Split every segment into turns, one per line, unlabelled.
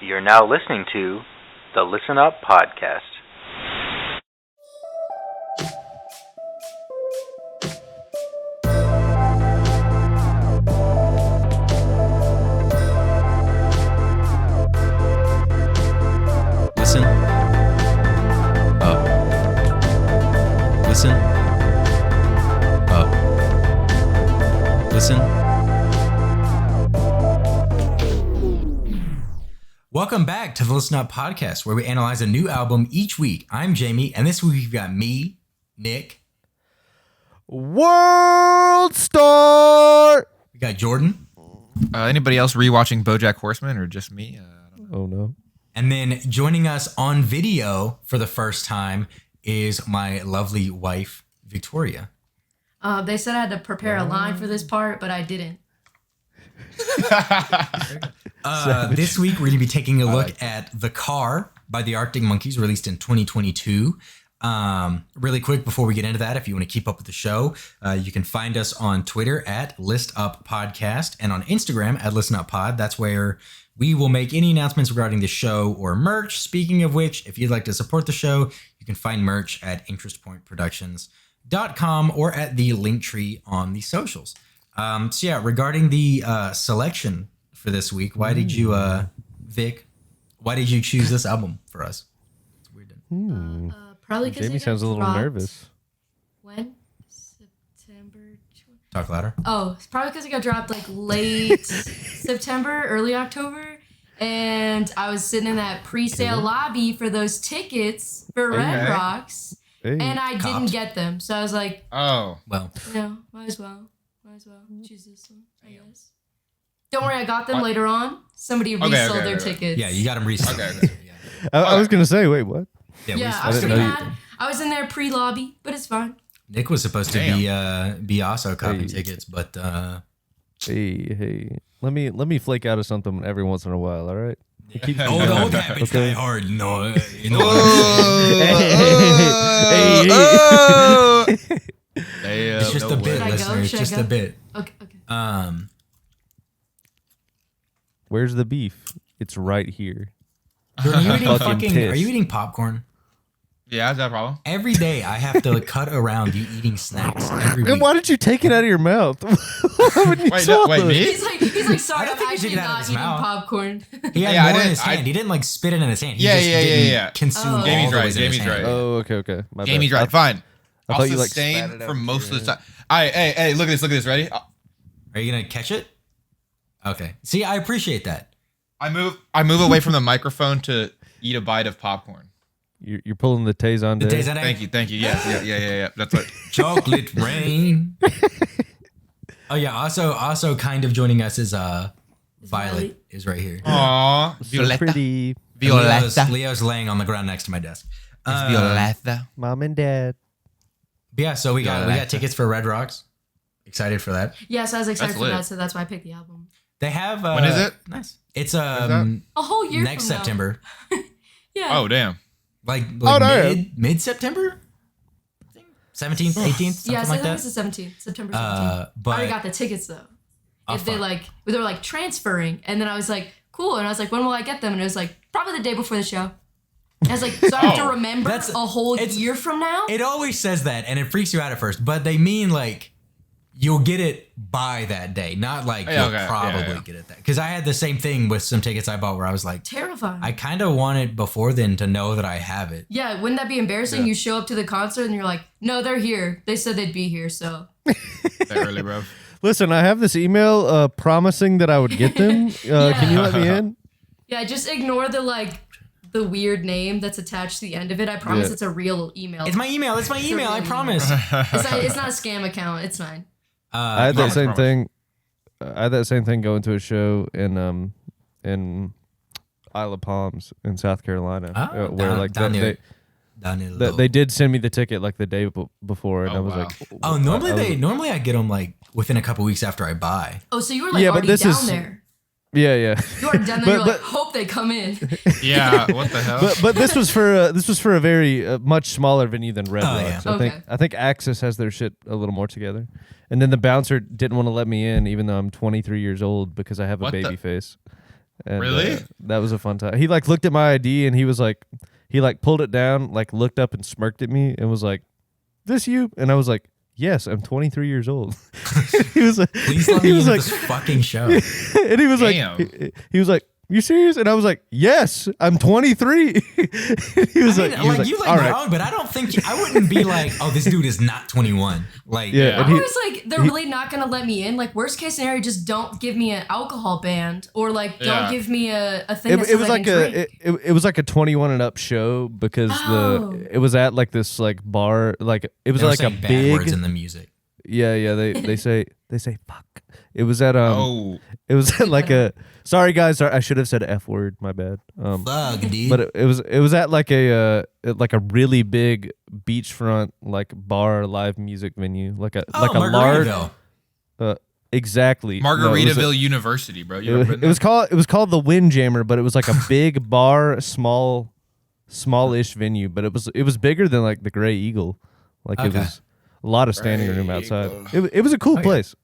You're now listening to the Listen Up Podcast.
Listen up. Listen up. Listen. Welcome back to the Listen Up Podcast, where we analyze a new album each week. I'm Jamie, and this week we've got me, Nick.
World Star.
We got Jordan.
Anybody else rewatching BoJack Horseman or just me? I don't know.
Oh no.
And then joining us on video for the first time is my lovely wife, Victoria.
They said I had to prepare a line for this part, but I didn't.
This week we're going to be taking a look at The Car by the Arctic Monkeys, released in 2022. Really quick before we get into that, if you want to keep up with the show, you can find us on Twitter at ListUpPodcast and on Instagram at ListenUpPod. That's where we will make any announcements regarding the show or merch. Speaking of which, if you'd like to support the show, you can find merch at interestpointproductions.com or at the link tree on the socials. So yeah, regarding the selection for this week, why did you, Vic, why did you choose this album for us? It's weird.
Probably because
Jamie sounds a little nervous.
When? September.
Talk louder.
Oh, it's probably because it got dropped like late September, early October. And I was sitting in that pre-sale lobby for those tickets for Red Rocks.
Hey.
And I didn't get them. So I was like,
Oh.
Well,
no, might as well choose this one, I guess. Don't worry, I got them later on. Somebody resold their tickets.
yeah, you got them resold.
Okay.
Yeah,
I was gonna say, wait, what?
Yeah, I
I
was
didn't
pretty
know
mad. I was in there pre-lobby, but it's fine.
Nick was supposed to be also copying tickets, but
Hey, let me flake out of something every once in a while, all right?
don't habits die hard, you know. It's just a bit,
Should I go?
listeners.
Should I
Just
go?
a bit.
Okay.
Where's the beef? It's right here.
Jordan, are you eating
Fucking pissed.
Are you eating popcorn?
Yeah, is that a problem?
Every day I have to cut around you eating snacks every
Then
week.
why did you take it out of your mouth? Why wouldn't you swallow it?
me?
He's like, sorry,
don't
I'm
think he
actually
took it out of
not
his
eating
mouth.
popcorn.
He had
Yeah, I
more in
didn't-
his hand. He didn't like spit it in his hand. He
Yeah,
just
yeah,
didn't
yeah.
consume all
Jamie's
the
right,
was in his
Jamie's
hand.
right.
Oh, okay. My
Jamie's
bad.
right. Fine.
I
I'll
thought you, like, spat
sustain
it out
for
of
most
your
of the time. All right, hey, look at this. Ready?
Are you gonna catch it? Okay. See, I appreciate that.
I move away from the microphone to eat a bite of popcorn.
You're pulling the Taze on
The
there.
days that
Thank you. Yes, yeah. That's what.
chocolate rain. Oh yeah. Also, kind of joining us is Violet is right here.
Aw,
So
Violetta.
pretty.
Leo's laying on the ground next to my desk.
Violetta.
Mom and Dad.
But yeah, so we got
Violetta.
tickets for Red Rocks. Excited for that.
Yes, I was excited
That's
for
lit.
that, so that's why I picked the album.
They have.
When is it?
Nice. It's
A whole year
next
from now.
September.
Yeah.
Oh, damn.
Like
damn.
mid September. 17th, 18th, something
Yeah, so I
like
think
that.
it's the 17th, September 17th.
But
I already got the tickets though.
Oh,
If they
fuck.
they were like transferring, and then I was like, cool, and I was like, when will I get them? And it was like probably the day before the show. And I was like, so I have to remember
That's-
a whole
it's-
year from now.
It always says that, and it freaks you out at first. But they mean like you'll get it by that day, not like
Yeah,
you'll
okay.
probably
Yeah.
get it that. Because I had the same thing with some tickets I bought where I was like,
Terrifying.
I kind of want it before then to know that I have it.
Yeah, wouldn't that be embarrassing?
Yeah.
You show up to the concert and you're like, no, they're here. They said they'd be here, so.
That early, bro.
Listen, I have this email promising that I would get them. Can you let me in?
Yeah, just ignore the weird name that's attached to the end of it. I promise
Yeah.
it's a real email.
It's my email. It's my email. I
real
promise.
It's not a scam account. It's fine.
I had that
promise,
same
promise.
thing. I had that same thing going to a show in Isle of Palms in South Carolina,
Oh,
where like
down
they,
near- down near the
they,
little-
they did send me the ticket like the day before, and
Oh,
I was
wow.
like,
Oh, normally I get them like within a couple weeks after I buy.
Oh, so you were like
Yeah, but
already
this
down
is-
there.
yeah.
You were down there. You're like,
but-
hope they come in.
Yeah, what the hell?
But this was for a very much smaller venue than Red
Oh,
Rocks.
yeah.
I think Axis has their shit a little more together. And then the bouncer didn't want to let me in, even though I'm 23 years old, because I have a
What the-
baby face. And,
Really?
that was a fun time. He like looked at my ID and he was like, he like pulled it down, like looked up and smirked at me and was like, "This you?" And I was like, "Yes, I'm 23 years old." He was like,
Please let me
he was
into
like,
this fucking show.
and he was
Damn.
like, he was like, "You serious?" And I was like, "Yes, I'm 23." He was like,
you
"All right."
wrong, but I don't think I wouldn't be like, oh, this dude is not 21. Like,
Yeah,
Yeah.
and
I
he-
was like, they're really not gonna let me in. Like, worst case scenario, just don't give me an alcohol band, or like, don't
Yeah.
give me a thing that
it
says
was
I
like
can
a
drink.
it was like a 21 and up show because
Oh.
it was at like this like bar, like it was
they were
like a
saying bad
big
words in the music.
yeah they say fuck. It was at
Oh,
it was at like a sorry guys, I should have said F word, my bad.
Fuck, dude.
But it was at like a really big beachfront like bar live music venue, like a large
Margaritaville.
exactly. No, it was a-
Margaritaville University, bro. You ever been
it was
there?
called the Windjammer, but it was like a big bar, smallish venue, but it was bigger than like the Gray Eagle. Like it
Okay.
was a lot of standing room outside. It was a cool
Okay.
place.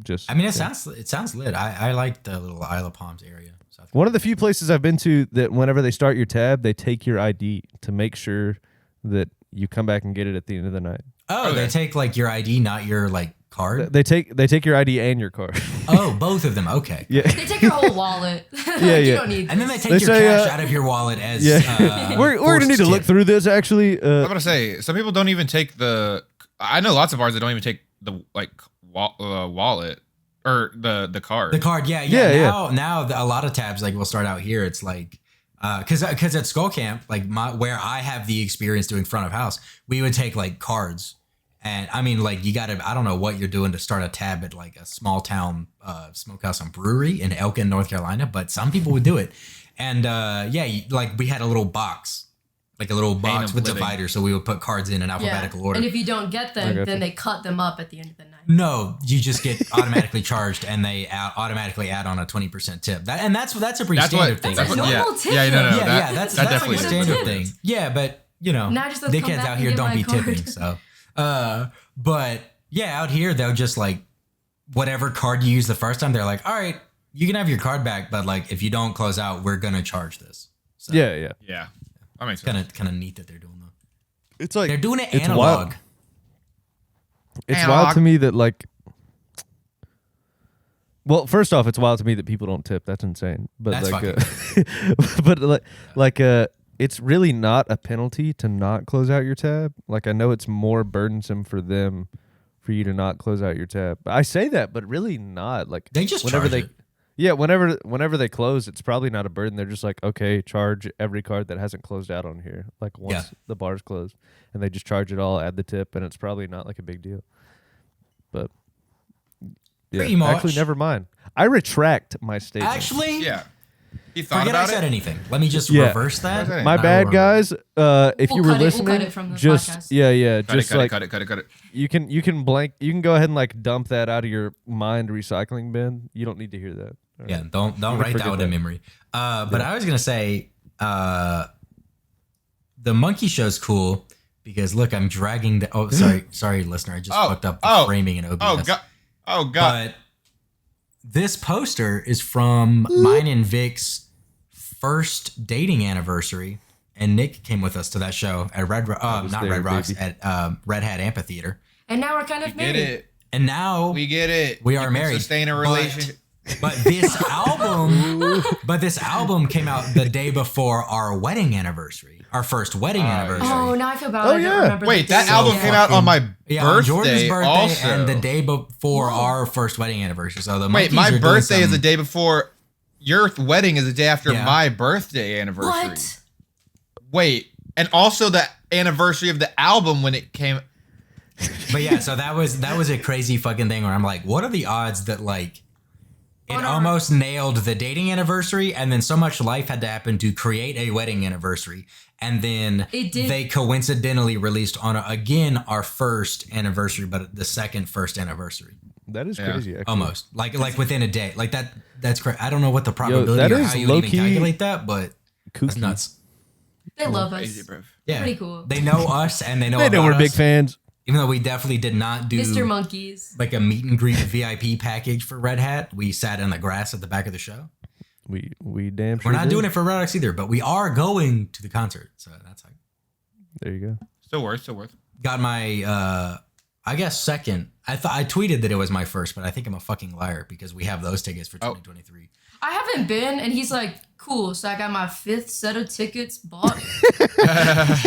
Just
I mean, it
yeah.
sounds lit. I like the little Isle of Palms area. South
One of the few places I've been to that whenever they start your tab, they take your ID to make sure that you come back and get it at the end of the night.
Oh,
Okay.
they take like your ID, not your like card.
They take your ID and your card.
Oh, both of them. Okay.
Yeah.
They take your whole wallet.
Yeah,
You
yeah.
don't need
And then they
this.
take
They
your
say,
cash out of your wallet as
Yeah. We're gonna need
forced
to look
tip.
through this actually.
I'm gonna say some people don't even take the. I know lots of bars that don't even take the like wallet or the card.
The card,
Yeah,
Now a lot of tabs like will start out here. It's like because at Skull Camp, like where I have the experience doing front of house, we would take like cards, and I mean like you got to I don't know what you're doing to start a tab at like a small town smokehouse and brewery in Elkin, North Carolina, but some people would do it, and like we had a little box. Like a little box
of
with
living.
dividers, so we would put cards in alphabetical order.
And if you don't get them,
gotcha.
then they cut them up at the end of the night.
No, you just get automatically charged, and they automatically add on a 20% tip. That's a pretty
That's
standard
what.
thing.
That's a
yeah,
normal tip,
yeah, no,
though.
no,
yeah,
that,
that's
that
like
definitely
a
is.
standard
tip.
thing. Yeah, but you know,
Now just let's come
dickheads
back
out
and
here
get
don't
my
be
card.
tipping. So, but yeah, out here they'll just like whatever card you use the first time, they're like, all right, you can have your card back, but like if you don't close out, we're gonna charge this. So
Yeah.
Yeah, that makes sense.
kind of neat that they're doing that.
It's like
They're doing it
it's
analog.
wild. It's
Analog.
wild to me that like. Well, first off, it's wild to me that people don't tip. That's insane. But
That's
like, but it's really not a penalty to not close out your tab. Like I know it's more burdensome for them for you to not close out your tab. I say that, but really not. Like
They just
whenever
charge
they,
it.
yeah, whenever they close, it's probably not a burden. They're just like, okay, charge every card that hasn't closed out on here. Like once
Yeah.
the bar's closed, and they just charge it all, add the tip, and it's probably not like a big deal. But yeah,
Pretty much.
actually, never mind. I retract my statement.
Actually,
Yeah, you thought
forget I
about
said
it.
anything. Let me just
Yeah.
reverse that.
Okay.
my
And I
bad,
will-
guys. If
We'll
you were
cut it- we'll
listening,
cut it from the
just
podcast.
yeah,
Cut
just like
it. Cut it.
you can go ahead and like dump that out of your mind recycling bin. You don't need to hear that. All
Yeah,
right.
don't
can
write that
forget
one
that.
in memory. But I was gonna say, the monkey show's cool because look, I'm dragging the. Oh, sorry, listener, I just fucked up the framing in OBS.
Oh god.
But this poster is from mine and Vic's first dating anniversary, and Nick came with us to that show at
was
not
there,
Red Rocks,
baby.
at Red Hat Amphitheater.
And now we're kind of
Get
married.
it.
And now
We get it.
We
You
are
can
married,
Sustain a
but-
relationship.
But this album came out the day before our wedding anniversary, our first wedding anniversary.
Oh, now I feel bad.
Oh,
I don't
yeah.
remember
Wait,
the
that
date.
album
Yeah.
came out on my
Yeah, on Jordan's
birthday.
birthday
Also,
and the day before our first wedding anniversary. So the
wait,
Monkeys
my
are doing
birthday is
some-
the day before. Your wedding is the day after
Yeah.
my birthday anniversary.
What?
Wait, and also the anniversary of the album when it came.
But yeah, so that was a crazy fucking thing where I'm like, what are the odds that like it
On our-
almost nailed the dating anniversary, and then so much life had to happen to create a wedding anniversary, and then
It did-
they coincidentally released on again our first anniversary, but the second first anniversary,
That is
Yeah.
crazy. Actually.
almost like within a day, like that. That's crazy. I don't know what the probability
that
or
is
how you would even
low-key
calculate that, but that's
Kooky.
nuts.
They love us.
Crazy, bro.
Yeah,
Pretty cool.
They know us, and they know
They know
about
we're big
us,
fans.
even though we definitely did not do
Mr. Monkeys.
like a meet and greet VIP package for Red Hat. We sat in the grass at the back of the show.
We damn sure
We're not
did.
doing it for Red Rocks either, but we are going to the concert. So that's like
There you go.
Still worth.
got my I guess second. I tweeted that it was my first, but I think I'm a fucking liar because we have those tickets for 2023.
I haven't been, and he's like, cool. So I got my 5th set of tickets bought. And he's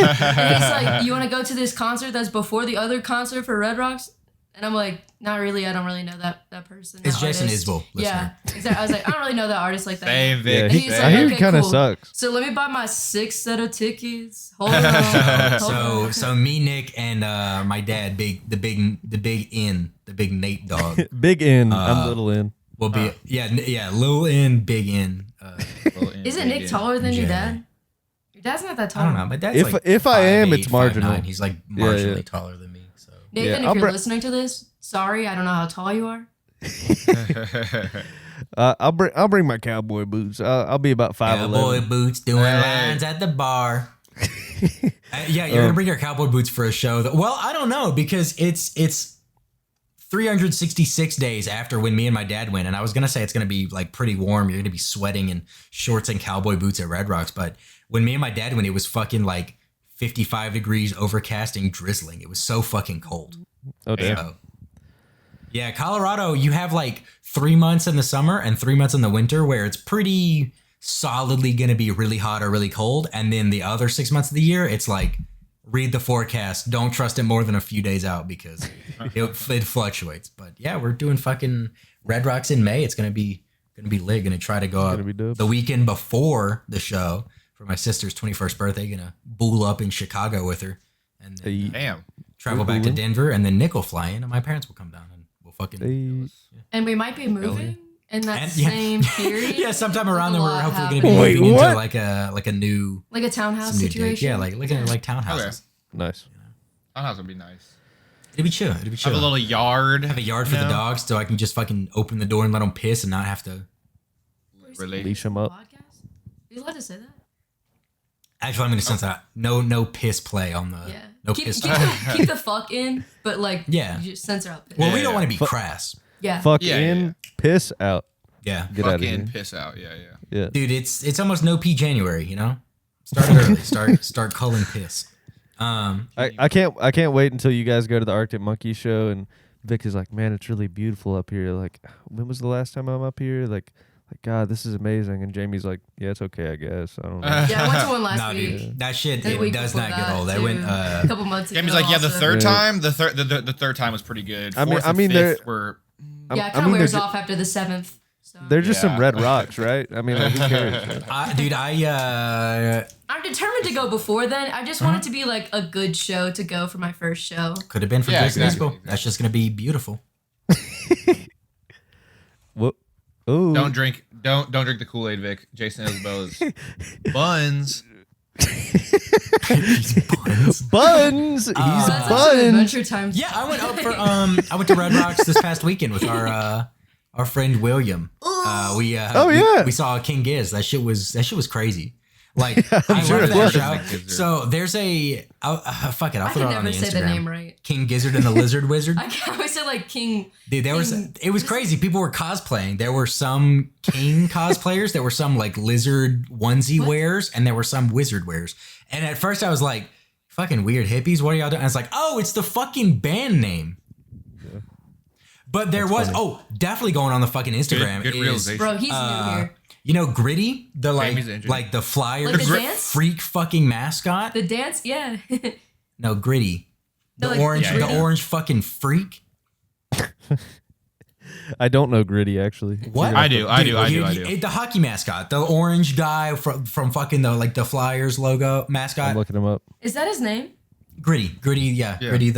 like, you want to go to this concert that's before the other concert for Red Rocks? And I'm like, not really. I don't really know that person.
It's
that
Jason
artist.
Isbell,
Yeah, exactly. I was like, I don't really know that artist like that.
Same,
Yeah,
Vic.
And he's
I
like,
hear
okay,
he kind of
cool.
sucks.
So let me buy my 6th set of tickets. Hold on.
So me, Nick, and my dad, the big Nate dog,
Big N. I'm little N.
will be Lil N, Big N.
Isn't Nick taller than your dad? Your dad's not that tall.
I don't know. My dad's
If-
like
if I am,
5'8",
it's marginal.
5'9". He's like
Yeah,
marginally
yeah.
taller than me. So
Nathan,
Yeah,
if you're listening to this, sorry, I don't know how tall you are.
I'll bring my cowboy boots. I'll be about 5'11".
cowboy boots doing
Hey.
lines at the bar. Yeah, you're gonna bring your cowboy boots for a show. Well, I don't know because it's 366 days after when me and my dad went, and I was gonna say it's gonna be like pretty warm. You're gonna be sweating in shorts and cowboy boots at Red Rocks, but when me and my dad went, it was fucking like 55 degrees, overcast and drizzling. It was so fucking cold.
Oh damn.
So, yeah, Colorado, you have like 3 months in the summer and 3 months in the winter where it's pretty solidly going to be really hot or really cold. And then the other 6 months of the year, it's like, read the forecast. Don't trust it more than a few days out because it fluctuates. But yeah, we're doing fucking Red Rocks in May. It's going to be lit. Going to try to go
It's
up
gonna be dope.
the weekend before the show for my sister's 21st birthday. Going to bool up in Chicago with her. And then,
Hey,
Damn.
travel back to Denver, and then Nick will fly in, and my parents will come down, and we'll fucking.
hey.
And we might be moving in that
And- yeah.
same period.
Yeah, sometime around
Like
then
a
we're
lot
hopefully
happening.
going to be
Wait,
moving
what?
into like a new
Like a townhouse
some new dig.
situation.
Yeah, like townhouses.
Nice.
Townhouse would be nice.
It'd be chill. It'd be chill.
Have a little yard.
Have a yard for
you
the
know?
dogs, so I can just fucking open the door and let them piss and not have to.
Really.
Leash them up.
Podcast? Are you allowed to say that?
Actually, I'm going to censor that. No piss play on the.
Yeah.
No
keep,
piss.
keep the fuck in, but like,
Yeah.
you just censor out piss.
Well, we
Yeah,
don't
yeah.
want to be crass.
Yeah.
Fuck
Yeah,
in,
yeah.
piss out.
Yeah,
Get out of here.
Fucking piss out. Yeah.
Yeah.
dude, it's almost no pee January. You know, start early. start culling piss.
I can't wait until you guys go to the Arctic Monkey show and Vic is like, man, it's really beautiful up here. Like, when was the last time I'm up here? Like God, this is amazing. And Jamie's like, yeah, it's okay, I guess. I don't know.
Yeah, I went to one last
Nah,
week.
dude, that shit
The
it
week
does
before
not get
that,
old. I
too.
went.
A couple months ago.
Jamie's like, yeah, the
also.
third
Yeah.
time, the third time was pretty good.
I mean-
Fourth
I
and
mean, they're-
fifth were.
Yeah, it
I
kind of
mean,
wears
they're
off after the 7th. So.
They're just some
Yeah.
red rocks, right? I mean, like, who cares?
I'm determined to go before then. I just want it to be like a good show to go for my first show.
could have been for
Yeah,
Jason
exactly,
Isbell.
exactly.
That's just gonna be beautiful.
What? Ooh.
Don't drink the Kool-Aid, Vic. Jason Isbell is buns.
Buns. He's
So that's actually
buns.
Adventure Time.
Yeah, I went up for I went to Red Rocks this past weekend with our friend William.
Oh,
We
yeah.
we saw King Giz. That shit was crazy. Like I
sure
love
it
that
was.
show.
Gizzard.
So there's a fuck it. I'll
I
throw
can
it on the
never
Instagram.
say the name right.
King Gizzard and the Lizard Wizard.
I always say like King.
Dude, it was
King-
crazy. People were cosplaying. There were some king cosplayers. There were some like lizard onesie wears, and there were some wizard wears. And at first, I was like, "Fucking weird hippies, what are y'all doing?" And it's like, "Oh, it's the fucking band name." But there was definitely going on the fucking Instagram.
Good
is,
realization.
Bro, he's new here.
You know, Gritty, the
Jamie's injured.
like the Flyers
Like the dance?
freak fucking mascot.
The dance, yeah.
No, Gritty, the
No, like
orange,
Yeah,
the
yeah.
orange fucking freak.
I don't know Gritty actually.
What?
I do.
The hockey mascot, the orange guy from fucking the Flyers logo mascot.
I'm looking him up.
Is that his name?
Gritty,
Yeah.
Gritty.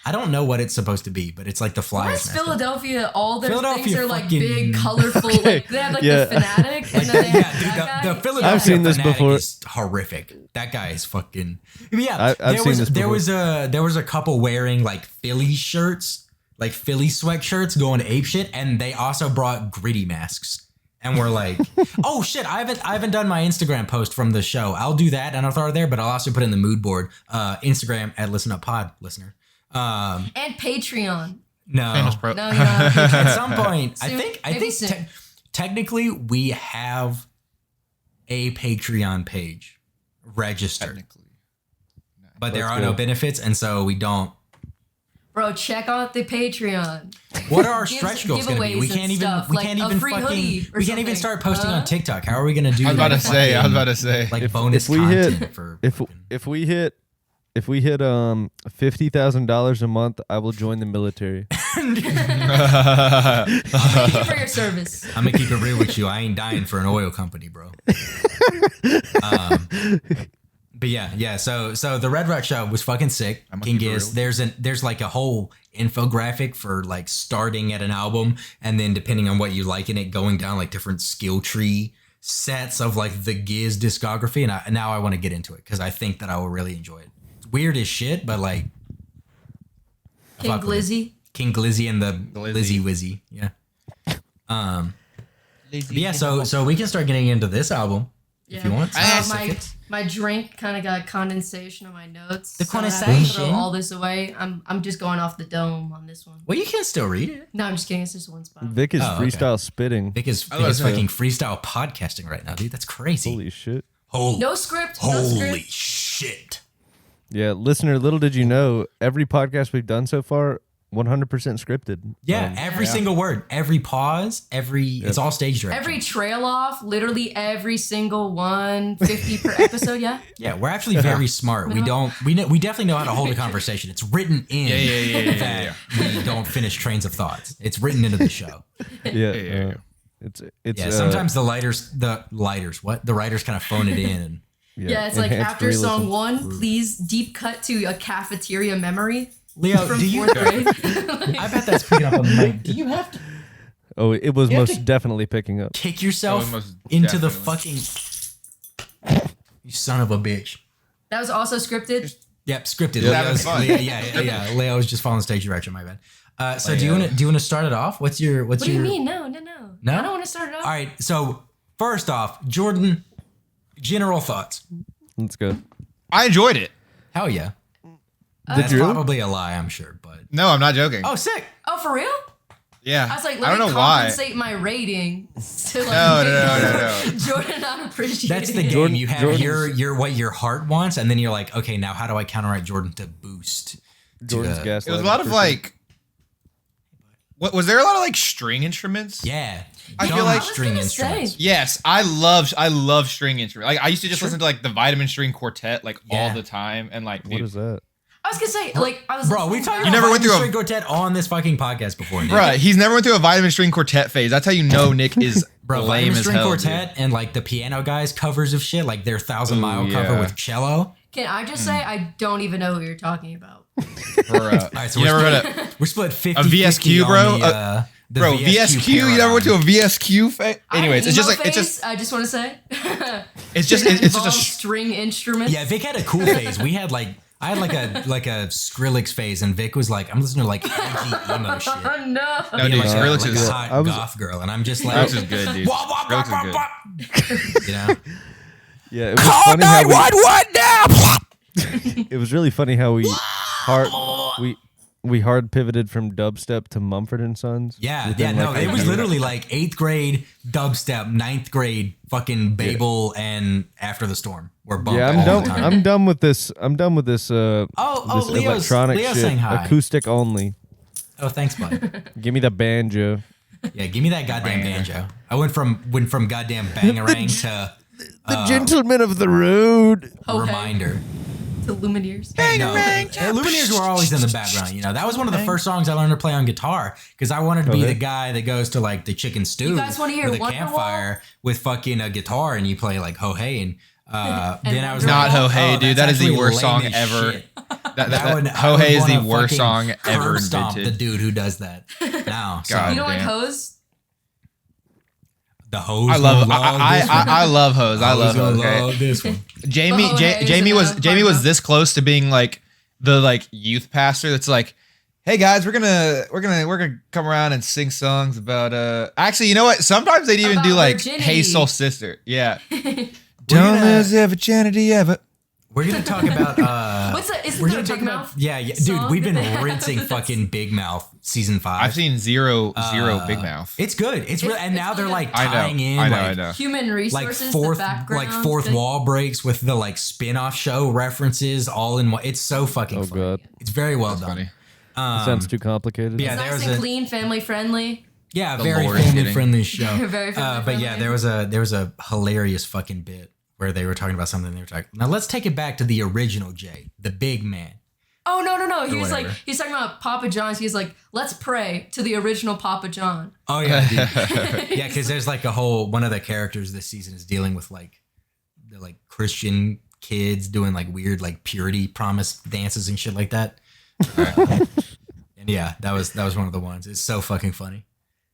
I don't know what it's supposed to be, but it's like the
Why
Flyers
is
mascot.
Philadelphia, all their
Philadelphia
things are like
fucking-
big, colorful. Like they have like
Yeah.
the Fanatic, and then they have
Yeah, dude,
that guy.
the Philadelphia
I've seen this
Fanatic
before.
is horrific. That guy is fucking. Yeah,
I've seen this
there
before.
was a couple wearing like Philly shirts, like Philly sweatshirts, going apeshit, and they also brought Gritty masks. And we're like, oh shit, I haven't done my Instagram post from the show. I'll do that and I'll throw it there, but I'll also put it in the mood board. Instagram at Listen Up Pod, listener.
And Patreon.
No.
Famous pro.
No, you're not.
At some point, I
Soon.
think
Maybe soon.
technically we have a Patreon page registered,
Technically.
but there
That's
are no
good.
benefits, and so we don't.
Bro, check out the Patreon.
What are our
Gives-
stretch goals going to be?
giveaways
We
and
can't even.
stuff,
We
like
can't
a
even
free
fucking.
hoodie or
We can't even
something.
start posting
Huh?
on TikTok. How are we going to do?
I was about
like
to say. I was
fucking,
about to say.
like bonus
if we hit-
content for
If we hit $50,000 a month, I will join the military.
Thank you for your service.
I'm gonna keep it real with you. I ain't dying for an oil company, bro. But yeah. So the Red Rock show was fucking sick.
I'm gonna
King
keep it
Giz,
real.
there's like a whole infographic for like starting at an album, and then depending on what you like in it, going down like different skill tree sets of like the Giz discography. And now I want to get into it because I think that I will really enjoy it. It's weird as shit, but like I
King
fuck with it.
Glizzy.
King Glizzy and the
Glizzy.
Lizzy Wizzy. Yeah. But yeah, so we can start getting into this album if you want.
My drink kind of got condensation on my notes.
The
so I had to
condensation?
throw all this away. I'm just going off the dome on this one.
Well, you can still read it.
No, I'm just kidding. It's just one spot.
Vic is
Oh, okay.
freestyle spitting.
Vic is
I was
fucking freestyle podcasting right now, dude. That's crazy.
Holy shit.
No script. No
Holy
script.
shit.
Yeah, listener, little did you know, every podcast we've done so far, 100% scripted.
Yeah, every single word, every pause, it's all stage direction.
Every trail off, literally every single one, 50 per episode. Yeah.
Yeah, we're actually very smart. We definitely know how to hold a conversation. It's written in
Yeah.
we don't finish trains of thoughts. It's written into the show.
Yeah. It's
Yeah, sometimes the writers kind of phone it in. And
Yeah, it's like
enhanced
after song
realism.
one, please deep cut to a cafeteria memory
Leo,
from
do you?
fourth grade.
I bet that's picking up a mic. Do you have to
Oh, it was
You have
most
to-
definitely picking up.
kick yourself
Oh, most
into the
definitely.
fucking? You son of a bitch.
That was also scripted.
Yep, scripted.
Yeah, that was fun.
Yeah. Leo was just following stage direction. My bad. So do you want to start it off? What's your?
What do you mean? No.
No?
I don't want to start it off.
All right. So first off, Jordan, general thoughts.
Let's go.
I enjoyed it.
Hell yeah.
Did
That's
you?
probably a lie, I'm sure, but
No, I'm not joking.
oh, sick.
Oh, for real?
Yeah.
I was like,
I
let
don't
me
know why.
compensate my rating to like
No.
Jordan not appreciating
That's the
it.
game. You have
Jordan's-
your what your heart wants, and then you're like, okay, now how do I counteract Jordan to boost?
Jordan's
to,
gaslighting.
It was a lot of
for sure.
like. What was there? A lot of like string instruments?
Yeah.
I feel
Dumb
like-
I was
string
gonna
instruments.
say.
Yes, I love string instruments. Like I used to just listen to like the Vitamin String Quartet like all
Yeah.
the time, and like
What
dude,
is that?
I was gonna say, like, I was.
Bro, we talked about
You never went through a-
string quartet on this fucking podcast before, Nick.
bruh, he's never went through a Vitamin String Quartet phase. That's how you know Nick is
Bro,
lame
Vitamin
as
String
hell.
Quartet and like the Piano Guys covers of shit, like their 1,000 Mile cover
yeah.
with cello.
Can I just say I don't even know who you're talking about?
Dude. Bruh.
All right, so
You
we're
never
split,
heard of
we're split 50
VSQ, bro?
The
bro VSQ? You never went to a VSQ phase? Anyways, it's just like it's just
I just want to say.
it's just
Involves
a
string instrument.
Yeah, Vic had a cool phase. I had like a Skrillex phase, and Vic was like, I'm listening to like edgy emo shit.
Oh no.
no dude.
Like,
Skrillex
like
is
a hot
I was-
goth girl, and I'm just like,
Skrillex is good, dude.
Wah, wah,
Skrillex
wah,
is
wah,
good.
wah. You know?
Yeah, it was funny how it was really funny how we hard pivoted from dubstep to Mumford and Sons.
Yeah,
within,
no,
like,
it
a
was
year.
literally like 8th grade dubstep, 9th grade fucking Babel and After the Storm were bumped
Yeah,
all
I'm done.
the time.
I'm done with this. I'm done with this. This
Leo's
electronic shit,
saying hi.
acoustic only.
Oh, thanks, bud.
Give me the banjo.
Yeah, give me that goddamn banjo. I went from goddamn bangarang to
The gentleman of the road.
Okay.
reminder.
The Lumineers.
No, Lumineers were always in the background. You know, that was one of the first songs I learned to play on guitar because I wanted to be
Okay.
the guy that goes to like the chicken stew
You guys wanna hear
with a
Wonderwall?
campfire with fucking a guitar and you play like Ho Hey and then I was
Wonderwall?
Not
like,
Ho Hey,
oh,
dude.
that's
That is the
actually
worst
lame
song
as
ever.
shit.
That
Would- I
Ho
would
Hey is the
wanna
worst
fucking
song ever
curb stomp
invented.
the dude who does that. Now, so
God.
You don't like
damn.
hose?
the hose.
I love
this one.
I love Hose. I love
Hoes gonna
Hose. Okay.
love this one.
Jamie
Oh, hey,
Jamie
is it
was
a
Jamie was
partner?
this close to being like the like youth pastor that's like, hey guys, we're gonna come around and sing songs about actually, you know what? Sometimes they'd even
About
do like
virginity.
Hey Soul Sister. Yeah.
gonna-
Don't lose your virginity ever.
We're gonna talk about.
What's that? Is
we're
it
gonna
the
talk
Big
about.
Mouth?
Yeah, dude,
song
we've
that
been
they have?
rinsing
That's-
fucking Big Mouth season 5.
I've seen zero Big Mouth.
It's good. It's real, and
it's
now they're
really
like
I know.
tying in
I know.
like
I know.
Human resources,
fourth
the background.
fourth
thing.
wall breaks with the like spin-off show references all in one. It's so fucking
Oh,
funny.
God.
It's very well
That's
done.
funny.
Sounds too complicated.
yeah,
It's
there
nice
was
and
a
clean, family friendly.
yeah,
The
very
lore is
family
hitting.
friendly show.
Very family
But yeah,
friendly.
there was a hilarious fucking bit where they were talking about something. They were talking. Now let's take it back to the original Jay, the big man.
Oh no. He was
whatever.
like, he's talking about Papa John's. He's like, let's pray to the original Papa John.
Oh yeah, dude. Yeah, because there's like a whole one of the characters this season is dealing with like the like Christian kids doing like weird like purity promise dances and shit like that. And yeah, that was one of the ones. It's so fucking funny.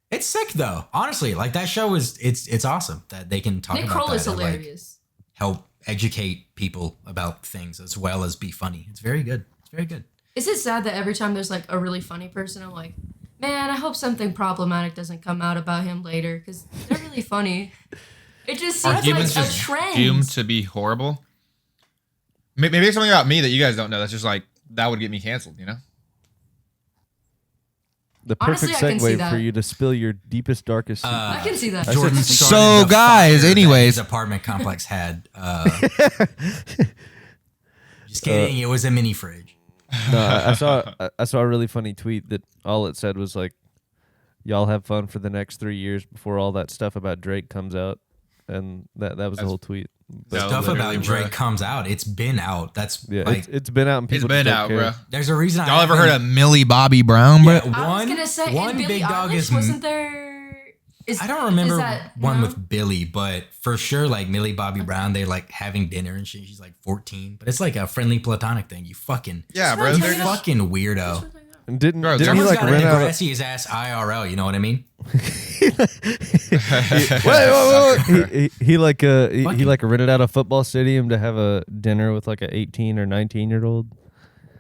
It's sick though. Honestly, like that show is it's awesome that they can talk
Nick
about
Kroll
that
is
and, like,
hilarious.
help educate people about things as well as be funny. It's very good. It's very good.
Is it sad that every time there's like a really funny person, I'm like, man, I hope something problematic doesn't come out about him later because they're really funny. It just
Are
seems
humans
like a
just
trend.
doomed to be horrible? Maybe it's something about me that you guys don't know. That's just like that would get me canceled. You know?
The
Honestly,
perfect
I can see
segue
that.
for you to spill your deepest, darkest secret.
I can see that.
I
Jordan
said-
started
So,
the
guys,
fire that
anyways.
his apartment complex had. Just kidding. It was a mini fridge.
No, I saw a really funny tweet that all it said was like, "Y'all have fun for the next 3 years before all that stuff about Drake comes out," and that was the whole tweet. But
No,
Stuff
literally,
about Drake
bruh.
comes out. It's been out. That's
yeah,
like
it's been out and
It's
people
been
just don't
out,
care.
bro.
there's a reason.
Y'all ever heard of Millie Bobby Brown, bro?
Yeah,
I was
one
gonna say,
one
and Billie
big dog
Eilish,
is.
wasn't there?
I don't remember
is that,
one
no?
with Billy, but for sure, like Millie Bobby Brown, they're like having dinner and shit. She's like 14, but it's like a friendly platonic thing. You fucking,
Yeah, bro.
That's
you
what I'm saying.
fucking weirdo.
And didn't
Bro,
didn't he
Someone's
like
gotta
rent out?
Degrassi his ass IRL. You know what I mean?
Wait. He like he
Fucking-
like rented out a football stadium to have a dinner with like a 18 or 19-year-old.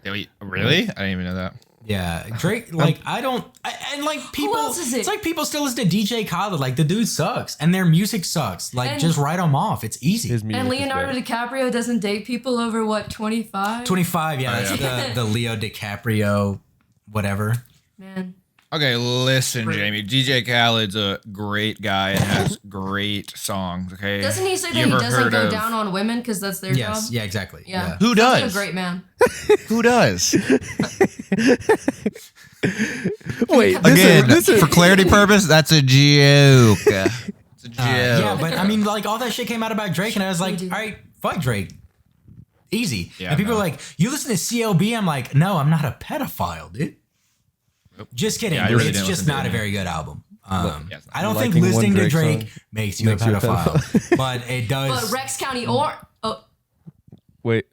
Wait, really? I didn't even know that.
Yeah, Drake. Like and like people.
else is it?
It's like people still listen to DJ Khaled. Like the dude sucks, and their music sucks. Like
And-
just write them off. It's easy.
His music
And
is
Leonardo
bad.
DiCaprio doesn't date people over what 25.
25. Yeah,
Oh,
that's
yeah.
the Leo DiCaprio, whatever.
Man,
Okay, listen, Jamie. DJ Khaled's a great guy and has great songs. Okay,
doesn't he say
You
that he
ever
doesn't
heard
go
of-
down on women because that's their
Yes.
job?
Yeah. Exactly.
Yeah.
Who
Sounds like
does?
a great man.
Who does?
Wait,
Again, for clarity purpose, that's a joke. It's a joke.
Yeah, but I mean, like all that shit came out about Drake, and I was like, all right, fuck Drake. Easy.
Yeah,
and people
no.
are like, you listen to CLB? I'm like, no, I'm not a pedophile, dude. Just kidding.
Yeah, I
dude.
really
it's
didn't
just
listen to
not a
it.
very good album.
Yeah, it's not.
I don't think
Liking one
listening to
Drake
Drake
song
makes you a
makes you a
pedophile, but it does.
But Rex County or
Wait.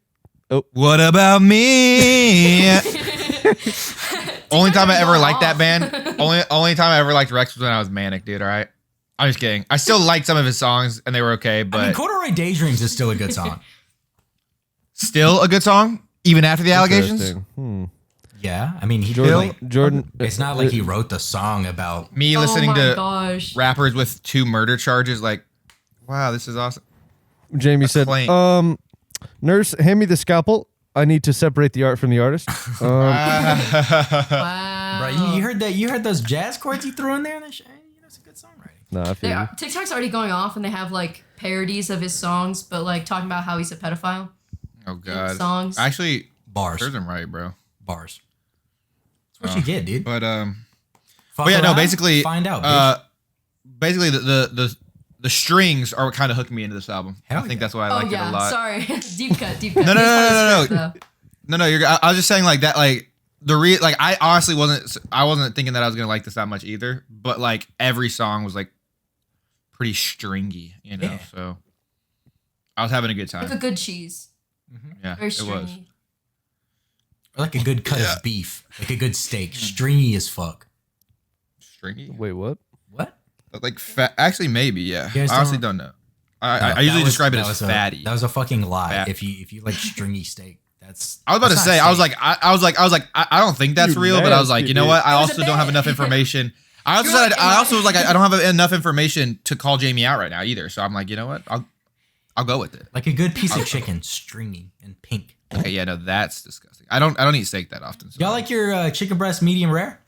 What about me? Only time I ever
going
liked that
off.
band. Only time I ever liked Rex was when I was manic, dude. All right. I'm just kidding. I still liked some of his songs and they were okay, but
I mean, Corduroy Daydreams is still a good song.
still a good song, even after the allegations.
Interesting.
Yeah, I mean, he
Jordan,
like,
Jordan.
it's not like he wrote the song about.
Me
oh
listening
my
to
gosh.
rappers with 2 murder charges, like, wow, this is awesome.
Jamie said,
Claim.
"Nurse, hand me the scalpel. I need to separate the art from the artist."
Wow.
Bro, you heard that? You heard those jazz chords he threw in there? And that shit? You know, it's a good songwriting.
Nah, I feel you.
TikTok's already going off and they have like parodies of his songs, but like talking about how he's a pedophile.
Oh god.
Songs.
Actually,
Bars,
serves him right, bro.
bars. That's what you get, dude.
But
Fuck
But yeah, no.
around,
Basically,
find out. Bitch.
basically the strings are what kind of hooked me into this album.
Hell
I think
yeah.
that's why I
Oh
liked it a
yeah,
lot.
sorry. Deep cut.
No, no,
He's part of the
no,
script, though.
No, I was just saying like that. Like like I honestly wasn't thinking that I was gonna like this that much either. But like every song was like pretty stringy, you know.
Yeah.
So I was having a good
Like a
time.
good cheese.
Yeah,
Very
it was.
stringy.
Or like a good cut of beef, like a good steak, stringy as fuck.
Stringy.
Wait, what?
What?
Like actually maybe yeah.
You guys
I honestly
don't-
don't know.
No,
I usually
that was-
describe it
that
as
was a-
fatty.
That was a fucking lie.
Fat.
If you like stringy steak, that's.
I was about to
that's not
say, I was
steak.
like, I don't think that's
You
real, but I was like,
nasty
you know
bitch.
what? I
It was
also
a
don't have
bit.
enough information. I also
You're
said,
like,
I also was like, I don't have enough information to call Jamie out right now either. So I'm like, you know what? I'll go with it.
Like a good piece of chicken, stringy and pink.
Okay, yeah, no, that's disgusting. I don't eat steak that often. So.
Y'all like your chicken breast medium rare?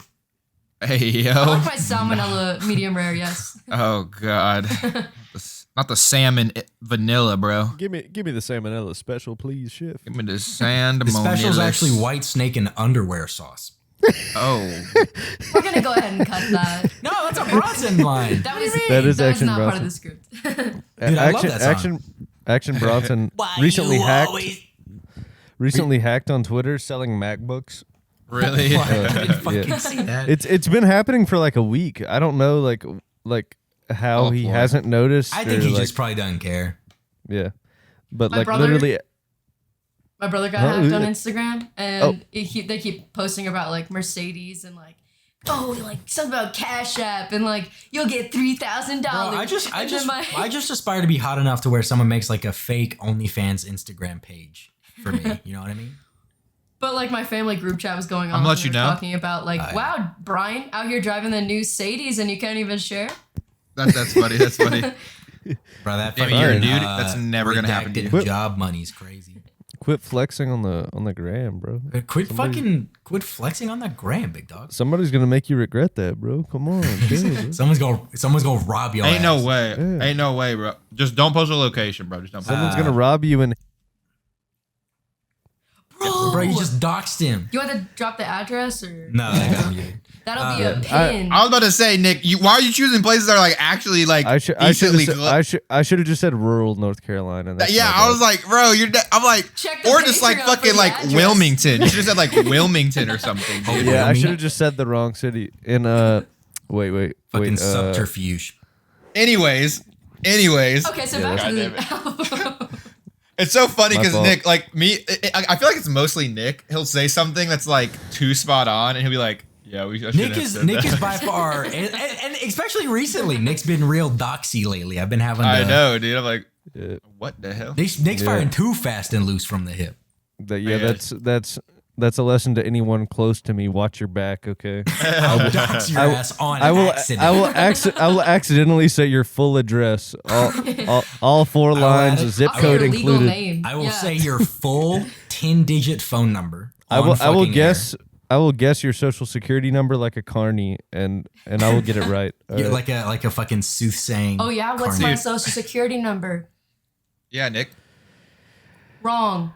Hey yo.
I like my salmonella medium rare. Yes.
Oh god. Not the salmon vanilla, bro.
Give me the salmonella special, please, chef.
Give me the sand.
The special is actually white snake and underwear sauce.
Oh.
We're gonna go ahead and cut that.
No, that's a Bronson line.
That was
That is
that was
Action
not part of
Bronson.
the script.
Dude, I love that song.
Action Bronson recently hacked on Twitter selling MacBooks.
Really?
I didn't fucking
Yeah.
see that.
It's been happening for like a week. I don't know like how
Oh,
he
boy.
hasn't noticed.
I think
or,
he
like,
just probably doesn't care.
yeah. But
My
like
brother-
literally
My brother got
Oh,
hacked on
yeah.
Instagram, and they keep posting about like Mercedes and like, oh, like something about Cash App and like you'll get $3,000.
Bro, I just aspire to be hot enough to where someone makes like a fake OnlyFans Instagram page for me. You know what I mean?
But like my family group chat was going on.
I'm gonna let
and
you
they were
know.
Talking about like,
yeah.
wow, Brian out here driving the new Sadies and you can't even share.
That's funny. That's funny.
Bro, that
Damn,
fucking
you're a dude. That's never gonna happen to
redacted
you.
job money's crazy.
quit flexing on the gram, bro.
Quit flexing on that gram, big dog.
Somebody's gonna make you regret that, bro. Come on, chill, bro.
Someone's gonna rob your
Ain't
ass.
no way.
Yeah.
Ain't no way, bro. Just don't post a location, bro. Just don't. Post
Someone's gonna rob you and
Bro, you just doxed him.
You want to drop the address or
No, I got muted.
that'll be a pin.
I was about to say, Nick, why are you choosing places that are like actually like
I should
decently
have just said rural North Carolina. That's
yeah,
my
I
bad.
was like, bro, I'm like,
Check the
or just like
Patreon for
fucking
the
like
address.
Wilmington. You should have said like Wilmington or something. Dude.
yeah, I
Wyoming?
should have just said the wrong city. In wait,
Fucking
wait,
subterfuge.
Anyways,
Okay, so
Yeah,
back to
God
the album.
it's so funny
My
because
fault.
Nick, like me, I feel like it's mostly Nick. He'll say something that's like too spot on, and he'll be like, "Yeah, we."
Nick is by far, and especially recently, Nick's been real doxy lately. I've been having.
I know, dude. I'm like,
Yeah.
what the hell?
Nick's
Yeah.
firing too fast and loose from the hip.
Yeah,
Yeah.
that's a lesson to anyone close to me. Watch your back, okay?
I'll dox your
I will-
ass on
I will
accident.
I will accidentally say your full address, all four lines,
I'll
zip
I'll say
code
your legal
included.
name.
I will
Yeah.
say your full 10-digit phone number.
I will
on fucking
guess I will guess your social security number like a carny, and I will get it right.
air.
All
You're
right.
like a fucking soothsaying.
Oh yeah, what's
carny.
my social security number?
Yeah, Nick.
Wrong.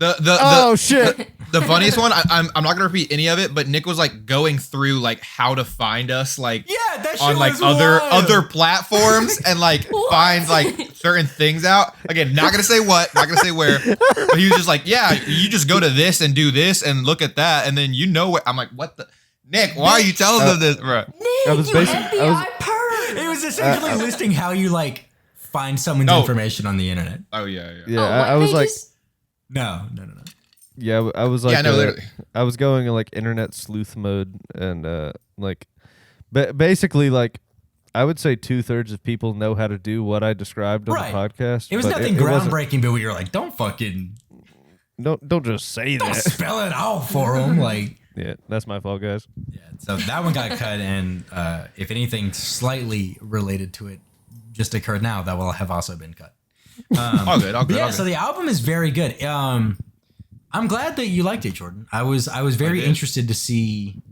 Oh shit!
The funniest one, I'm not gonna repeat any of it, but Nick was like going through like how to find us, like
Yeah, that shit
on like
was
other
wild.
platforms and like find like certain things out. Again, not gonna say what, not gonna say where, but he was just like, yeah, you just go to this and do this and look at that, and then you know what. I'm like, what the Nick? Why are you telling them this, bro?
I was
You
basic- I was-
FBI perv.
It was essentially listing how you like find someone's
No.
information on the internet.
Oh yeah.
Yeah,
Oh,
I
what
was like,
pages?
No.
yeah, I was like,
Yeah, no, literally.
I was going in like internet sleuth mode, and like, basically like, I would say 2/3 of people know how to do what I described on
Right.
the podcast.
It was
but
nothing
wasn't-
groundbreaking, but we were like, don't fucking
Don't just say
don't
that.
spell it out for them. Like,
Yeah, that's my fault, guys.
yeah. So that one got cut, and if anything slightly related to it just occurred now, that will have also been cut.
All good.
But yeah, so the album is very good. I'm glad that you liked it, Jordan. I was very
did.
interested to see.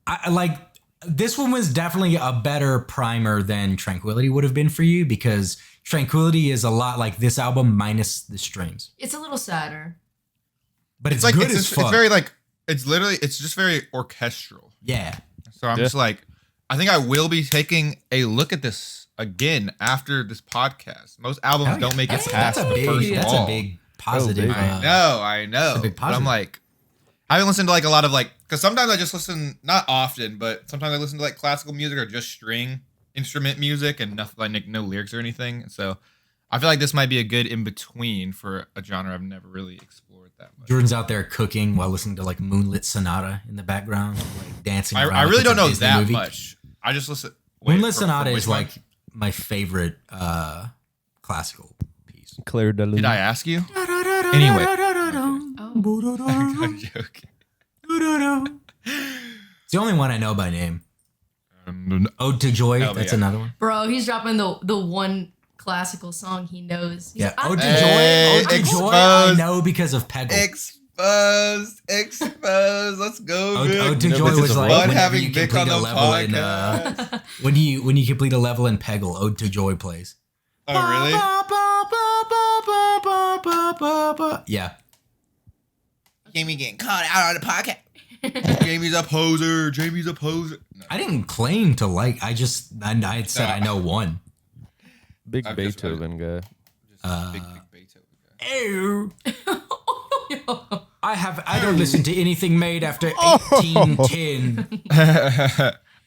I like this one was definitely a better primer than Tranquility would have been for you, because Tranquility is a lot like this album minus the strings,
It's a little sadder.
but it's,
It's like
good as
it's
fuck.
very like it's just very orchestral.
Yeah,
So I'm
Yeah.
just like, I think I will be taking a look at this again after this podcast. Most albums
Hell yeah.
don't make it
That's
past
a
the
big
first
that's
wall.
a big positive.
baby.
I know.
It's a big
But I'm
positive.
like, I haven't listened to like a lot of like, because sometimes I just listen, not often, but sometimes I listen to like classical music or just string instrument music and nothing like no lyrics or anything. So I feel like this might be a good in between for a genre I've never really explored that much.
Jordan's out there cooking while listening to like Moonlit Sonata in the background, like dancing. around
I
like
really
it's a
don't know
Disney
that
movie.
much. I just listen.
Moonlit
from
Sonata
which
is
one?
like my favorite classical piece.
Claire Delune.
Did I ask you? Anyway.
Oh.
I'm joking.
It's the only one I know by name. Ode to Joy.
Hell
That's
yeah.
another one.
Bro, he's dropping the one classical song he knows. He's
Yeah.
like,
Ode to
Hey,
Joy. Ode to Joy.
exposed.
I know because of Peggle.
Exposed. Let's go. Vic.
Ode to
No,
Joy
because
was
of
like
what?
Fun
whenever
having
you
Vic
complete
on
a
the
level in
podcast.
when you complete a level in Peggle, Ode to Joy plays.
Oh, really?
Yeah.
Jamie getting caught out on the podcast. Jamie's a poser. No.
I didn't claim to like. I had said I know one.
Big
I've just-
Beethoven guy.
Big Beethoven guy.
Ew. I don't listen to anything made after 1810.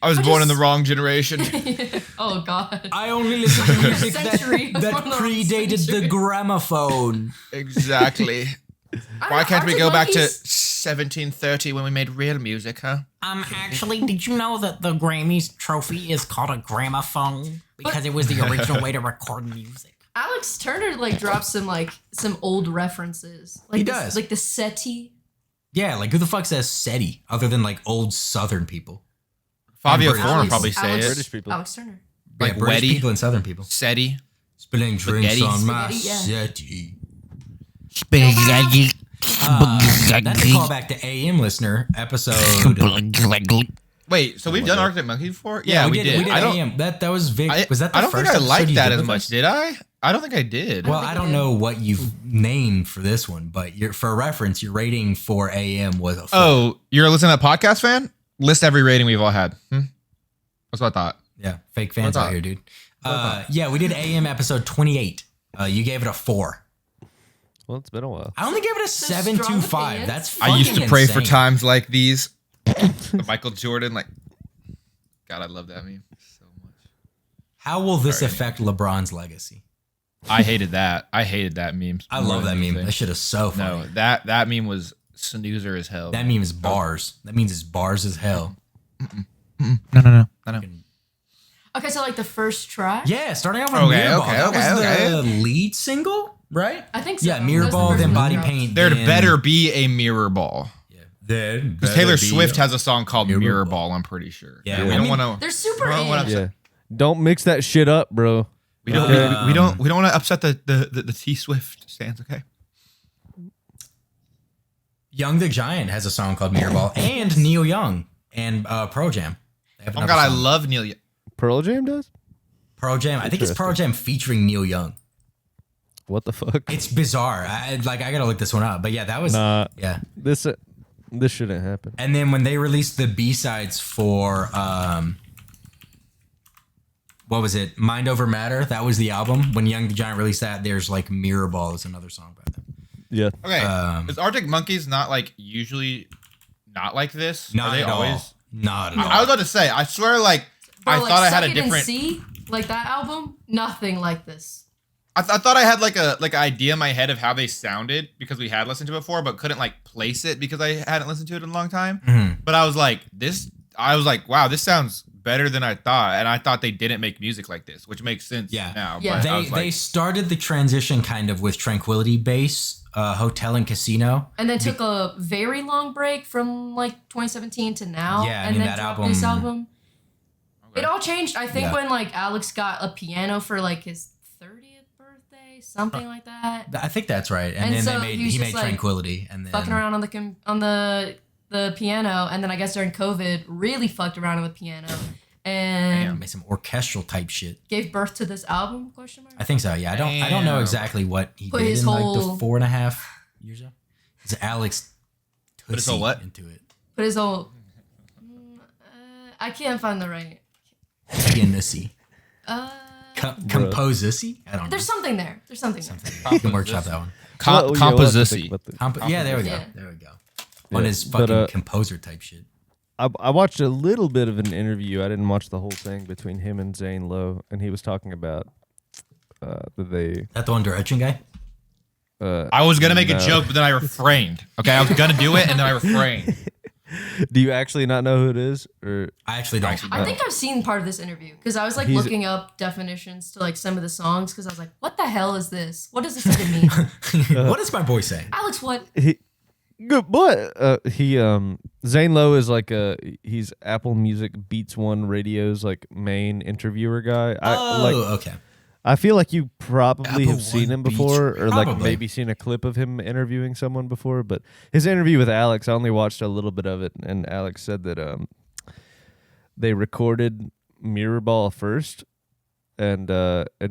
I was born in the wrong generation.
oh God.
I only listen to music
Century.
that
One of those
predated the
century.
gramophone.
Exactly. Why can't we
Arctic
go back to
Monkeys-
1730 when we made real music, huh?
Actually, did you know that the Grammys trophy is called a gramophone? Because it was the original way to record music.
Alex Turner drops some old references. Like
He
this-
does.
Like the SETI.
Yeah, like who the fuck says SETI other than like old Southern people?
Fabio
British.
Foreign
Alex-
probably say
Alex-
it.
British people.
Alex Turner.
Like
yeah, British
Weddy.
people and Southern people.
SETI.
Spilling drinks
Spaghetti.
on my
Spaghetti, yeah.
SETI.
Spaghetti.
That's a callback to AM listener episode.
Wait, so we've done Arctic Monkey before? Yeah, we did.
We did
I don't.
AM. That was Vic. Was that the
I don't
first
think I
episode
liked
you
that
did
as
with
much.
us?
Did I? I don't think I did.
Well,
think
I
you
don't
did.
know what you've named for this one, but for reference, your rating for AM was a 4.
Oh, you're a listening to podcast fan? List every rating we've all had. That's what I thought.
Yeah, fake fans
What's
out
up?
here, dude. Yeah, we did AM episode 28. You gave it a 4.
Well, it's been a while.
I only gave it a
So
7.25.
strong opinions.
That's
I used to pray for
insane.
times like these. The Michael Jordan, God, I love that meme so much.
How will this
Sorry,
affect LeBron's legacy?
I hated that. I hated that meme.
I
more
love that
than
meme.
anything.
That shit is so funny.
No, that meme was snoozer as hell.
That meme is bars. That means it's bars as hell.
No.
Okay, so the first track.
Yeah, starting off with
Okay,
Mirrorball.
okay,
That was
okay.
the lead single, right?
I think so.
Yeah,
That was the
Mirrorball,
first
then
one
Body
that dropped.
Paint.
There'd
then-
better be a mirror ball.
Yeah. Then
Because Taylor Swift has a song called
Mirror
Mirror
Ball.
Ball, I'm pretty sure.
Yeah,
we
I
don't
mean,
want to.
They're super
We don't wanna
in.
Yeah. Don't mix that shit up, bro.
We don't. we don't. We don't want to upset the T Swift stands. Okay.
Young the Giant has a song called Mirrorball, and Neil Young and Pearl Jam. They have
Oh
another
God, I
song.
love Neil. Young.
Pearl Jam does?
Pearl Jam. I think it's Pearl Jam featuring Neil Young.
What the fuck?
It's bizarre. I gotta look this one up. But yeah, that was
Nah,
yeah.
this shouldn't happen.
And then when they released the B-sides for what was it? Mind Over Matter. That was the album. When Young the Giant released that, there's Mirrorball is another song by them.
Yeah.
Okay. Is Arctic Monkeys not usually not like this?
Not
Are they
at
always?
all. Not at all.
I was about to say. I swear, I
Bro,
thought I had
Suck
a
It and
different.
See, that album, nothing like this.
I thought I had an idea in my head of how they sounded because we had listened to it before, but couldn't place it because I hadn't listened to it in a long time.
Mhm.
But I was like, wow, this sounds better than I thought, and I thought they didn't make music like this, which makes sense
Yeah.
now.
Yeah.
But I was
They
like,
started the transition kind of with Tranquility Base, Hotel and Casino.
And then took a very long break from 2017 to now.
Yeah, I
and
mean,
then
that
dropped this
album-
album. It all changed, I think,
Yeah.
when Alex got a piano for his 30th birthday, something like that.
I think that's right. And,
And
then
so
he
he was
made
just, like,
Tranquility, and then
Fucking around on the piano, and then I guess during COVID, really fucked around on the piano, and
made some orchestral type shit.
gave birth to this album? Question mark.
I think so. Yeah, I don't know
Damn.
exactly what he
Put
did
his
in the
whole-
4.5 years ago. It's Alex.
Put his whole
Tussy
what?
into it?
Put his whole. I can't find the right.
Pianissy.
Uh,
Composissy? I don't know.
there's something there. There's something there.
You can workshop that one.
Well, yeah, we'll have to think
Composissy.
about that.
Yeah, there we go.
Yeah.
There we go. On
Yeah,
his
but,
fucking
uh,
composer type shit.
I watched a little bit of an interview. I didn't watch the whole thing between him and Zane Lowe, and he was talking about that they.
That the One Direction guy?
I was gonna make a
No.
joke, but then I refrained. Okay, I was gonna do it, and then I refrained.
Do you actually not know who it is, or
I actually don't.
I think I've seen part of this interview because I was
He's-
looking up definitions to some of the songs because I was like, what the hell is this? What does this even mean?
What is my boy saying?
Alex, what?
he? Good boy. Zane Lowe is he's Apple Music Beats One Radio's main interviewer guy.
Oh, okay.
I feel like you probably
Apple
have seen
One
him
Beach,
before, or like
probably.
maybe seen a clip of him interviewing someone before. But his interview with Alex, I only watched a little bit of it, and Alex said that they recorded Mirrorball first, and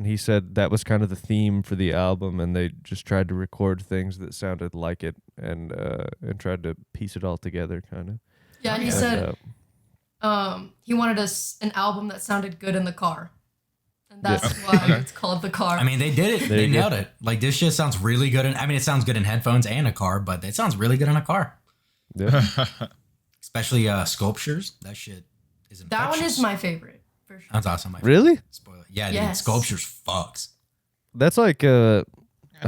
he said that was kind of the theme for the album, and they just tried to record things that sounded like it, and tried to piece it all together, kind of.
Yeah, and he said he wanted an album that sounded good in the car. And that's why it's called The Car.
I mean, they did it.
There
They
you go.
nailed it. Like, this shit sounds really good. I mean, it sounds good in headphones and a car, but it sounds really good in a car.
Yeah.
Especially Sculptures. That shit is infectious.
that one is my favorite, for sure.
That's awesome.
Really?
Spoiler. Yeah,
Yes.
dude. Sculptures fucks.
That's like I
Yeah.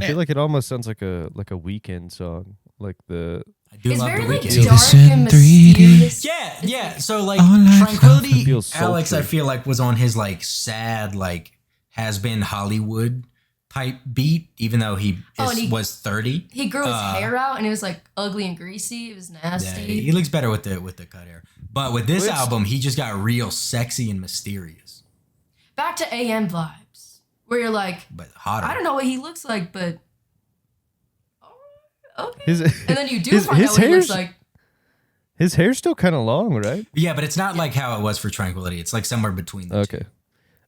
feel like it almost sounds like a Weekend song, like the.
I do
It's
love
very
the
like
weekend.
dark and mysterious.
Yeah. So like
That
Tranquility,
feels
Alex, I
sultry.
feel like was on his like sad, like has been Hollywood type beat, even though he
Oh, and he-
was 30.
He grew his hair out and it was like ugly and greasy. It was
Yeah,
nasty.
he looks better with the cut hair. But with this
Which-
album, he just got real sexy and mysterious,
Back to AM vibes, where you're like,
but hotter.
I don't know what he looks like, but okay.
His
And then you do
his-
find
his
out what he looks
hair's-
like.
his hair's still kind of long, right?
Yeah, but it's not like how it was for Tranquility. It's like somewhere between the two.
Okay.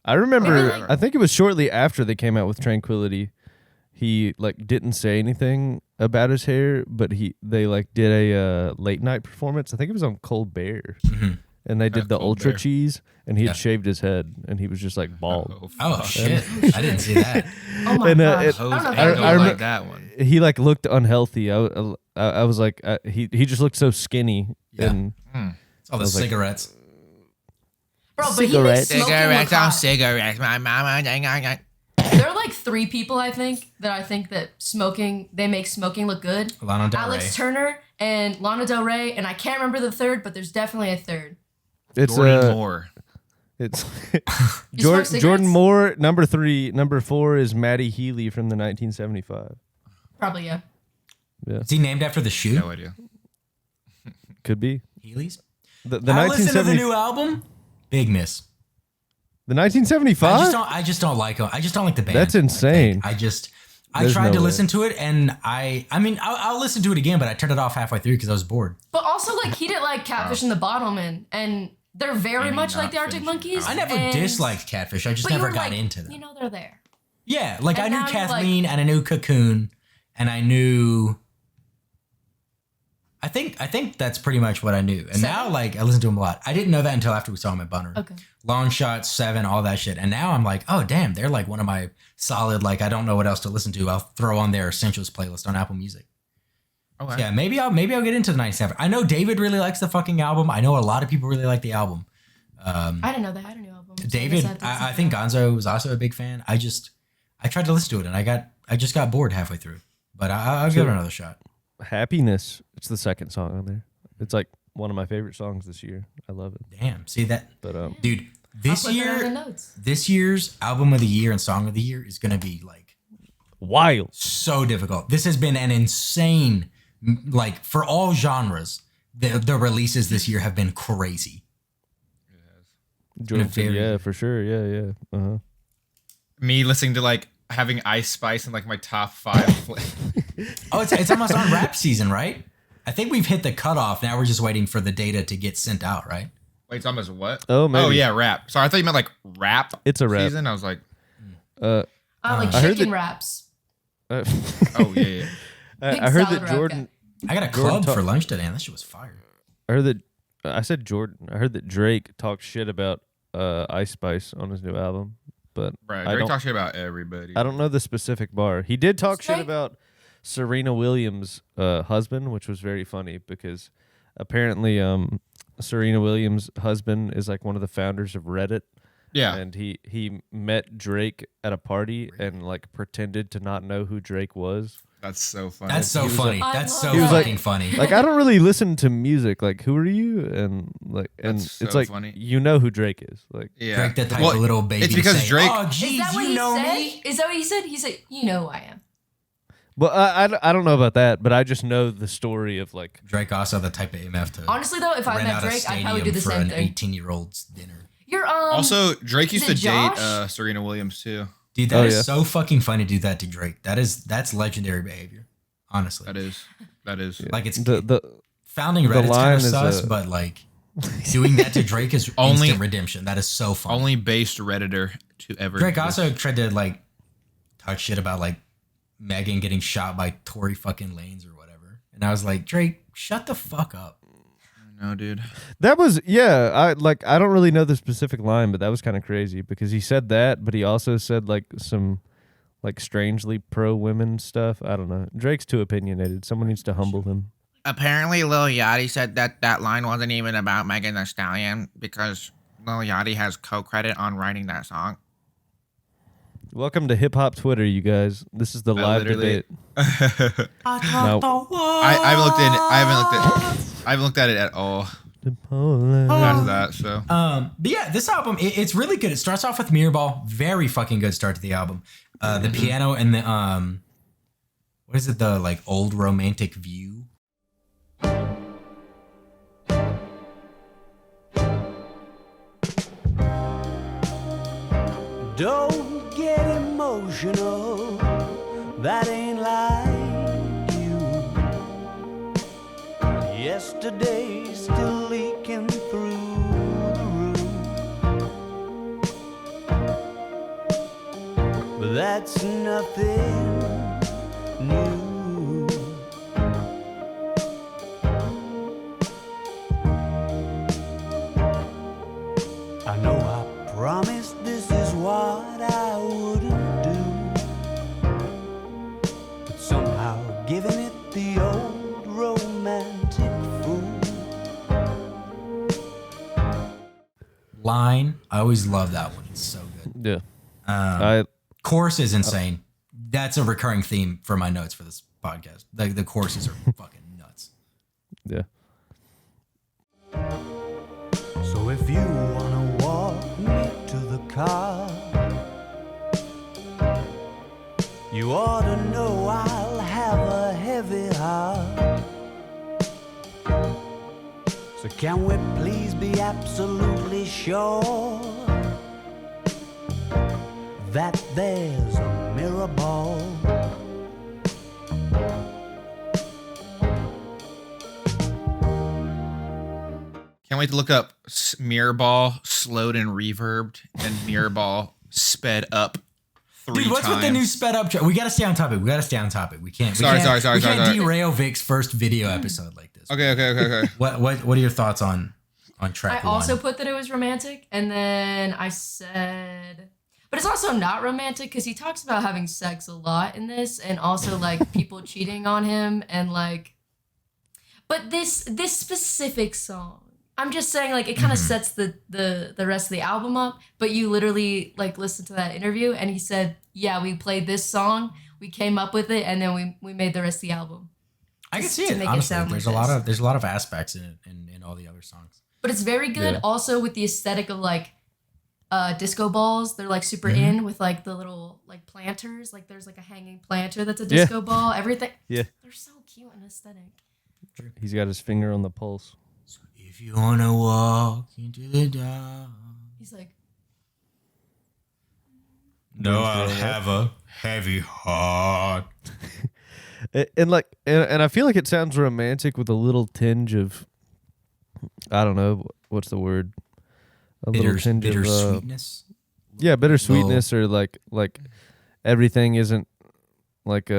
I remember.
Really?
I think it was shortly after they came out with Tranquility. He like didn't say anything about his hair, but they like did a late night performance. I think it was on Colbert,
Mhm.
and they did the Ultra
Colbert.
Cheese, and he
Yeah.
had shaved his head, and he was just like bald.
Oh
fuck.
shit! I didn't see that.
Oh my
And,
gosh.
it-
I don't know if
Hose
I
angle
I
know.
like that one.
He like looked unhealthy. I was like, he just looked so skinny,
Yeah.
and
It's all the
was like-
cigarettes.
Bro, but he
Cigarettes.
makes smoking look hot.
cigarettes. My mama.
There are like 3 people I think that they make smoking look good.
Lana Del
Alex
Rey.
Turner and Lana Del Rey, and I can't remember the third, but there's definitely a third.
it's
Jordan Moore.
it's
You smoke
Jordan
cigarettes?
Moore. Number 3, number 4 is Matty Healy from the 1975.
Probably, yeah.
Is he named after the shoe?
No idea.
Could be
Heelys.
the
I listened to the
1970
new album. Big miss.
the 1975.
I just don't like him. I just don't like the band.
That's
I think.
insane.
I
There's
tried
no
to
way.
listen to it, and I'll listen to it again, but I turned it off halfway through because I was bored.
But also, like, he didn't like Catfish and the Bottlemen, and they're very
Maybe
much
not
like the Arctic
finishing
Monkeys.
I never
and-
disliked Catfish. I just
but you
never
were
got
like,
into them.
You know, they're there.
Yeah, like
And
I knew
now you're like-
Kathleen and I knew Cocoon, and I knew. I think that's pretty much what I knew. And now,
Seven?
like, I listen to him a lot. I didn't know that until after we saw him at Bunner.
Okay.
Long Shot, 7, all that shit. And now I'm like, oh, damn, they're like one of my solid, like, I don't know what else to listen to. I'll throw on their Essentials playlist on Apple Music.
Okay.
Yeah, maybe I'll get into the 97. I know David really likes the fucking album. I know a lot of people really like the album.
I didn't know they had a new album. so I
David,
guess have to listen
I
to
think
that.
Gonzo was also a big fan. I tried to listen to it and I just got bored halfway through. But I'll give it another shot.
Happiness. It's the second song on there. It's like one of my favorite songs this year. I love it.
Damn, see that,
But
dude.
I'll
This
put that on the
year,
notes.
this year's album of the year and song of the year is gonna be like
wild.
so difficult. This has been an insane, like for all genres. The releases this year have been crazy.
Jordan said,
very-
yeah, for sure. Yeah. Uh-huh.
Me listening to like having Ice Spice in like my top 5.
Oh, it's almost on rap season, right? I think we've hit the cutoff. Now we're just waiting for the data to get sent out, right?
Wait, it's almost what?
Oh, maybe.
Oh yeah, rap. Sorry, I thought you meant like rap.
It's a rap.
season. I was like,
Uh,
I like
I heard
chicken
that-
wraps.
uh,
oh yeah.
Big
I heard
salad
that
wrap
Jordan.
I got a
Jordan
club
talk-
for lunch today, and that shit was fire.
I heard that. I said Jordan. I heard that Drake talked shit about Ice Spice on his new album, but
Right.
I
Drake
don't.
talks shit about everybody.
I don't know the specific bar. He did talk shit
Drake?
about Serena Williams' husband, which was very funny because apparently Serena Williams' husband is like one of the founders of Reddit,
Yeah.
and he met Drake at a party and like pretended to not know who Drake was.
That's so funny.
That's so
He was
funny.
like-
That's
I
so
love He was
like-
fucking funny.
Like, I don't really listen to music. Like, who are you? And like, and
That's
it's
so
like
funny.
you know who Drake is. Like,
yeah.
Drake, the type
Well,
of little baby.
It's
to
because
say,
Drake.
Oh,
Is
geez,
that what
you
he
know
said?
me.
Is that what he said? He said, "You know who I am."
but I don't know about that. But I just know the story of like
Drake also the type of MF to
Honestly, though, if I
rent
met
out a
Drake, I'd
stadium
probably do the
for
same
an
thing.
18-year-old's dinner.
You're
also, Drake
is
used to
it
date
Josh?
Serena Williams too.
Dude, that is
yeah.
so fucking funny to do that to Drake. That's legendary behavior. Honestly.
That is.
Like it's
The
founding
the
Reddit's kind
line
of
is
sus,
a-
but like doing that to Drake is
Only-
instant redemption. That is so funny.
Only based Redditor to ever.
Drake
do this.
also tried to like talk shit about like Megan getting shot by Tory fucking Lanez or whatever. And I was like, Drake, shut the fuck up.
No, dude.
That was I don't really know the specific line, but that was kind of crazy because he said that, but he also said like some like strangely pro women stuff. I don't know. Drake's too opinionated. Someone needs to humble him.
Apparently, Lil Yachty said that line wasn't even about Megan Thee Stallion because Lil Yachty has co-credit on writing that song.
Welcome to hip hop Twitter, you guys. This is the live
literally-
debate.
I
No.
I haven't looked at it at all. After that, so
But yeah, this album, it's really good. It starts off with Mirrorball. Very fucking good start to the album. The piano and the, what is it? The like old romantic view.
Don't get emotional, that ain't like you. Yesterday's still leaking through the roof, but that's nothing new. I know I promised this is what I wouldn't do, but somehow giving it the old romantic fool.
Line. I always love that one. It's so good.
Yeah.
Chorus is insane. That's a recurring theme for my notes for this podcast. The choruses are fucking nuts.
Yeah.
So if you wanna walk me to the car, you ought to know I'll have a heavy heart. So can we please be absolutely sure that there's a mirror ball?
can't wait to look up Mirrorball slowed and reverbed and Mirrorball sped up 3
Dude, what's
times.
with the new sped up? We got to stay on topic. We
Sorry.
We can't
Sorry.
derail Vic's first video episode like this.
Okay.
What are your thoughts on track
I also
one?
put that it was romantic, and then I said, but it's also not romantic because he talks about having sex a lot in this, and also like people cheating on him, and like, but this specific song, I'm just saying like it kind of sets the rest of the album up. But you literally like listen to that interview, and he said, yeah, we played this song, we came up with it, and then we made the rest of the album.
I can see
to
it.
make it
Honestly,
sound
there's
like
there's a lot of aspects in it in all the other songs.
But it's very good
Yeah.
also with the aesthetic of like disco balls. They're like super
Mm-hmm.
in with like the little like planters. Like there's like a hanging planter that's a disco ball. Everything.
Yeah.
They're so cute and aesthetic.
He's got his finger on the pulse.
If you wanna walk into the dark,
He's like,
no, I'll have a heavy heart.
And I feel like it sounds romantic with a little tinge of, I don't know, what's the word? A little tinge
Bitter
of
sweetness.
yeah, bittersweetness, or like everything isn't like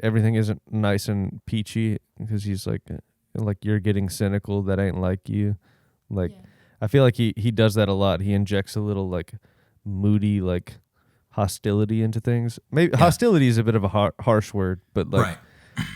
everything isn't nice and peachy because he's like you're getting cynical, that ain't like you. Like
yeah.
I feel like he does that a lot. He injects a little like moody like hostility into things. Maybe hostility is a bit of a harsh word, but like
Right.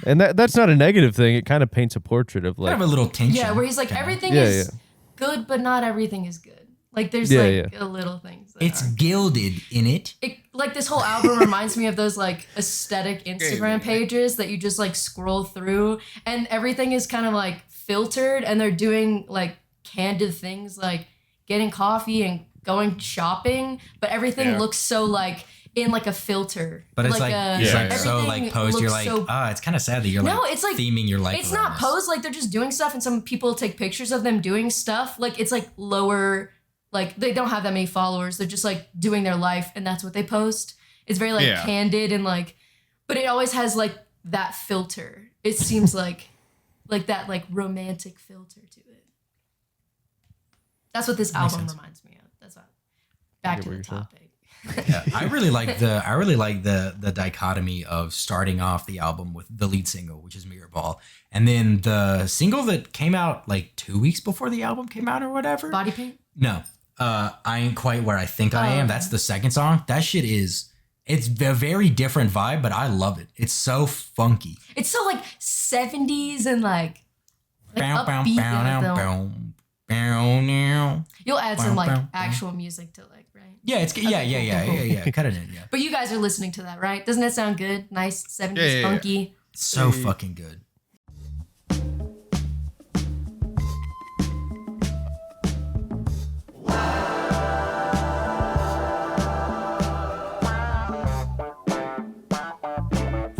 and that's not a negative thing. It kind of paints a portrait of like
Kind of a little tension.
Yeah, where he's like,
kinda.
everything
Yeah,
is
yeah.
good, but not everything is good. Like there's
Yeah,
like
yeah.
a little things. That
It's
are.
gilded in it.
Like this whole album reminds me of those like aesthetic Instagram pages that you just like scroll through, and everything is kind of like filtered, and they're doing like candid things like getting coffee and going shopping, but everything looks so like in like a filter.
But it's like, it's like so
everything
like posed. You're
looks
like,
so-
it's kind of sad that you're
No,
like
it's like
theming your life.
It's
around
not
this.
posed like they're just doing stuff, and some people take pictures of them doing stuff. Like it's like lower like they don't have that many followers. They're just like doing their life and that's what they post. It's very like
Yeah.
candid and like, but it always has like that filter. It seems like that like romantic filter to it. That's what this album reminds me of. That's what. Back to the topic.
Yeah, I really like the dichotomy of starting off the album with the lead single, which is Mirror Ball, and then the single that came out like 2 weeks before the album came out or whatever.
Body Paint?
No, I ain't quite where I think I am. That's the second song. That shit it's a very different vibe, but I love it. It's so funky.
It's so like 70s and like
Bow, bow,
upbeat.
bow,
and
bow,
they'll-
bow, bow.
You'll add some
Bow,
like
bow, bow.
actual music to like, right?
Yeah, it's yeah. Cut it in, yeah.
But you guys are listening to that, right? Doesn't that sound good? Nice 70s
Yeah.
funky.
So fucking good.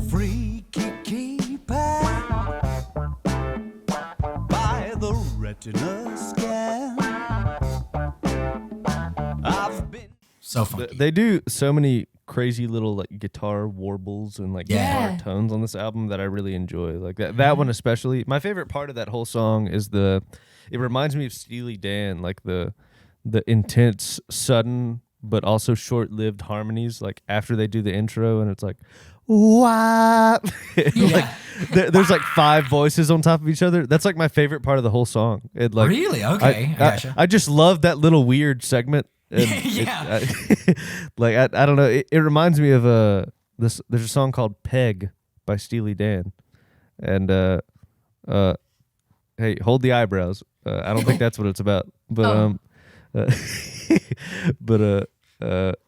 Freaky keeper by the retina scan. I've been
So funky.
They do so many crazy little like guitar warbles and like
Yeah.
guitar tones on this album that I really enjoy. Like that one especially. My favorite part of that whole song is it reminds me of Steely Dan, like the intense, sudden but also short-lived harmonies like after they do the intro and it's like what like there's like 5 voices on top of each other. That's like my favorite part of the whole song. It like
Really? Okay, I gotcha.
I just love that little weird segment. And
Yeah.
like I don't know. It reminds me of this. There's a song called "Peg" by Steely Dan, and hey, hold the eyebrows. I don't think that's what it's about, but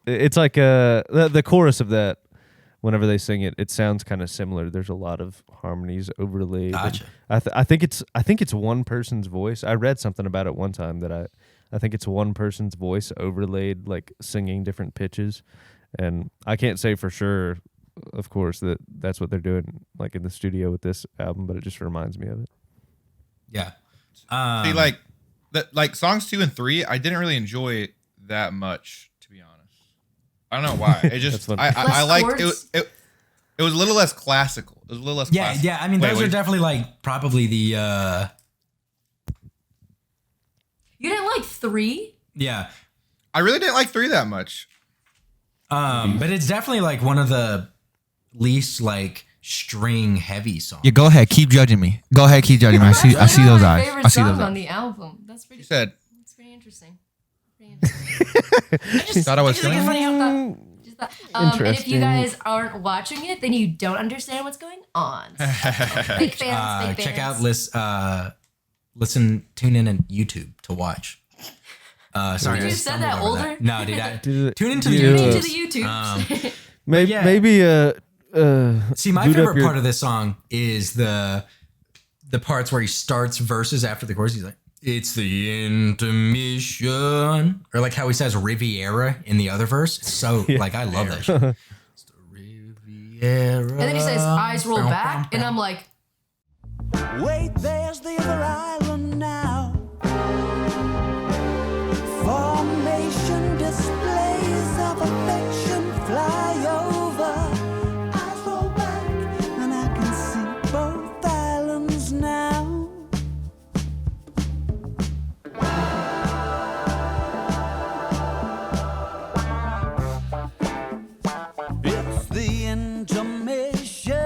it's like the chorus of that. Whenever they sing it, it sounds kind of similar. There's a lot of harmonies overlaid.
Gotcha.
I think it's one person's voice. I read something about it one time that I think it's one person's voice overlaid, like singing different pitches. And I can't say for sure, of course, that that's what they're doing like in the studio with this album, but it just reminds me of it.
Yeah.
See, like songs 2 and 3, I didn't really enjoy that much, to be honest. I don't know why. It just
That's funny.
I
Less
liked
chords?
it was a little less classical. It was a little less
Yeah,
classical.
yeah. I mean,
Wait,
those
what
are
did-
definitely like probably the
You didn't like 3?
yeah.
I really didn't like 3 that much.
But it's definitely like one of the least like string heavy songs.
Yeah, go ahead. Keep judging me. Go ahead, keep judging me. I see
That's
those
my
eyes.
favorite
I see
song
those
on
eyes.
the album. That's pretty.
You said
That's pretty interesting. I just
Thought I was
think it's
going-
funny how that. Just that. And if
Interesting.
you guys aren't watching it, then you don't understand what's going on. Fake fans, fake
Check out
fans.
tune in on YouTube to watch. Sorry,
Did
I
you
just
said
stumbled
that
over
older?
No, dude. I,
Dude,
tune into the
dude,
Tune into
YouTube.
the YouTube.
Maybe
yeah.
maybe
See, my
boot up
favorite
your-
part of this song is the parts where he starts verses after the chorus. He's like, "It's the intermission," or like how he says Riviera in the other verse. It's so like I love that shit. It's the Riviera.
And then he says eyes roll back, and I'm like,
Wait, there's the other island now. Formation displays of affection fly over. Eyes roll back, and I can see both islands now. It's the intermission.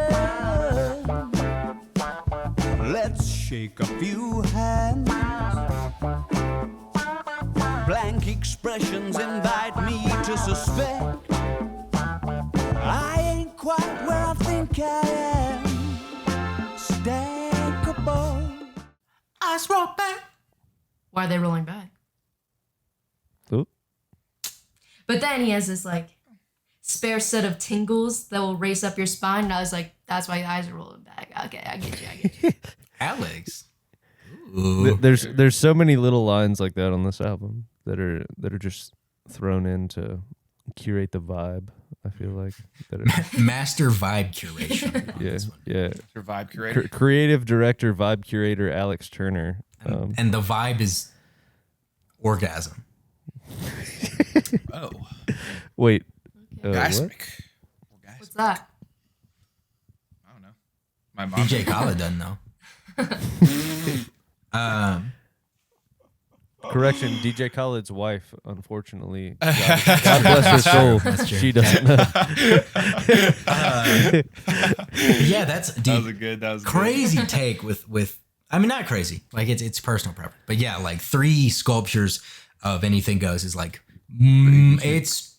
Let's shake a few hands. Blank expressions invite me to suspect I ain't quite where I think I am. Stackable.
Eyes roll back.
why are they rolling back?
Oop.
But then he has this like spare set of tingles that will race up your spine. And I was like, that's why your eyes are rolling back. Okay, I get you.
Alex.
There's so many little lines like that on this album that are just thrown in to curate the vibe. I feel like that are,
Master vibe curation. on
yeah,
this one.
yeah.
Your vibe curator.
Creative director, vibe curator Alex Turner.
And the vibe is orgasm.
Oh,
Wait.
Okay.
what?
Gasmic.
What's that?
I don't know. My mom.
DJ Khaled doesn't know.
Correction, DJ Khaled's wife, unfortunately. God bless her soul.
That's true.
She doesn't know.
Yeah, that's
That was a
deep.
good. That was a
Crazy take with. I mean, not crazy. Like it's personal preference, but yeah, like 3 sculptures of Anything Goes is like it's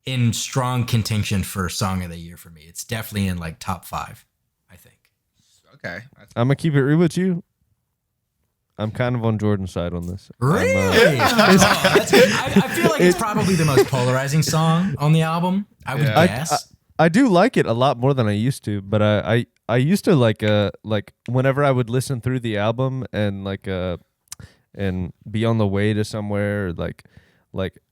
in strong contention for Song of the Year for me. It's definitely in like top 5, I think.
Good. Okay.
I'm going to keep it real with you. I'm kind of on Jordan's side on this.
Really? I feel like it's probably the most polarizing song on the album. I would
Yeah.
guess.
I do like it a lot more than I used to, but I used to like whenever I would listen through the album and and be on the way to somewhere, like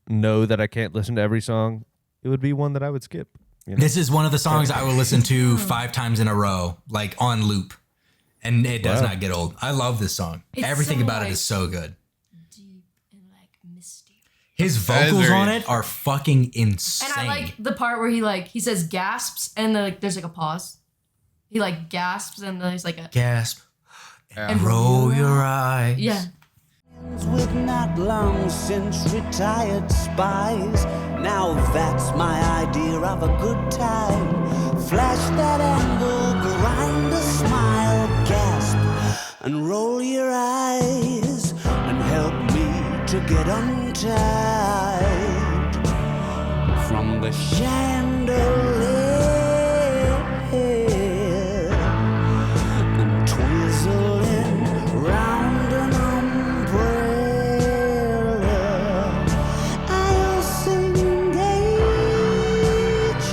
know that I can't listen to every song, it would be one that I would skip. You know?
This is one of the songs I will listen to 5 times in a row, like on loop. And it does
Wow.
not get old. I love this song.
It's
Everything
so,
about it
like,
is so good.
Deep and like mysterious.
His
That is
vocals
very
on it are fucking insane.
And I like the part where he says gasps and there's like a pause. He like gasps and there's like a
gasp
Yeah.
and roll your eyes.
yeah.
With not long since retired spies. Now that's my idea of a good time. Flash that angle, grind a smile, gasp, and roll your eyes, and help me to get untied from the chandelier and twizzling round an umbrella. I'll engage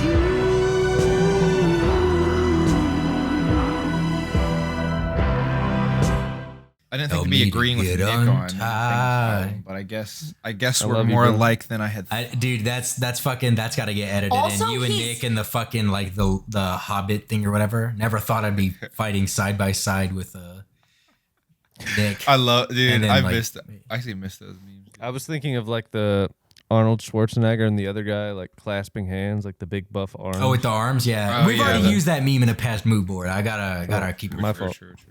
you.
I didn't think
Help
to
me
be
to
agreeing with
get
Nick on
untied.
things, but I guess
I
we're
love you,
more
bro.
alike than I had.
Dude, that's fucking that's got to get edited
Also,
in. You and
he's-
Nick and the fucking like the Hobbit thing or whatever. Never thought I'd be fighting side by side with Nick.
I love, dude.
And then,
I
like-
missed. I actually missed those memes.
I was thinking of like the Arnold Schwarzenegger and the other guy like clasping hands, like the big buff arms.
Oh, with the arms, yeah.
Oh,
We've
yeah,
already
the-
used that meme in a past mood board. I gotta keep it.
My
True,
fault.
true, true.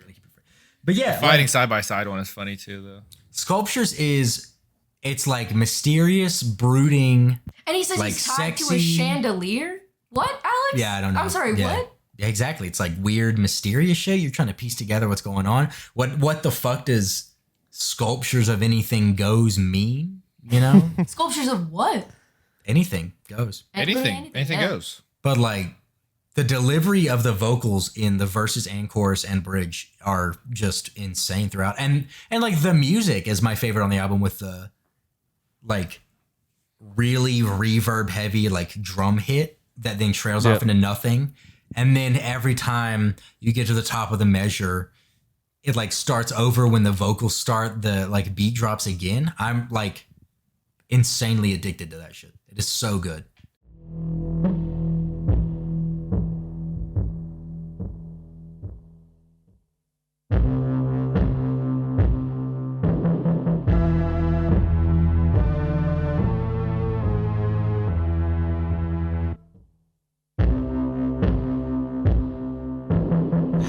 But yeah,
Fighting side by side one is funny too, though.
Sculptures it's like mysterious, brooding.
And he says
Like
he's tied to a
sexy-
chandelier. What, Alex?
Yeah, I don't know.
I'm sorry,
Yeah.
what?
Yeah, exactly. It's like weird, mysterious shit. You're trying to piece together what's going on. What the fuck does sculptures of anything goes mean? You know,
Sculptures of what?
anything goes.
Anything
yeah.
goes.
But like the delivery of the vocals in the verses and chorus and bridge are just insane throughout. And like the music is my favorite on the album with the like really reverb heavy like drum hit that then trails off
Yep.
into nothing. And then every time you get to the top of the measure, it like starts over when the vocals start, the like beat drops again. I'm like insanely addicted to that shit. It is so good.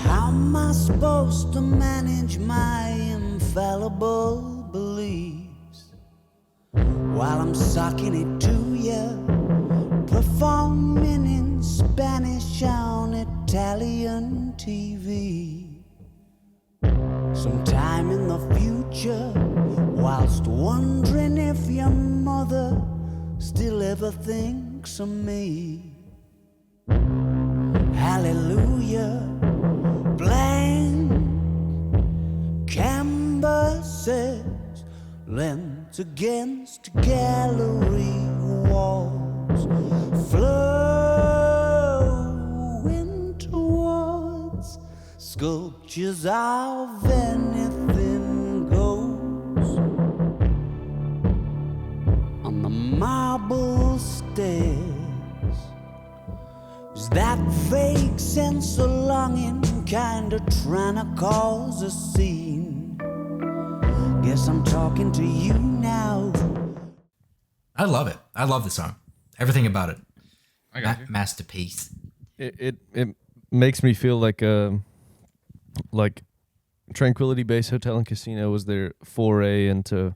How am I supposed to manage my infallible beliefs while I'm sucking it to you, performing in Spanish on Italian TV? Sometime in the future, whilst wondering if your mother still ever thinks of me. Hallelujah, blank canvases lent against gallery walls, flowing towards sculptures of anything goes on the marble stairs. Is that vague sense of longing kinda trying to cause a scene? Guess I'm talking to you now.
I love it. I love the song. Everything about it.
I got you.
Masterpiece.
It makes me feel like Tranquility Base Hotel and Casino was their foray into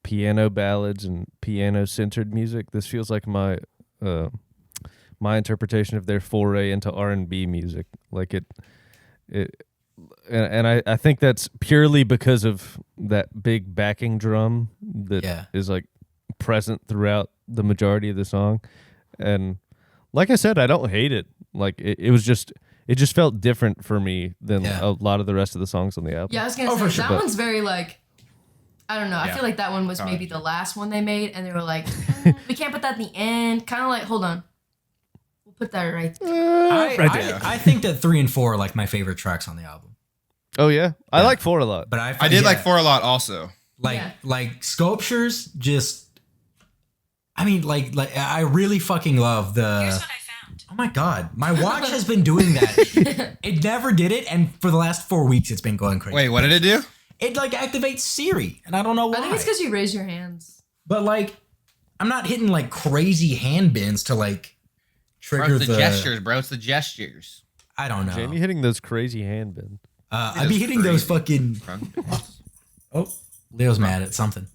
piano ballads and piano centered music. This feels like my interpretation of their foray into R&B music. Like I think that's purely because of that big backing drum that is like present throughout the majority of the song. And like I said, I don't hate it. Like it just felt different for me than a lot of the rest of the songs on the album.
Yeah, I was gonna say that one's very like, I don't know. I
Yeah.
feel like that one was maybe the last one they made, and they were like, we can't put that in the end. Kind of like, hold on, we'll put that right there.
I think that 3 and 4 are like my favorite tracks on the album.
Oh yeah, I like 4 a lot.
But
I did like 4 a lot also.
Like Sculptures. Just, I mean, like I really fucking love the.
Here's what I found.
Oh my god, my watch has been doing that. It never did it, and for the last 4 weeks, it's been going crazy.
Wait, what did it do?
It like activates Siri, and I don't know why.
I think it's because you raise your hands.
But like, I'm not hitting like crazy hand bends to like trigger
Bro, it's the gestures, bro. It's the gestures.
I don't know.
Jamie hitting those crazy hand bends.
I'd be hitting those fucking. Oh, Leo's mad at something.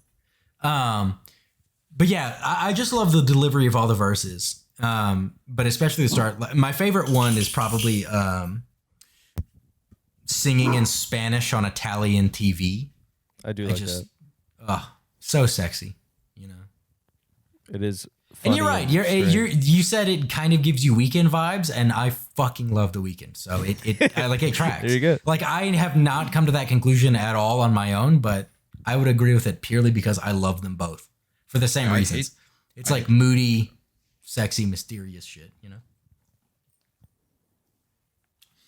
But yeah, I just love the delivery of all the verses. But especially the start. My favorite one is probably singing in Spanish on Italian TV.
I do like that.
So sexy, you know.
It is.
And you're right. You said it kind of gives you Weekend vibes, and I fucking love The Weeknd. So it tracks.
There you go.
Like I have not come to that conclusion at all on my own, but I would agree with it purely because I love them both for the same reasons. It's like moody, sexy, mysterious shit, you know.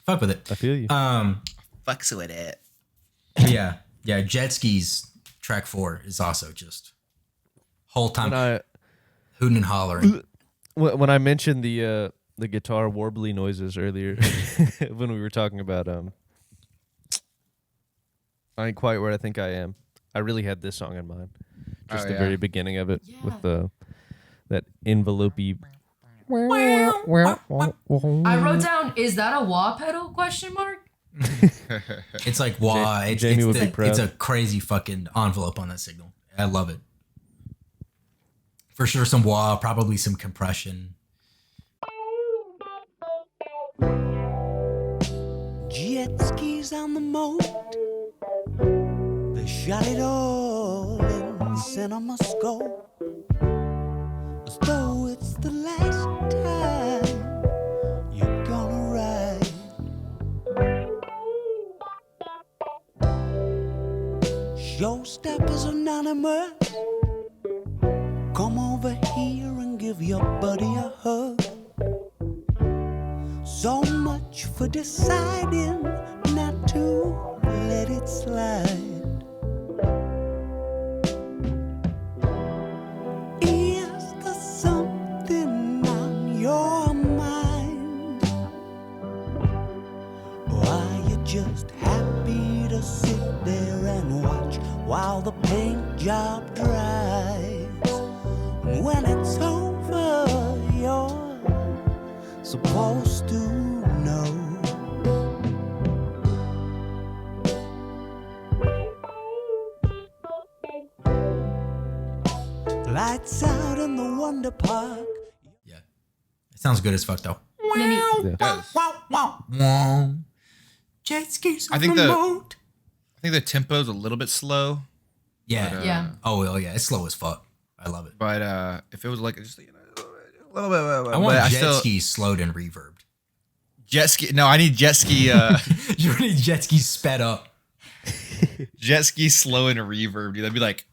Fuck with it.
I feel you.
Fucks with it.
Yeah. Jet Skis track 4 is also just whole time hooting and hollering.
When I mentioned the guitar warbly noises earlier, when we were talking about I ain't quite where I think I am, I really had this song in mind. Just the very beginning of it with that envelopey.
I wrote down, is that a wah pedal? Question mark.
It's like wah.
Jamie would be proud.
It's a crazy fucking envelope on that signal. I love it. For sure, some wah, probably some compression.
Jet skis on the moat. They shot it all in cinema scope. As though it's the last time you're gonna ride. Showstoppers Anonymous. Come over here and give your buddy a hug. So much for deciding not to let it slide. Is there something on your mind? Or are you just happy to sit there and watch while the paint job dries? When it's over, you're supposed to know. Lights out in the Wonder Park.
Yeah. It sounds good as fuck, though.
Maybe.
It does.
Wow. Jet skis on
I think
the
the-
boat.
I think the tempo's a little bit slow,
Yeah.
Yeah.
Oh, well, yeah. It's slow as fuck. I love it.
but if it was like just a little bit,
I want
but
jet
still,
skis slowed and reverbed.
jet ski. No, I need jet ski.
You need jet skis sped up.
Jet ski slow and reverb. Dude, that'd be like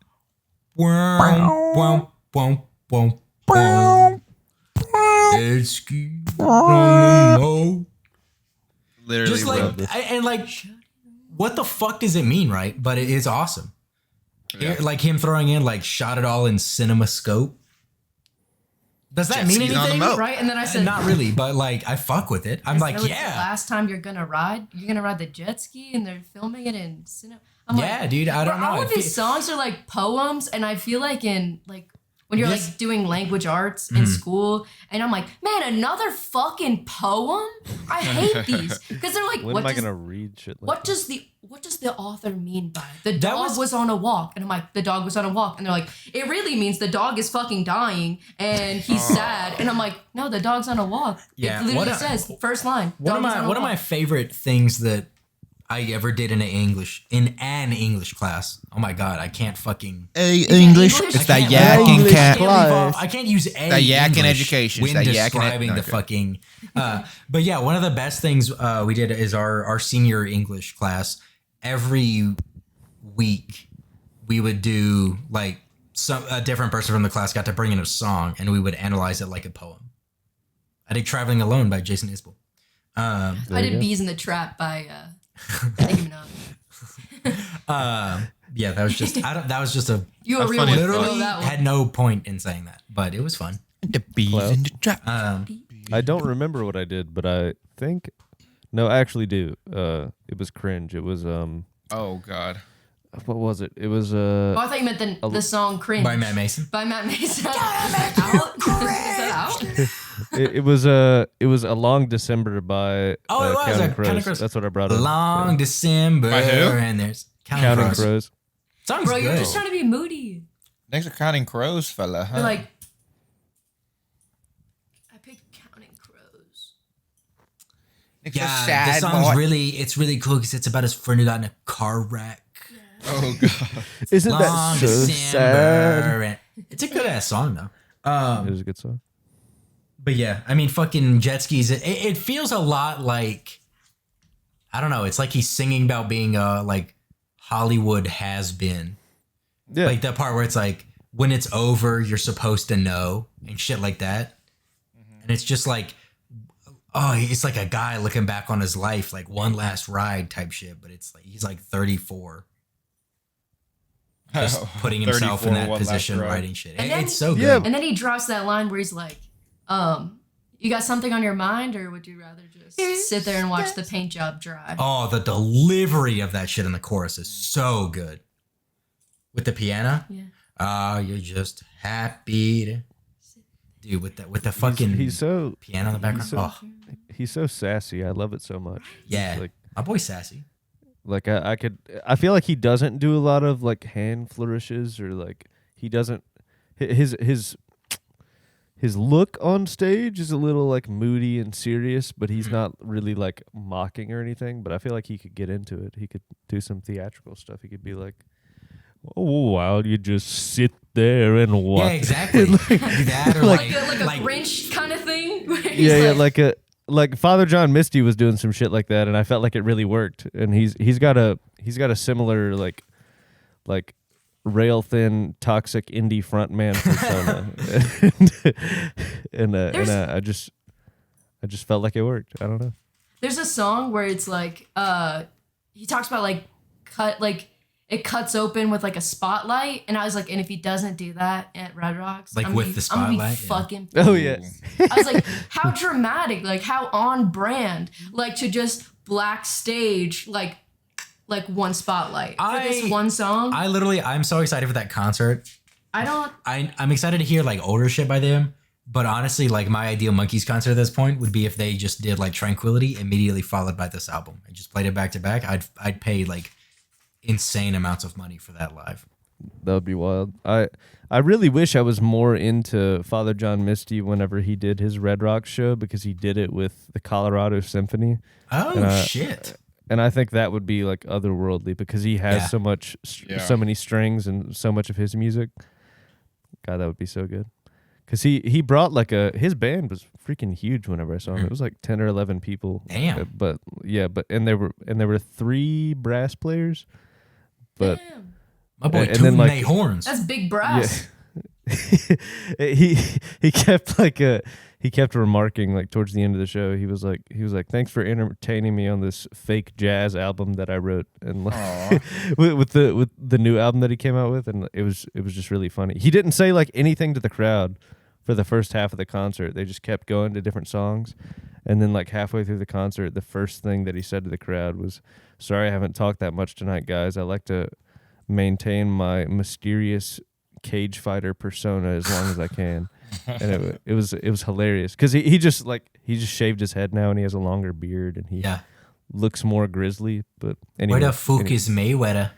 Jet ski on the boat.
literally.
Just like
bro.
and like, what the fuck does it mean, right? But it is awesome.
Yeah.
Like him throwing in like shot it all in cinema scope. Does that
Jet
mean
skis on the
anything?
moat.
Right, and then I said,
Not really, but like I fuck with it. I'm
"Is
like,
that the
yeah,
last time you're gonna ride the jet ski, and they're filming it in cinema. I'm
yeah,
like,
dude. I don't know.
All
I
of his songs are like poems, and I feel like in like when you're
Yes.
like doing language arts in school, and I'm like, man, another fucking poem? I hate these because they're like,
When am I gonna read shit like
what
that?
does the author mean by it? The
That
dog was on a walk, and I'm like, the dog was on a walk, and they're like, it really means the dog is fucking dying and he's sad, and I'm like, no, the dog's on a walk.
Yeah,
It literally
what a-
says first line.
One of
dog is on a
my
walk.
favorite things that I ever did in an English class. Oh my god, I can't fucking.
English.
English?
It's
I
that
can't-
yak
I
and
can't
cat.
leave off- I can't use a
That yak in
English
education. It's
when
that yak in ed-
describing the
okay.
fucking. But yeah, one of the best things we did is our senior English class. Every week, we would do like a different person from the class got to bring in a song, and we would analyze it like a poem. I did "Traveling Alone" by Jason Isbell.
I did Bees in the Trap by Nicki Minaj.
Yeah, that was just that was just a
You were
That's
real
funny.
one.
literally
That one.
had no point in saying that, but it was fun.
The bees in the trap.
I don't remember what I did, but I think no, I actually do. It was cringe. It was
Oh God.
what was it? It was
Oh, I thought you meant the song Cringe.
By Matt Mason.
By Matt Mason. Out? Is that out?
it was a long December by
Oh, it was,
Counting
Counting
Crows.
Crows.
That's what I brought up.
Long December,
By who?
and there's
Counting
Crows.
Crows.
Song's
Bro, you're
good.
just trying to be moody.
Thanks for counting crows, fella. Huh?
You're like, I picked Counting Crows.
Nick's a
Yeah,
sad
the song's
boy.
it's really cool because it's about his friend who got in a car wreck.
Oh God.
Isn't
Long
that so
December.
sad?
And it's a good ass song though.
It was a good song.
But yeah, I mean, fucking jet skis. It feels a lot like, I don't know. It's like he's singing about being like Hollywood has been.
Yeah.
Like that part where it's like, when it's over, you're supposed to know and shit like that. And it's just like, oh, it's like a guy looking back on his life, like one last ride type shit. But it's like, he's like 34. Just putting himself in
34,
that
one last
position,
ride.
writing shit.
And then-
It's so good.
Yeah.
And then he drops that line where he's like, you got something on your mind, or would you rather just sit there and watch the paint job dry?
Oh, the delivery of that shit in the chorus is so good. With the piano.
Yeah.
Oh, you're just happy to... Dude, with the fucking
he's so
piano in the background.
so-
Oh,
he's so sassy. I love it so much.
yeah.
He's
My boy's sassy.
like I feel like he doesn't do a lot of like hand flourishes or like he doesn't his look on stage is a little like moody and serious, but he's not really like mocking or anything. But I feel like he could get into it. He could do some theatrical stuff. He could be like, "Oh, wow, you just sit there and watch."
Yeah, exactly. Do that or
Like
like,
a Grinch kind of thing? Where he's
Yeah, like Father John Misty was doing some shit like that, and I felt like it really worked. And he's got a similar like rail thin toxic indie frontman persona, and I just felt like it worked. I don't know.
There's a song where it's like, he talks about like it cuts open with like a spotlight, and I was like, and if he doesn't do that at Red Rocks,
Like
I'm
with
gonna
the
be, I'm gonna be
spotlight, yeah.
fucking.
Oh yeah,
I was like, how dramatic, like how on brand, like to just black stage, like one spotlight for this one song.
I'm so excited for that concert. I'm excited to hear like older shit by them. But honestly, like my ideal Monkeys concert at this point would be if they just did like Tranquility immediately followed by this album and just played it back to back. I'd pay like insane amounts of money for that live.
that would be wild. I really wish I was more into Father John Misty whenever he did his Red Rocks show, because he did it with the Colorado Symphony.
Oh shit.
And I think that would be like otherworldly because he has
Yeah.
so much, so many strings and so much of his music. God, that would be so good. Because he brought like his band was freaking huge whenever I saw him. It was like 10 or 11 people.
Damn.
But there were 3 brass players. But
Damn,
My boy
and then,
tooting
like-
they horns.
that's big brass.
he kept remarking like towards the end of the show, he was like thanks for entertaining me on this fake jazz album that I wrote, and like, with the new album that he came out with, and it was just really funny. He didn't say like anything to the crowd for the first half of the concert. They just kept going to different songs, and then like halfway through the concert, the first thing that he said to the crowd was, "Sorry, I haven't talked that much tonight, guys. I like to maintain my mysterious cage fighter persona as long as I can, and it was hilarious because he just shaved his head now and he has a longer beard and he
Yeah.
looks more grizzly. But anyway,
Where the fuck is Mayweather?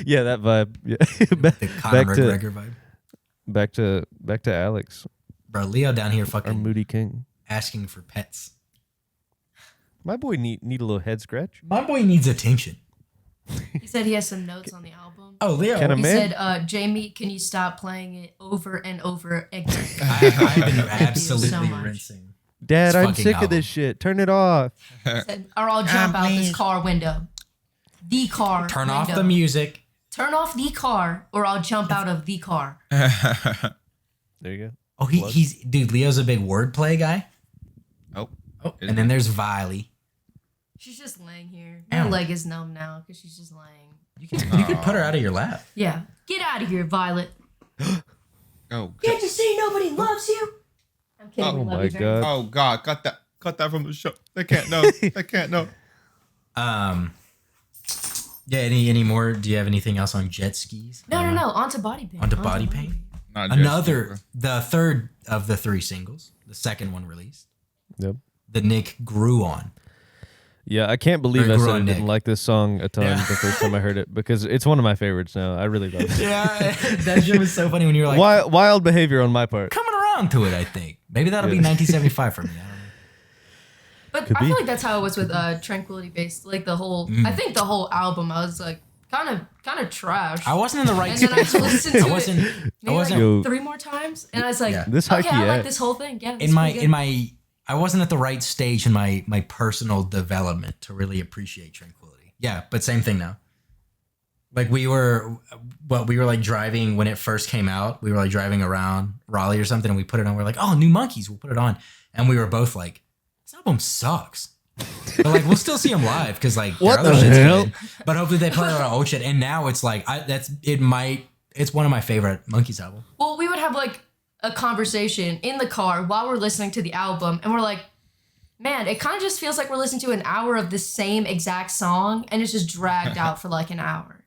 yeah, that vibe. Yeah,
The Conor McGregor vibe.
back to Alex,
Bro, Leo down here
our
fucking
moody king.
asking for pets.
My boy need a little head scratch.
My boy needs attention.
He said he has some notes on the album.
Oh, Leo.
Can a
He
man?
said, Jamie, can you stop playing it over and over again?
I've been
So
absolutely
much.
rinsing.
Dad,
This
I'm
fucking
sick of
album.
this shit. Turn it off.
He said, or I'll jump out this
please.
car window. The car
Turn off
window.
the music.
Turn off the car or I'll jump out of the car.
There you go.
Oh, he's dude. Leo's a big wordplay guy.
Oh,
Oh,
Is
and then there's Viley.
She's just laying here.
Ow.
Her leg is numb now because she's just laying.
You could put her out of your lap.
Yeah. Get out of here, Violet.
oh,
Can't you see nobody loves you? I'm kidding.
Oh
we love
my
you very
God.
much.
oh God, cut that from the show. They can't know. They can't know.
Yeah. Any more? Do you have anything else on jet skis?
No. Onto body paint.
Onto body paint.
Not just
Another, the third of the 3 singles, the second one released,
Yep.
the Nick grew on.
Yeah, I can't believe
Or
I
grew
said I
on
didn't
Nick.
like this song a ton
Yeah.
the first time I heard it because it's one of my favorites now. I really love it.
Yeah, that shit was so funny when you were like
Wild behavior on my part.
coming around to it. I think maybe that'll be
Yeah.
1975 for me. I don't know.
But
Could
I
be.
feel like that's how it was with Tranquility Base. Like the whole, I think the whole album, I was like kind of trash.
I wasn't in the right
And then I
space.
listened to
I wasn't.
it maybe
I wasn't
Yo.
like 3 more times, and I was like,
Yeah.
This high
okay,
key
I like
at.
this whole thing. Yeah,
in my. I wasn't at the right stage in my personal development to really appreciate Tranquility. Yeah, but same thing now. Like we were like driving when it first came out. We were like driving around Raleigh or something, and we put it on. We're like, oh, New Monkeys, we'll put it on, and we were both like, this album sucks. But like we'll still see them live because like
What
their other
the
shit's
hell?
good. But hopefully they play a lot of old shit. And now it's like it's one of my favorite Monkeys album.
Well, we would have like a conversation in the car while we're listening to the album, and we're like, man, it kind of just feels like we're listening to an hour of the same exact song, and it's just dragged out for like an hour.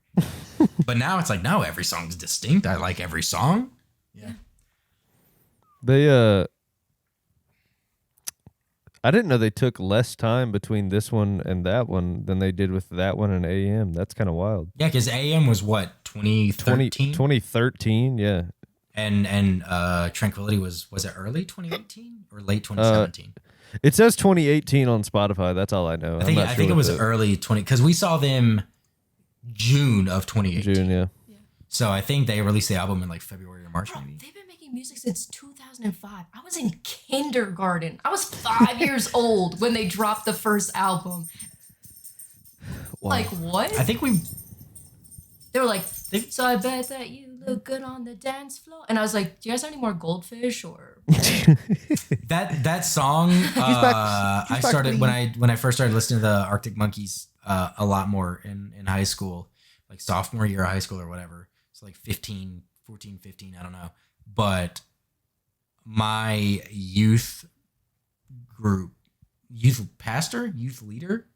But now it's like no, every song's distinct. I like every song. Yeah.
They I didn't know they took less time between this one and that one than they did with that one and AM. That's kind of wild.
Yeah, because AM was what 2013,
2013, yeah.
and Tranquility was it early 2018 or late 2017?
It says 2018 on Spotify. That's all I know.
I think it was early 20 because we saw them June of 2018.
June, yeah.
So I think they released the album in like February or March
Bro,
maybe.
they've been making music since 2005. I was in kindergarten. I was 5 years old when they dropped the first album.
Wow.
Like what?
I think we
They were like, so I bet that you look good on the dance floor. And I was like, do you guys have any more Goldfish or?
that song I started when I first started listening to the Arctic Monkeys a lot more in high school, like sophomore year of high school or whatever. So like 14, 15, I don't know. But my youth group, youth leader,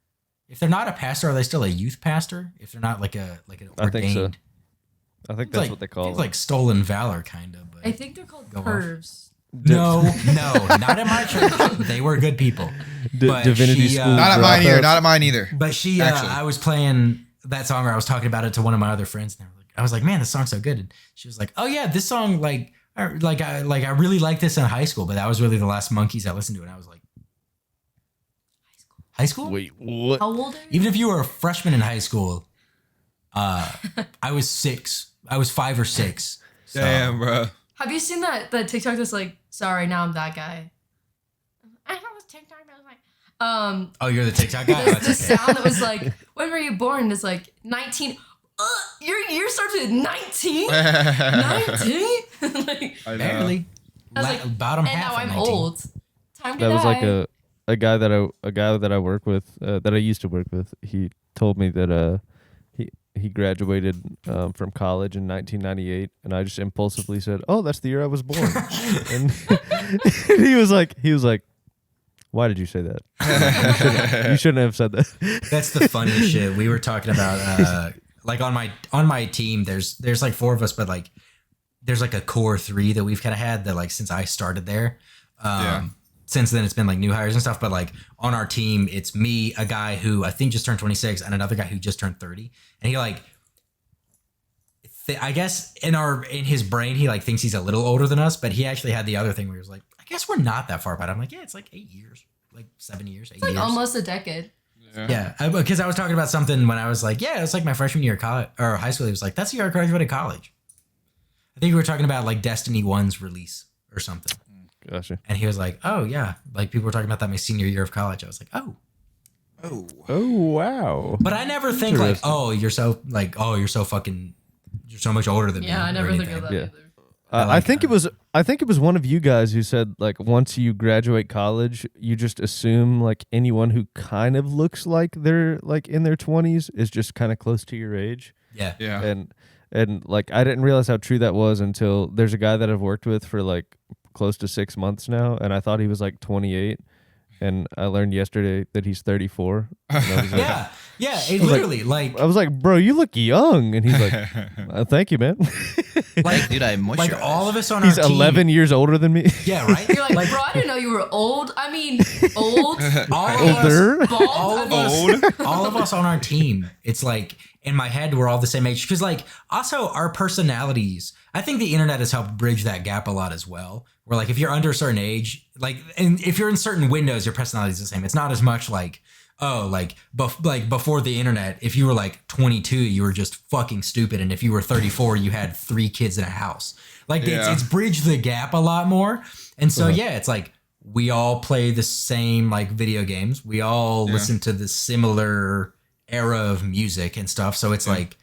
if they're not a pastor, are they still a youth pastor? If they're not like an ordained,
I think so. I think that's what they call
it's
it.
like stolen valor kind of. But
I think they're called
Go off.
pervs.
no, not at my church. They were good people. But
Divinity
she,
School.
Not at mine either.
dropouts.
Not at mine either.
But she,
Actually.
I was playing that song, or I was talking about it to one of my other friends, and I was like, "Man, this song's so good." And she was like, "Oh yeah, this song, I really liked this in high school, but that was really the last Monkeys I listened to." And I was like, "High school?
Wait, what?
How old are you?
Even if you were a freshman in high school, I was 6. I was 5 or 6. So,
Damn, bro.
Have you seen that TikTok that's like, sorry, now I'm that guy? I have a TikTok that was like,
Oh, you're the TikTok guy. Oh,
there's
it's
this
okay.
sound that was like, when were you born? It's like 19. Your year starts with 19? 19? Like,
I know.
Barely.
I was like,
Bottom
and
half.
now
of
I'm
19.
old. Time to
That was
die.
like a guy that I work with, that I used to work with. He told me that he graduated from college in 1998, and I just impulsively said, "Oh, that's the year I was born." And he was like, "Why did you say that? You shouldn't have said that."
That's the funniest shit. We were talking about like on my team, there's like 4 of us, but like there's like a core 3 that we've kind of had that like since I started there. Since then it's been like new hires and stuff, but like on our team, it's me, a guy who I think just turned 26, and another guy who just turned 30, and he like. I guess in his brain, he like thinks he's a little older than us, but he actually had the other thing where he was like, I guess we're not that far apart. I'm like, yeah, it's like 8 years, like 7 years, 8
It's like
years.
almost a decade.
Yeah, because I was talking about something when I was like, yeah, it's like my freshman year of college or high school. He was like, that's the year I graduated college. I think we were talking about like Destiny 1's release or something.
Gotcha.
And he was like, oh yeah, like people were talking about that my senior year of college. I was like, oh.
Oh wow.
But I never think like, oh, you're so fucking. You're so much older than me.
Yeah, I never
or
think of
anything.
that
Yeah.
either.
I think it was one of you guys who said like once you graduate college, you just assume like anyone who kind of looks like they're like in their 20s is just kind of close to your age.
Yeah.
Yeah.
And like I didn't realize how true that was until there's a guy that I've worked with for like close to 6 months now, and I thought he was like 28. And I learned yesterday that he's 34. And I was like,
Yeah. It literally like
I was like, bro, you look young. And he's like, thank you, man.
like
Dude, I moisturize.
like all of us on
He's
our team.
11 years older than me.
Yeah, right.
You're like, bro, I didn't know you were old. I mean, old.
all of
Older.
us,
Bald.
all of us, all of us on our team. It's like in my head we're all the same age because like also our personalities. I think the internet has helped bridge that gap a lot as well. Where like if you're under a certain age, like and if you're in certain windows, your personality is the same. It's not as much like like before the internet, if you were like 22, you were just fucking stupid, and if you were 34, you had 3 kids in a house. Like it's bridged the gap a lot more, and so it's like we all play the same like video games. We all listen to the similar era of music and stuff. So it's like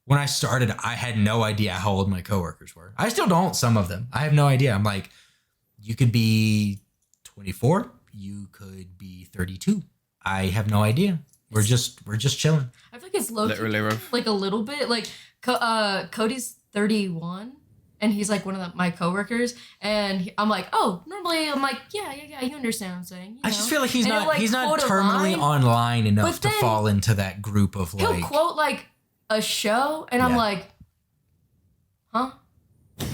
when I started, I had no idea how old my coworkers were. I still don't. Some of them, I have no idea. I'm like, you could be 24, you could be 32. I have no idea. We're just chilling.
I feel like it's low
Literally rough.
like a little bit. Like Cody's 31, and he's like one of my coworkers, and I'm like, oh, normally I'm like, yeah, you understand what I'm saying. You
I just
know?
feel like he's
And
not
he'll, like,
he's not
quote a
terminally
line,
online enough
but
to
then
fall into that group of
He'll
like.
quote like a show, and I'm
Yeah.
like, huh?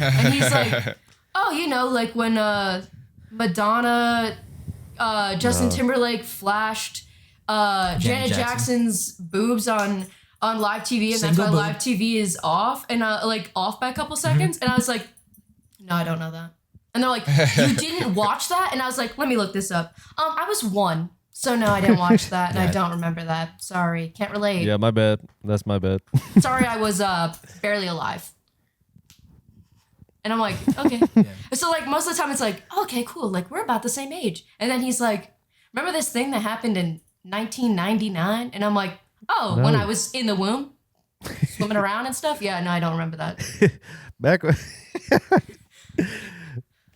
And he's like, oh, you know, like when Madonna, Justin Timberlake flashed Janet Jackson's boobs on live TV, and that's
Single
why
boob.
live TV is off and like off by a couple seconds. And I was like, no, I don't know that. And they're like, you didn't watch that? And I was like, let me look this up. I was 1. So no, I didn't watch that, and I don't remember that. Sorry, can't relate.
Yeah, my bad. That's my bad.
Sorry, I was barely alive. And I'm like, okay. So like most of the time it's like, okay, cool. Like we're about the same age. And then he's like, remember this thing that happened in 1999? And I'm like, oh, when I was in the womb, swimming around and stuff. Yeah, no, I don't remember that.
Back.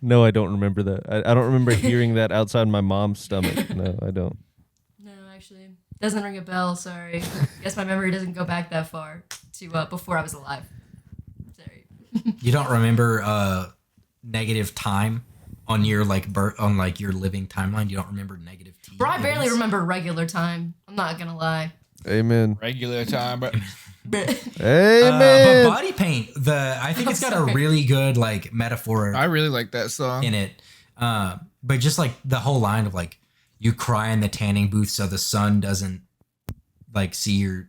No, I don't remember that. I don't remember hearing that outside my mom's stomach. No, I don't.
No, actually, doesn't ring a bell. Sorry. Guess my memory doesn't go back that far to before I was alive. Sorry.
You don't remember negative time on your like on like your living timeline. You don't remember negative T.
Bro, I barely
events?
remember regular time. I'm not gonna lie.
Amen.
Regular time, but
Amen.
But body paint, I think it's got a
sorry.
really good like metaphor
I really like that song.
in it. But just like the whole line of like you cry in the tanning booth so the sun doesn't like see you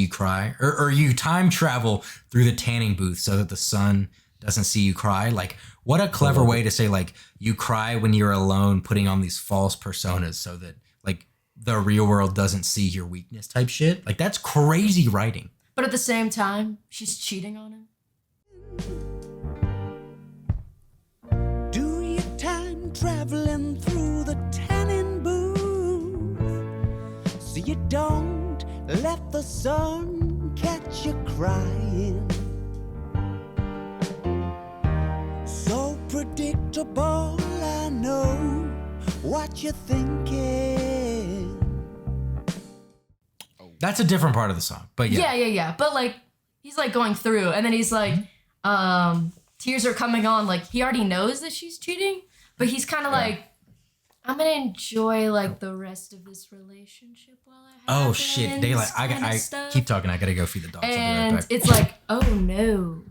cry, or you time travel through the tanning booth so that the sun doesn't see you cry. Like what a clever way to say like you cry when you're alone, putting on these false personas so that like the real world doesn't see your weakness type shit. Like that's crazy writing.
But at the same time, she's cheating on him.
Do your time traveling through the tanning booth, so you don't let the sun catch you crying. So predictable, I know what you're thinking.
That's a different part of the song. But
Yeah. But like, he's like going through, and then he's like, tears are coming on. Like he already knows that she's cheating, but he's kind of like, I'm gonna enjoy like the rest of this relationship while it happens.
Oh shit, Daylight. I
stuff.
keep talking. I gotta go feed the dogs. I'll be right
And
back.
it's like, oh no,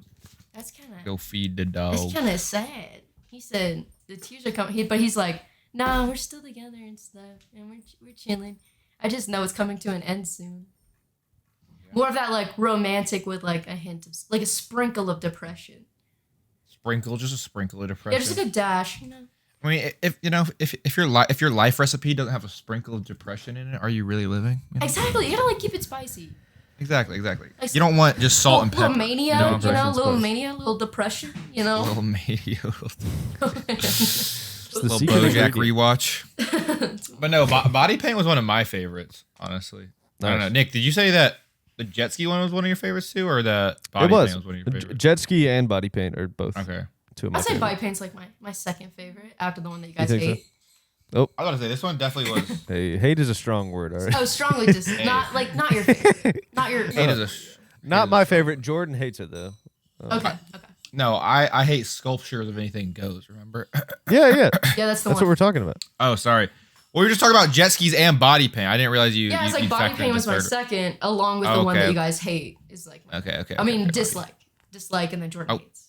that's kind of
Go feed the dog.
It's kind of sad. He said the tears are coming, but he's like, nah, we're still together and stuff, and we're chilling. I just know it's coming to an end soon. More of that like romantic with like a hint of like a sprinkle of depression.
Just a sprinkle of
Yeah,
depression.
just like a dash, you know.
I mean, if your life recipe doesn't have a sprinkle of depression in it, are you really living? You know?
Exactly. You gotta like keep it spicy.
Exactly.
Like
You don't want just salt and pepper.
Little mania,
No,
you know,
depression's
little
close.
mania, little depression, you know.
Little mania.
It's the
Little
secret
BoJack
ingredient.
rewatch. But no, Body Paint was one of my favorites, honestly. I don't know.
Nice.
Nick, did you say that the jet ski one was one of your favorites too, or the Body
It was.
Paint was one of your favorites?
Jet ski and body paint are both
Okay.
two of my
I'd say
favorites.
body paint's like my second favorite after the one that you guys
think so?
hate.
I was about to say this one definitely was.
Hey, hate is a strong word, all right?
Oh, strongly just not your favorite. Not your
Hate is a
Not my favorite. Jordan hates it though.
Okay.
no. I hate sculptures of anything goes. Remember?
Yeah.
Yeah, that's the
That's
one.
what we're talking about.
Oh, sorry. Well, we were just talking about jet skis and body paint. I didn't realize you.
Yeah, it's
you
like body
factored
paint
in
was
the
my
third-
second, along with the one that
Okay.
you guys hate. Is like,
Okay.
I mean,
okay.
dislike, and then Jordan
Oh.
hates.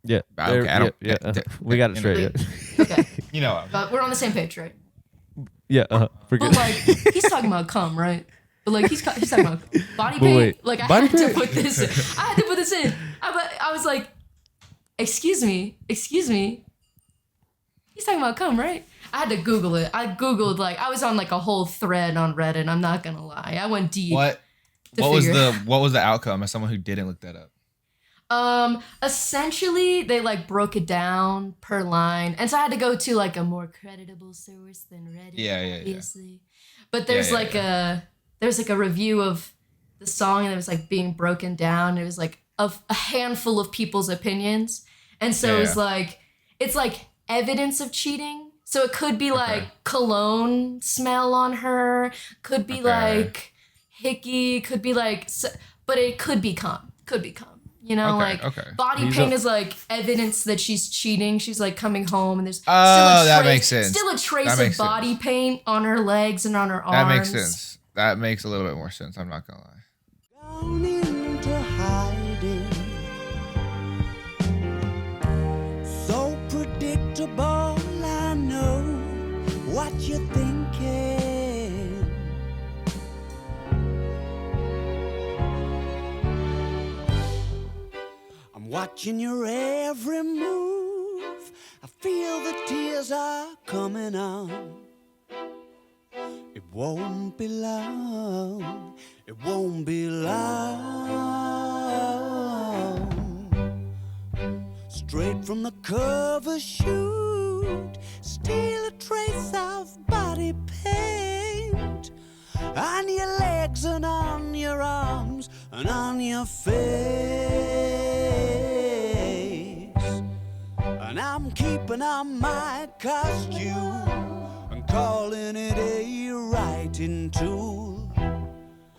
Yeah.
Okay,
there-
I don't-
yeah.
yeah,
We got it
you
straight.
know.
Yeah.
Okay,
You know.
but we're on the same page, right?
Yeah. We're
But
good.
like, he's talking about cum, right? But like, he's talking about body
But
paint.
wait,
Like, I
body
had to
paint?
put this in. I had to put this in. I was like, excuse me. He's talking about cum, right? I had to Google it. I Googled, like, I was on like a whole thread on Reddit. I'm not gonna lie. I went deep.
What?
to
What was
figure-
the outcome as someone who didn't look that up?
Essentially they like broke it down per line, and so I had to go to like a more creditable source than Reddit.
Yeah.
Obviously, but there's
Yeah,
like a review of the song, and it was like being broken down. It was like a handful of people's opinions, and so
Yeah.
it's like evidence of cheating. So it could be like cologne smell on her, could be
Okay.
like hickey, could be like, but it could be cum. You know,
Okay,
like
okay.
body
He's
paint
a-
is like evidence that she's cheating. She's like coming home, and there's
Oh, that
trace,
makes sense.
Still a trace
That
of
makes
body
sense.
paint on her legs and on her arms.
That makes sense. That makes a little bit more sense. I'm not gonna lie.
Down into hiding. So predictable, I know what you're thinking. I'm watching your every move. I feel the tears are coming on. It won't be long. It won't be long. Straight from the cover shoot, steal a trace of body paint on your legs and on your arms and on your face. And I'm keeping on my costume and calling it a writing tool.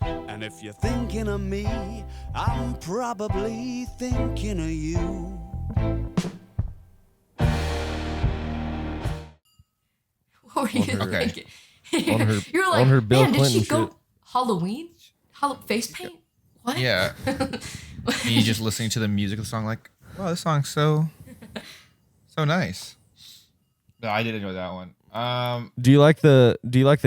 And if you're thinking of me, I'm probably thinking of you.
What were you
Okay.
thinking?
On her-
you were like,
on her Bill
man, did she
Clinton
go
shit."
Halloween? Face paint? What?
Yeah. Me just listening to the music of the song, like, wow, this song's so nice. No, I did enjoy that one.
Do you like the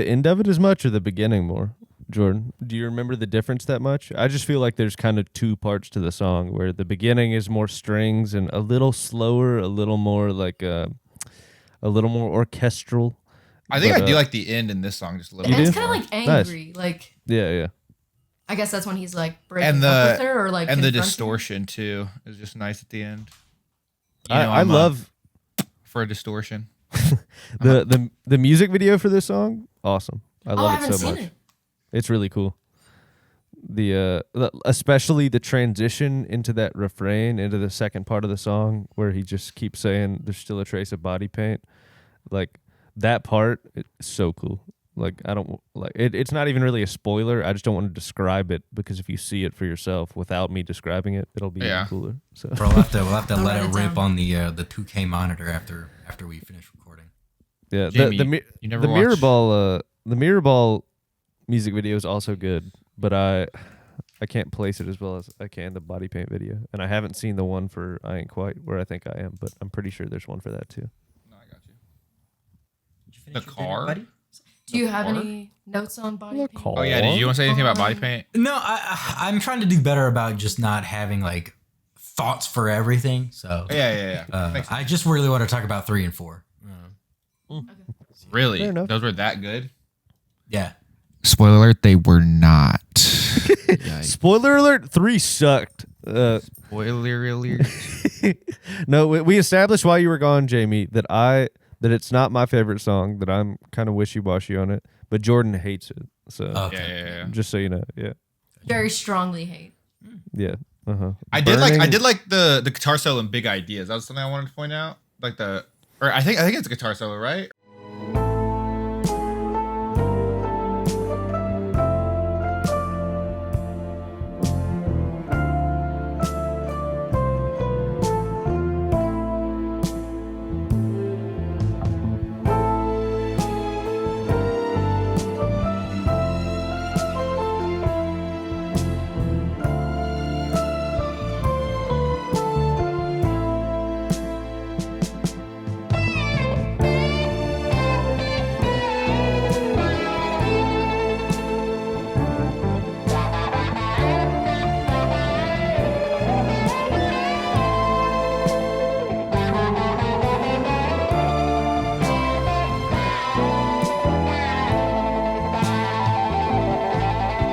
end of it as much or the beginning more, Jordan? Do you remember the difference that much? I just feel like there's kind of two parts to the song where the beginning is more strings and a little slower, a little more like a little more orchestral.
I think
But,
I do like the end in this song just a little
And
bit.
it's
do?
kind of like
Nice.
angry. Like,
Yeah.
I guess that's when he's like breaking
And
up with her, or like
and the
confronting her.
distortion too is just nice at the end. You
I
know, I'm
love
for a distortion.
the music video for this song. Awesome. I
Oh, I
love
haven't
it so
seen
much.
it.
It's really cool. Especially the transition into that refrain, into the second part of the song where he just keeps saying there's still a trace of body paint. Like that part is so cool. Like I don't like it, it's not even really a spoiler. I just don't want to describe it because if you see it for yourself without me describing it, it'll be
Yeah.
even cooler. So
Bro, we'll have to
I'll
let
write
it
it
rip
down.
on the 2K monitor after we finish recording.
Yeah,
Jamie,
the
you never
Mirror
watched-
Ball the Mirror Ball music video is also good, but I can't place it as well as I can the Body Paint video, and I haven't seen the one for I Ain't Quite Where I Think I Am, but I'm pretty sure there's one for that too.
No, I got you. The car?
Do you have
Car?
any notes on body
The
paint?
car.
Oh yeah, did you want to say anything about body paint?
No, I'm trying to do better about just not having like thoughts for everything. So
Yeah. Makes sense.
I just really want to talk about 3 and 4.
Really?
Fair enough.
Those were that good?
Yeah.
Spoiler alert, they were not. Yikes.
Spoiler alert: 3 sucked.
Spoiler alert.
No, we established while you were gone, Jamie, that it's not my favorite song. That I'm kind of wishy-washy on it, but Jordan hates it. So
Okay.
Yeah.
just so you know,
Very strongly hate.
yeah.
I did like the guitar solo in Big Ideas. That was something I wanted to point out. Like I think it's a guitar solo, right?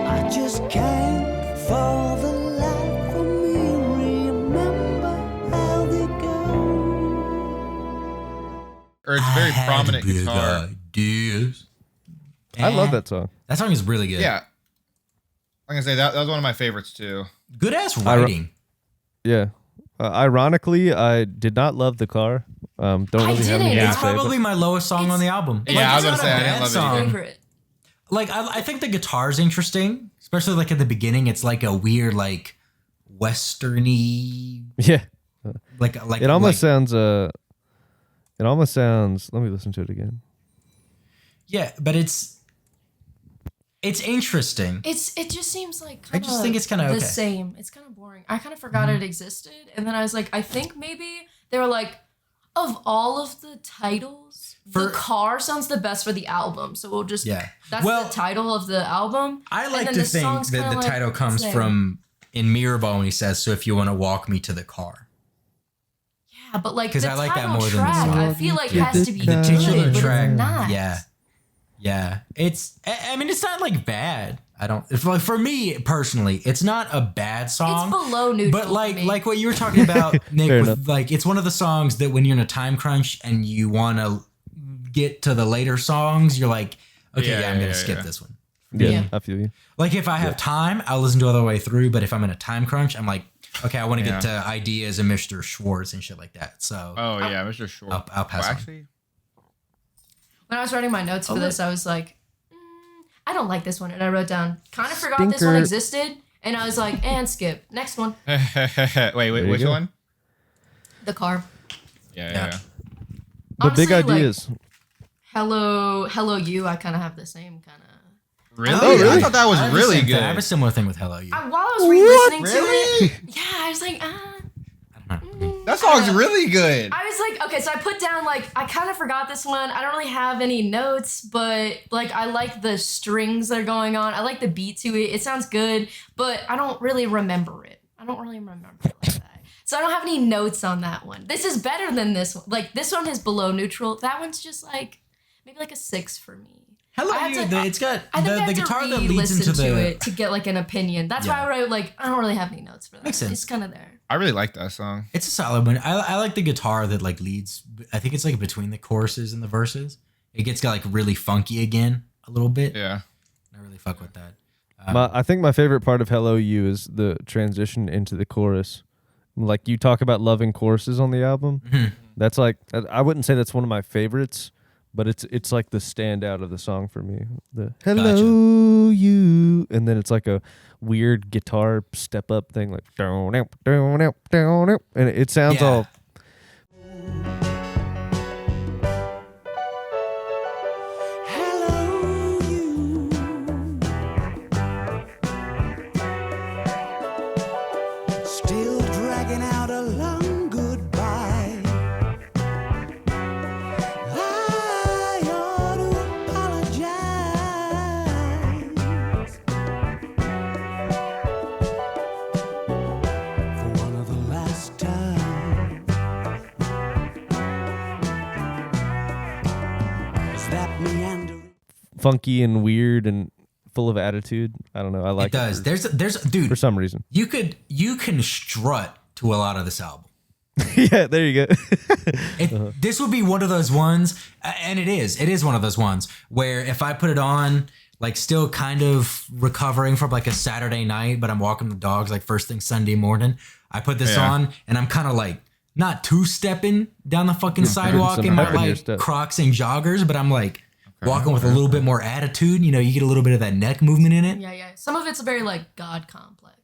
I just can't for the life of me remember how they go.
Or it's very
I had
prominent
big
guitar.
ideas.
I love that song.
That song is really good.
Yeah. I'm gonna say that was one of my favorites too.
Good ass writing.
Yeah. Ironically, I did not love the car. Don't
I
really have anything
didn't.
to
It's
say.
probably my lowest song on the album.
Yeah, I was
it's
gonna
not
say,
a
I didn't
bad
love it
song.
either.
Favorite.
Like I think the guitar's interesting, especially like at the beginning. It's like a weird like westerny
Yeah.
like
It almost sounds. It almost sounds. Let me listen to it again.
yeah, but it's interesting.
It just seems like
I just think it's kinda
the
okay.
same. It's kind of boring. I kind of forgot it existed, and then I was like, I think maybe they were like, of all of the titles, the car sounds the best for the album, so we'll just that's
Well,
the title of the album.
I
And
like
then
to
the
think
song's
that
kinda
the
like
title comes
same.
from in Mirrorball when he says, "So if you want to walk me to the car."
Yeah, but like
'Cause
the
I like that
title
more than the
track,
song.
I feel like
Yeah,
has to be
the
good,
titular
but
track,
it's not.
Yeah. It's. I mean, it's not like bad. I don't. If, like, for me personally, it's not a bad song.
It's below neutral.
But
for me.
like what you were talking about, Nick,
Fair
with,
enough.
like it's one of the songs that when you're in a time crunch and you want to get to the later songs, you're like, okay,
Yeah,
I'm gonna
yeah,
skip
yeah.
this one.
Yeah,
Yeah.
I feel you.
Like if I have time, I'll listen to it all the way through. But if I'm in a time crunch, I'm like, okay, I want to get to Ideas and Mr. Schwartz and shit like that. So
Oh yeah, Mr. Short.
I'll pass on.
Actually,
when I was writing my notes for this, I was like, I don't like this one, and I wrote down, kind of forgot this one
Stinker.
existed, and I was like, and skip. Next one,
wait,
you
which
go.
one?
the car.
Yeah.
But big
Honestly, like,
ideas.
Hello, you. I kind of have the same kind of.
Really?
Oh, really?
I thought that was
I have the
really
same thing.
good.
I have a similar thing with Hello You.
While I was re-listening
Really?
to it, yeah, I was like,
That song's really good.
I was like, okay, so I put down like I kind of forgot this one. I don't really have any notes, but like I like the strings that are going on. I like the beat to it. It sounds good, but I don't really remember it. I don't really remember it like that. So I don't have any notes on that one. This is better than this one. Like this one is below neutral. That one's just like maybe like a 6 for me.
Hello
I have
You.
to-
It's got
I think I
the
have
guitar
to
that leads
re-listen
into
to
the.
it to get like an opinion. That's why I wrote like I don't really have any notes for that.
Makes sense.
It's kind of there.
I really like that song.
It's a solid one. I like the guitar that like leads. I think it's like between the choruses and the verses. It gets like really funky again a little bit.
Yeah.
I really fuck with that.
I think my favorite part of Hello You is the transition into the chorus. Like you talk about loving choruses on the album.
Mhm.
That's like I wouldn't say that's one of my favorites, but it's like the standout of the song for me. The Hello You, and then it's like a weird guitar step up thing, like down out, down out, down out, and it sounds
Yeah.
all.
that meander.
funky and weird and full of attitude. I don't know. I like
It does.
for,
There's dude.
for some reason.
You can strut to a lot of this album.
Yeah, there you go.
This would be one of those ones, and it is one of those ones where if I put it on, like still kind of recovering from like a Saturday night, but I'm walking the dogs like first thing Sunday morning, I put this on and I'm kind of like not two-stepping down the fucking sidewalk
Some
in my
pep in your
like
step.
Crocs and joggers, but I'm like walking with a little bit more attitude. You know, you get a little bit of that neck movement in it.
Yeah. Some of it's very like God complex.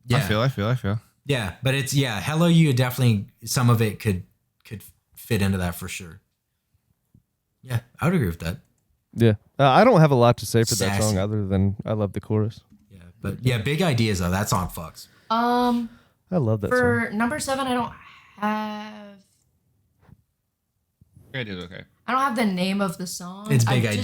Yeah.
I feel.
Yeah, but it's Hello You definitely some of it could fit into that for sure. Yeah, I would agree with that.
Yeah. I don't have a lot to say for that
Sassy.
song other than I love the chorus.
Yeah, but yeah, Big Ideas though. That song fucks.
I love that song.
For number 7, I don't have
Okay.
I don't have the name of the song.
It's
I
Big
just-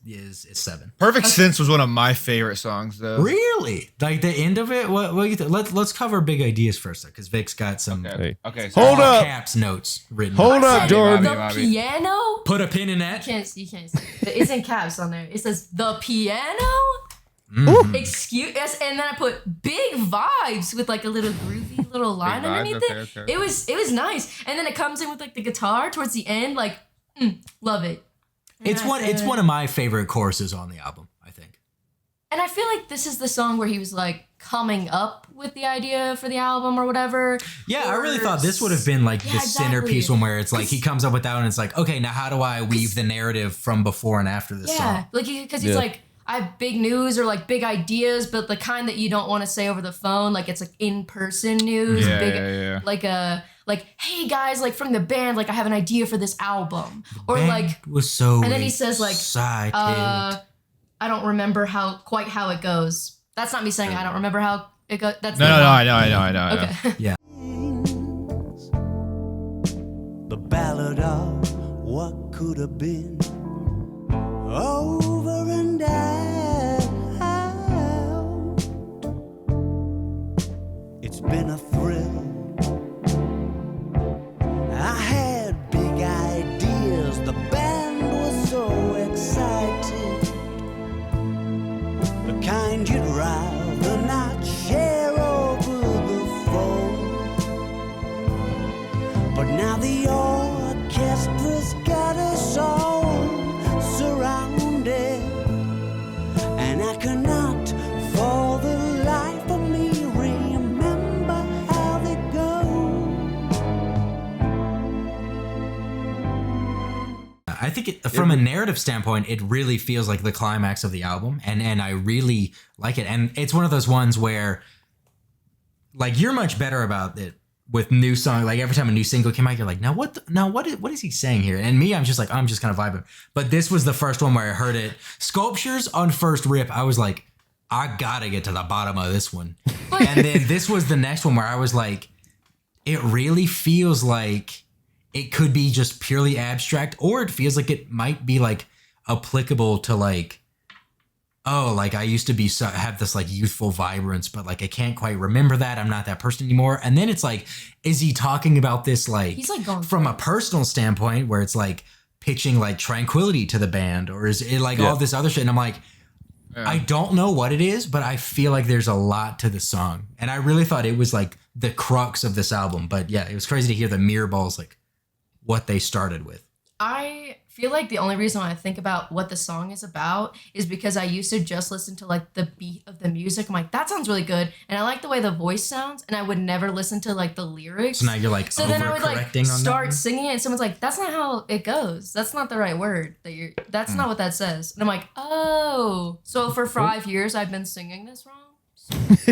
Ideas. It's 7.
Perfect Sense was one of my favorite songs though.
Really? Like the end of it? What do you think? Let's cover Big Ideas first because Vic's got some
Hey.
Okay.
Hold
all
up.
caps notes written.
Hold
I
up,
said
Jordan.
The
Bobby.
piano?
Put a pin in that.
You can't see it. It's in caps on there. It says the piano? Excuse us, and then I put big vibes with like a little groovy little line
vibes,
underneath it.
okay.
It was nice. And then it comes in with like the guitar towards the end, like love it. And
It's one of my favorite choruses on the album, I think.
And I feel like this is the song where he was like coming up with the idea for the album or whatever.
Yeah, I really
Or-
thought this would have been like
Yeah,
the
exactly.
centerpiece one where it's like he comes up with that and it's like, okay, now how do I weave the narrative from before and after this
Yeah,
song?
like because he's
Yeah.
like, I have big news or like big ideas, but the kind that you don't want to say over the phone, like it's like in-person news.
Yeah,
big,
yeah.
Like, hey guys, like from the band, like I have an idea for this album, or
Band
like
was so
and then he says, like,
excited.
I don't remember quite how it goes. That's not me saying I don't remember how it goes. That's
No,
the
I know.
Okay.
The ballad of what could have been, over and out. It's been a thrill. I had big ideas. The band was so excited. The kind you'd rather not share over the phone. But now the orchestra's got us all surrounded, and I cannot for the life of me remember how they go.
I think from a narrative standpoint, it really feels like the climax of the album, and I really like it. And it's one of those ones where, like, you're much better about it with new song. Like every time a new single came out, you're like, what is he saying here? And me, I'm just kind of vibing. But this was the first one where I heard it. Sculptures on first rip, I was like, I gotta get to the bottom of this one. And then this was the next one where I was like, it really feels like it could be just purely abstract, or it feels like it might be like applicable to like, oh, like I used to be have this like youthful vibrance, but like I can't quite remember that. I'm not that person anymore. And then it's like, is he talking about this like,
He's like going
from a personal standpoint where it's like pitching like tranquility to the band, or is it like all this other shit? And I'm like, I don't know what it is, but I feel like there's a lot to the song. And I really thought it was like the crux of this album. But yeah, it was crazy to hear the mirror balls, like what they started with.
I feel like the only reason why I think about what the song is about is because I used to just listen to like the beat of the music. I'm like, that sounds really good, and I like the way the voice sounds, and I would never listen to like the lyrics.
So now you're like
So then I would like
overcorrecting on that
start
one?
singing it, and someone's like, "That's not how it goes. That's not the right word. That's not what that says." And I'm like, "Oh, so for 5 years I've been singing this wrong."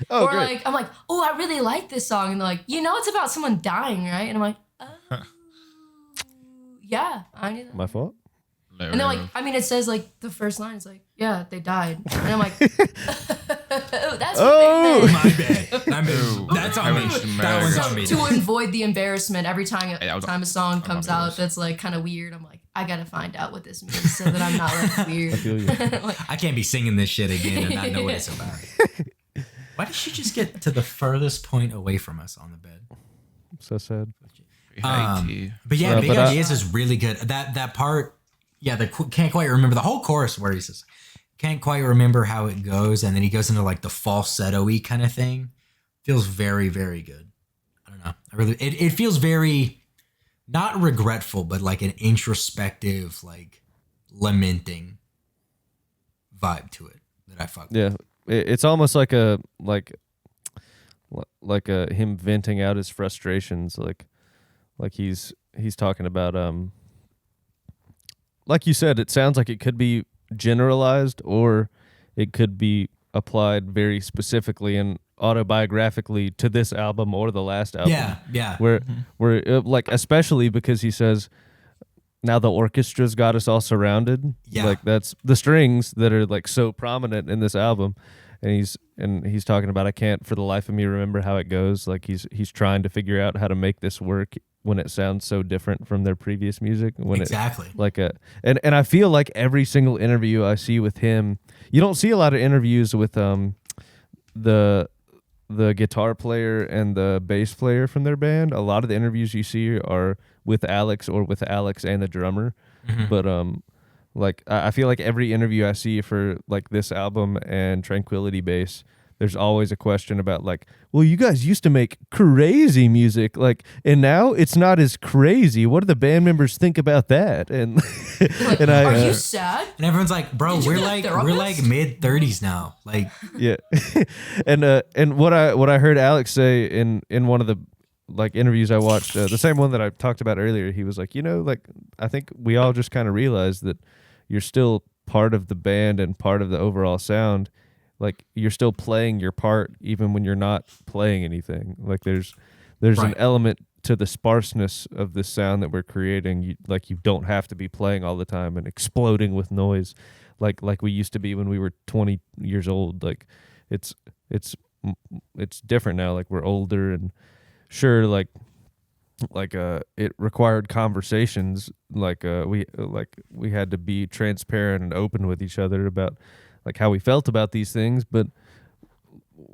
Oh,
Or
great.
like, I'm like, "Oh, I really like this song," and they're like, "You know, it's about someone dying, right?" And I'm like, "Oh, yeah, I knew that."
My fault?
And they're like, I mean, it says like the first line is like, "Yeah, they died," and I'm like, "Oh, that's what
Oh.
they meant."
My bad. I mean, that's on me. That was on
So
me.
to avoid the embarrassment every time
that was-
a song comes
not
out
yours.
that's like kind of weird, I'm like, I gotta find out what this means so that I'm not like weird.
I feel you.
Like,
I can't be singing this shit again and not know what it's about. Why did she just get to the furthest point away from us on the bed?
So sad.
But yeah,
Yeah,
Big
but
Ideas is really good. That part can't quite remember the whole chorus where he says, can't quite remember how it goes. And then he goes into like the falsetto-y kind of thing. Feels very, very good. I don't know. It feels very, not regretful, but like an introspective, like lamenting vibe to it that I fuck with.
Yeah, it's almost like a him venting out his frustrations, like he's talking about like you said, it sounds like it could be generalized or it could be applied very specifically and autobiographically to this album or the last album.
Yeah.
Where like, especially because he says, now the orchestra's got us all surrounded.
Yeah.
Like that's the strings that are like so prominent in this album. And he's talking about, I can't for the life of me remember how it goes. Like he's trying to figure out how to make this work when it sounds so different from their previous music.
Exactly.
And I feel like every single interview I see with him, you don't see a lot of interviews with the guitar player and the bass player from their band. A lot of the interviews you see are with Alex or with Alex and the drummer.
Mm-hmm.
But like I feel like every interview I see for like this album and Tranquility Base, there's always a question about like, well, you guys used to make crazy music, like, and now it's not as crazy. What do the band members think about that? And
Like,
and
are you sad?
And everyone's like, bro,
Did you
we're
get a
like
therapist?
mid-30s now. Like,
yeah, and what I heard Alex say in one of the like interviews I watched, the same one that I talked about earlier, he was like, like I think we all just kind of realized that you're still part of the band and part of the overall sound. Like you're still playing your part even when you're not playing anything. Like there's an
Right.
element to the sparseness of this sound that we're creating. You don't have to be playing all the time and exploding with noise like we used to be when we were 20 years old. Like it's different now. Like we're older and sure, like it required conversations. We had to be transparent and open with each other about like how we felt about these things, but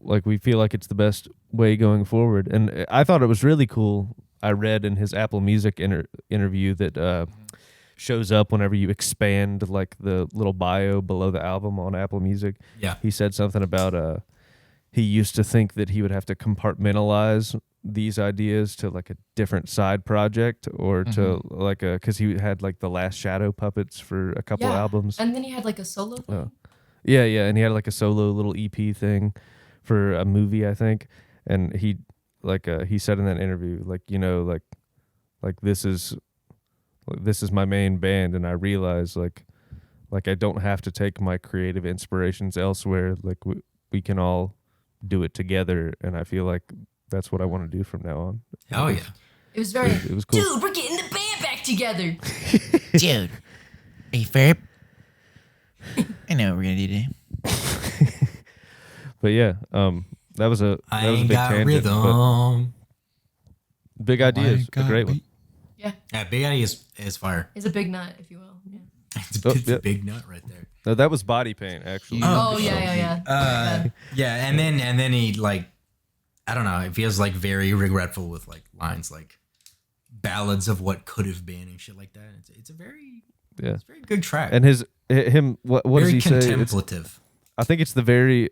like we feel like it's the best way going forward. And I thought it was really cool. I read in his Apple Music interview that shows up whenever you expand like the little bio below the album on Apple Music.
yeah.
He said something about he used to think that he would have to compartmentalize these ideas to like a different side project or to like because he had like the Last Shadow Puppets for a couple albums.
And then he had like a solo thing.
Yeah, and he had like a solo little EP thing for a movie, I think. And he said in that interview, like this is my main band, and I realize like I don't have to take my creative inspirations elsewhere. Like we can all do it together, and I feel like that's what I want to do from now on.
Oh, yeah.
It was very,
It was cool.
dude, we're getting the band back together.
Dude, are you fair? I know what we're gonna do today.
But yeah, that was a
I
big
ain't got
tangent. But
rhythm.
Big Ideas, a great one.
Yeah,
Yeah, Big Daddy is fire.
it's a big nut, if you will. Yeah.
It's,
Oh,
it's
yeah.
a big nut right there.
No, that was Body Paint, actually.
Oh, yeah.
Yeah, and then he like, I don't know. It feels like very regretful with like lines like ballads of what could have been and shit like that. It's a very good track.
And what does
very
he say?
contemplative.
I think it's the very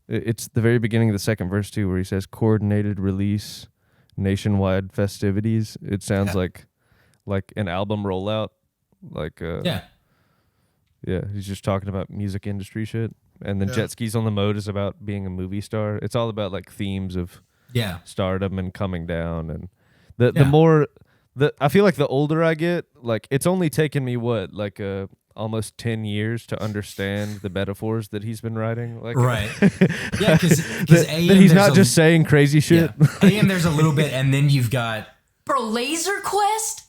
it's the very beginning of the second verse too, where he says coordinated release, nationwide festivities. It sounds like an album rollout. Yeah, he's just talking about music industry shit. And then Jet Skis on the Mode is about being a movie star. It's all about like themes of stardom and coming down. And the more I feel like the older I get, like it's only taken me almost 10 years to understand the metaphors that he's been writing. Like,
Right. Yeah, because
that he's not just saying crazy shit.
Yeah. AM, there's a little bit, and then you've got.
Bro, Laser Quest?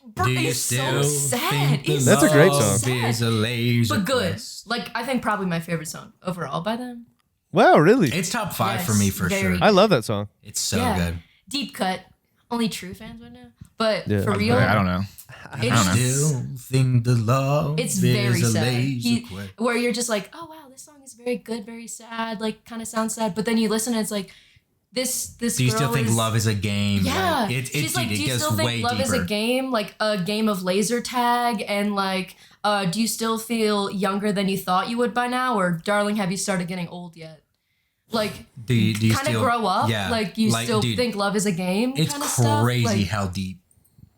Bro,
Do you
it's
still
so sad.
think the
It's
That's a great
so
song.
sad.
Is a laser
But good.
quest?
Like, I think probably my favorite song overall by them.
Wow, really?
It's top 5
Yes,
for me for
very
sure.
I love that song.
It's so
Yeah.
good.
Deep cut. Only true fans would know. But
Yeah.
for real,
I don't know.
it's
Still think the love
It's
is
very
a
sad.
laser quest.
Where you're just like, oh wow, this song is very good, very sad, like kind of sounds sad. But then you listen and it's like, this
Do you still
girl
think
is-
love is a game?
Yeah,
Like,
she's like,
dude,
do
it
you
goes
still
way
think love is a
deeper.
game, like a game of laser tag, and like, do you still feel younger than you thought you would by now, or darling, have you started getting old yet? Like,
Do you
kind of
still
grow up,
Yeah,
like you still
dude,
think love is a game.
It's
kind of stuff?
crazy
Like,
how deep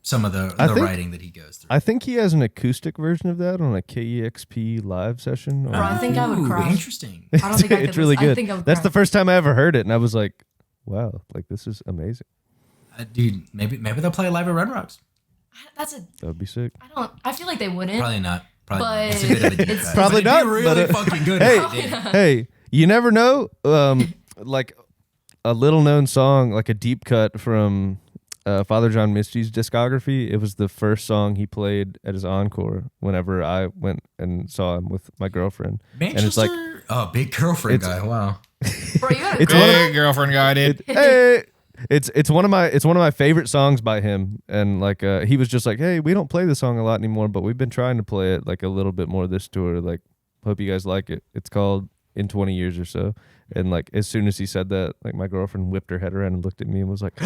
some of the
I think-
writing that he goes through.
I think he has an acoustic version of that on a KEXP live session.
Bro, I think I would
Ooh,
cry.
Interesting.
I don't think I could
it's really
listen. I
good.
think I would
That's
cry.
the first time I ever heard it, and I was like, "Wow, like this is amazing."
Dude, maybe they'll play live at Red Rocks.
That's a.
That would be sick.
I feel like they wouldn't.
Probably not. Probably not.
But
It's a bit of a deep
it's-
cut.
Probably
But it'd
not,
be really
but,
fucking good.
hey,
if they did.
Hey, you never know. Like a little known song, like a deep cut from Father John Misty's discography. It was the first song he played at his encore whenever I went and saw him with my girlfriend.
Manchester.
And it's like,
oh, big girlfriend
it's-
guy. Wow.
Bro, you gotta
It's
cry.
one of
Big girlfriend guy, dude.
hey, it's one of my favorite songs by him. And like he was just like, hey, we don't play this song a lot anymore, but we've been trying to play it like a little bit more this tour. Like, hope you guys like it. It's called In 20 Years or So. And like as soon as he said that, like my girlfriend whipped her head around and looked at me and was like,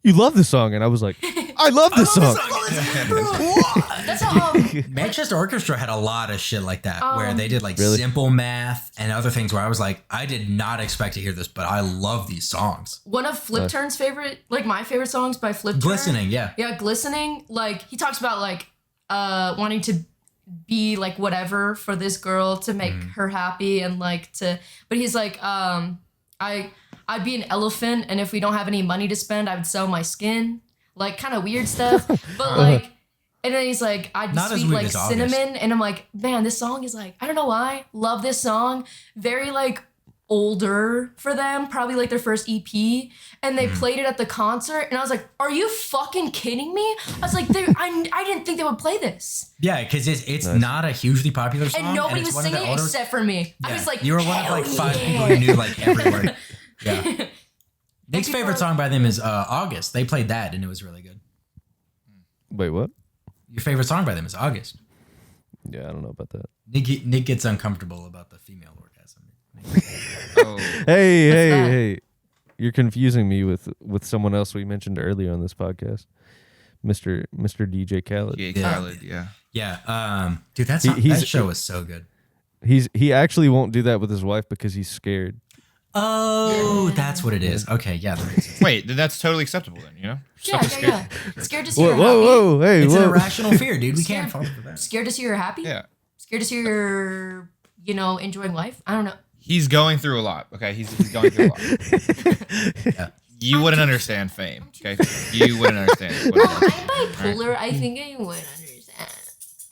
you love this song. And I was like, I love this song.
That's how.
Manchester Orchestra had a lot of shit like that where they did like
Really?
simple math and other things where I was like, I did not expect to hear this, but I love these songs.
One of Flip Turn's favorite, like my favorite songs by Flip Turn.
Glistening, yeah.
Yeah, glistening. Like he talks about like wanting to be like whatever for this girl to make her happy and like to. But he's like, I'd be an elephant, and if we don't have any money to spend, I would sell my skin. Like kind of weird stuff, but like. And then he's like, I'd be
Not as
sweet
weird
like
as August.
cinnamon, and I'm like, man, this song is like, I don't know why, love this song. Very like older for them, probably like their first EP, and they played it at the concert, and I was like, are you fucking kidding me? I was like, I didn't think they would play this,
Yeah, because it's not a hugely popular song.
and nobody
it's
was
one of
singing
the older-
except for me. I
Yeah,
was like,
you were one of like
hell
5
yeah.
people who knew like every word. Yeah. Nick's
people
favorite
are-
song by them is August. They played that and it was really good.
Wait, what?
Your favorite song by them is August.
Yeah, I don't know about that.
Nick gets uncomfortable about the female orgasm.
Oh.
Hey,
that?
hey. You're confusing me with someone else we mentioned earlier on this podcast. Mr. DJ Khaled.
Yeah,
Yeah.
Khaled, yeah.
Yeah, dude, that
He's-
show was so good.
He actually won't do that with his wife because he's scared.
Oh, that's what it is. Okay, yeah, that makes sense.
Wait, then that's totally acceptable then, you know?
Yeah. Scared to see
Whoa,
her
whoa,
happy.
whoa, hey,
It's an
whoa.
irrational fear, dude. We can't
Scared.
fall for that.
Scared to see her happy.
Yeah.
Scared to see her, enjoying life. I don't know.
He's going through a lot, okay? He's going through a lot. You wouldn't understand fame, okay? You wouldn't understand.
I'm bipolar. I think I would understand.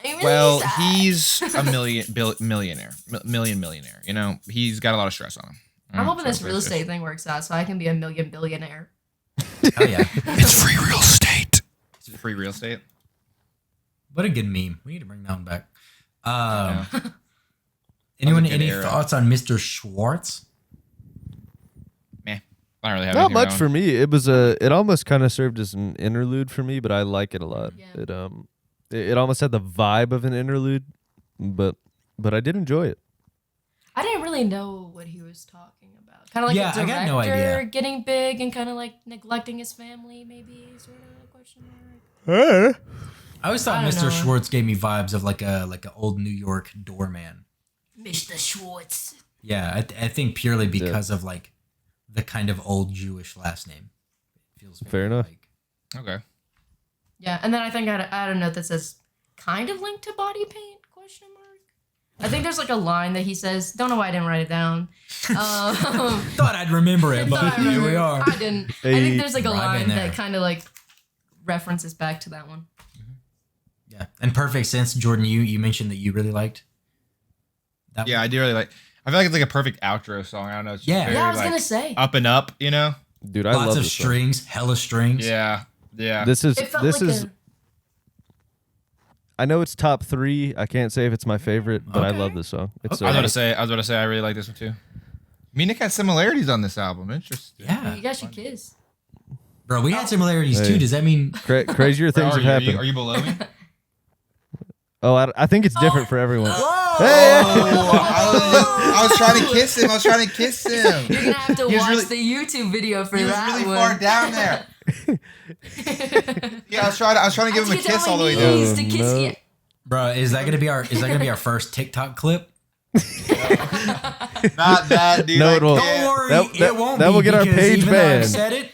I'm really
Well,
sad.
he's a millionaire, millionaire. You know, he's got a lot of stress on him.
I'm hoping
So
this real
it's-
estate thing works out so I can be a million billionaire.
Oh yeah,
It's free real estate. Is it free real estate?
what a good meme. We need to bring that one back.
Yeah.
Anyone,
That was a good
any
era.
thoughts on Mr. Schwartz?
Meh. I don't really have
Not
anything
much
wrong.
for me. It almost kind of served as an interlude for me, but I like it a lot.
Yeah.
It almost had the vibe of an interlude, but I did enjoy it.
I didn't really know what he was talking about. Kind of like
Yeah,
a
I
director
got no idea.
getting big and kind of like neglecting his family, maybe sort of question mark.
I always thought
I don't
Mr.
know.
Schwartz gave me vibes of like a old New York doorman.
Mr. Schwartz.
Yeah, I think purely because of like the kind of old Jewish last name. It feels very,
Fair enough.
Like,
Okay.
Yeah, and then I think I had a note that says kind of linked to body paint question mark. I think there's like a line that he says. Don't know why I didn't write it down.
thought I'd remember it, but
Thought I
here we
remembered.
are.
I didn't. I
Hey.
think there's like a
Right in
line
there.
that kind of like references back to that one.
Yeah, and perfect sense, Jordan. You mentioned that you really liked. That
Yeah, I do really like. I feel like it's like a perfect outro song. I don't know. It's just
Yeah.
very,
Yeah, I was
like,
gonna say.
up and up. You know.
Dude, I
lots
love
of
this song.
strings, hella strings.
Yeah. Yeah.
This is
It felt
this
like
is. I know it's top 3. I can't say if it's my favorite, but I
Okay.
love this song. It's
Okay.
I was about to say I really like this one too. Me and Nick had similarities on this album. Interesting.
Yeah,
You guys should kiss.
bro, we had similarities too.
Hey.
Does that mean?
crazier things
Bro,
have happened.
Are you below me?
Oh, I think it's different for everyone.
I was trying to kiss him.
You're gonna have to
He was
watch
really-
the YouTube video for
He was
that
really
one.
far down there. Yeah, I was trying to give him a kiss all the way down.
Oh,
to kiss
no.
you.
Bro, is that gonna be our first TikTok clip?
Not that, dude.
No,
I
it won't.
can't.
Don't worry,
That-
it won't
that
be
will get our
because
page
even though I've
banned.
said it,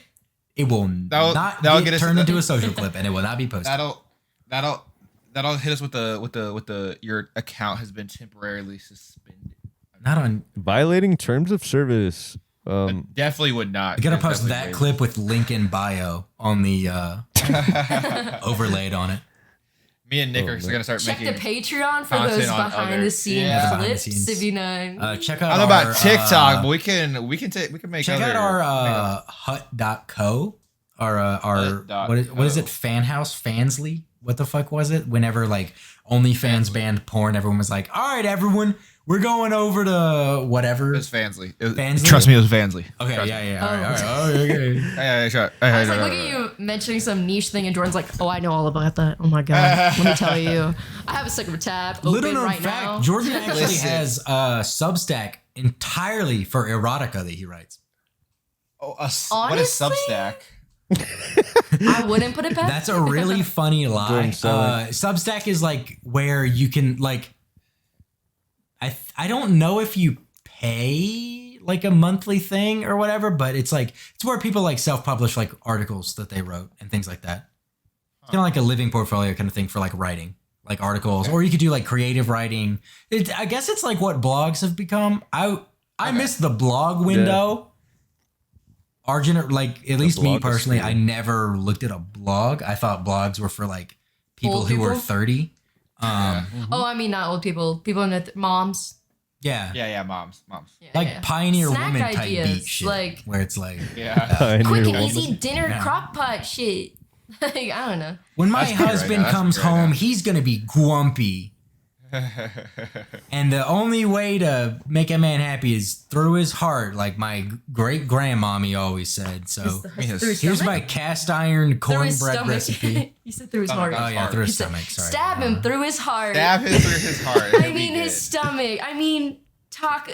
it will
That'll
not
get
get
us-
turned into a social clip, and it will not be posted.
That'll hit us with the your account has been temporarily suspended.
Not on.
Violating terms of service.
Definitely would not.
You gotta
That's
post that
definitely
clip with link in bio on the overlaid on it.
Me and Nick are gonna start
Check
making.
the Patreon for
content
those
on
behind
other-
the scenes
Yeah.
Behind the
clips.
scenes.
If you know,
Check out.
I don't know about
our,
TikTok, but we can make.
check
other,
out our hut.co. Our
Hut.co.
what is it? Fan House Fansly? What the fuck was it? Whenever like OnlyFans banned porn, everyone was like, "All right, everyone, we're going over to whatever."
It was Fansly.
Fansly?
Trust me, it was Fansly.
Okay,
Trust
yeah,
me.
yeah, all right, all right, okay.
Yeah, sure.
I was like, look at you mentioning some niche thing, and Jordan's like, "Oh, I know all about that. Oh my god, let me tell you, I have a second tab open
Little known
right
fact:
now."
Jordan actually
Listen.
has a Substack entirely for erotica that he writes.
What is
Honestly?
Substack?
I wouldn't put it back.
That's a really funny lie.
Jordan selling.
Substack is like where you can like. I don't know if you pay like a monthly thing or whatever, but it's where people like self-publish like articles that they wrote and things like that. It's kind of like a living portfolio kind of thing for like writing, like articles, or you could do like creative writing. I guess it's like what blogs have become. I miss the blog window. Argent, like at least me
blog
personally,
is
I never looked at a blog. I thought blogs were for like people
Old
who were
people?
30.
Oh, I mean not old people. People in their moms.
Yeah.
Yeah, moms.
Yeah,
Like
yeah.
pioneer
Snack
woman type
ideas,
beat shit.
like-
where it's like
Yeah.
Pioneer
Quick and
woman.
easy dinner
Yeah.
crock pot shit. Like, I don't know.
when my
That's good right
husband
now. That's
comes
good right
home,
now.
he's gonna be grumpy. And the only way to make a man happy is through his heart, like my great grandmommy always said. So
Through his
here's
stomach?
my cast iron
Through his
cornbread
stomach.
recipe.
You said through his
Stomach.
heart.
Oh yeah, through
He
his
said,
stomach. Sorry.
Stab him through his heart.
Stab him through his heart.
I
He'll be
mean his
good.
stomach. I mean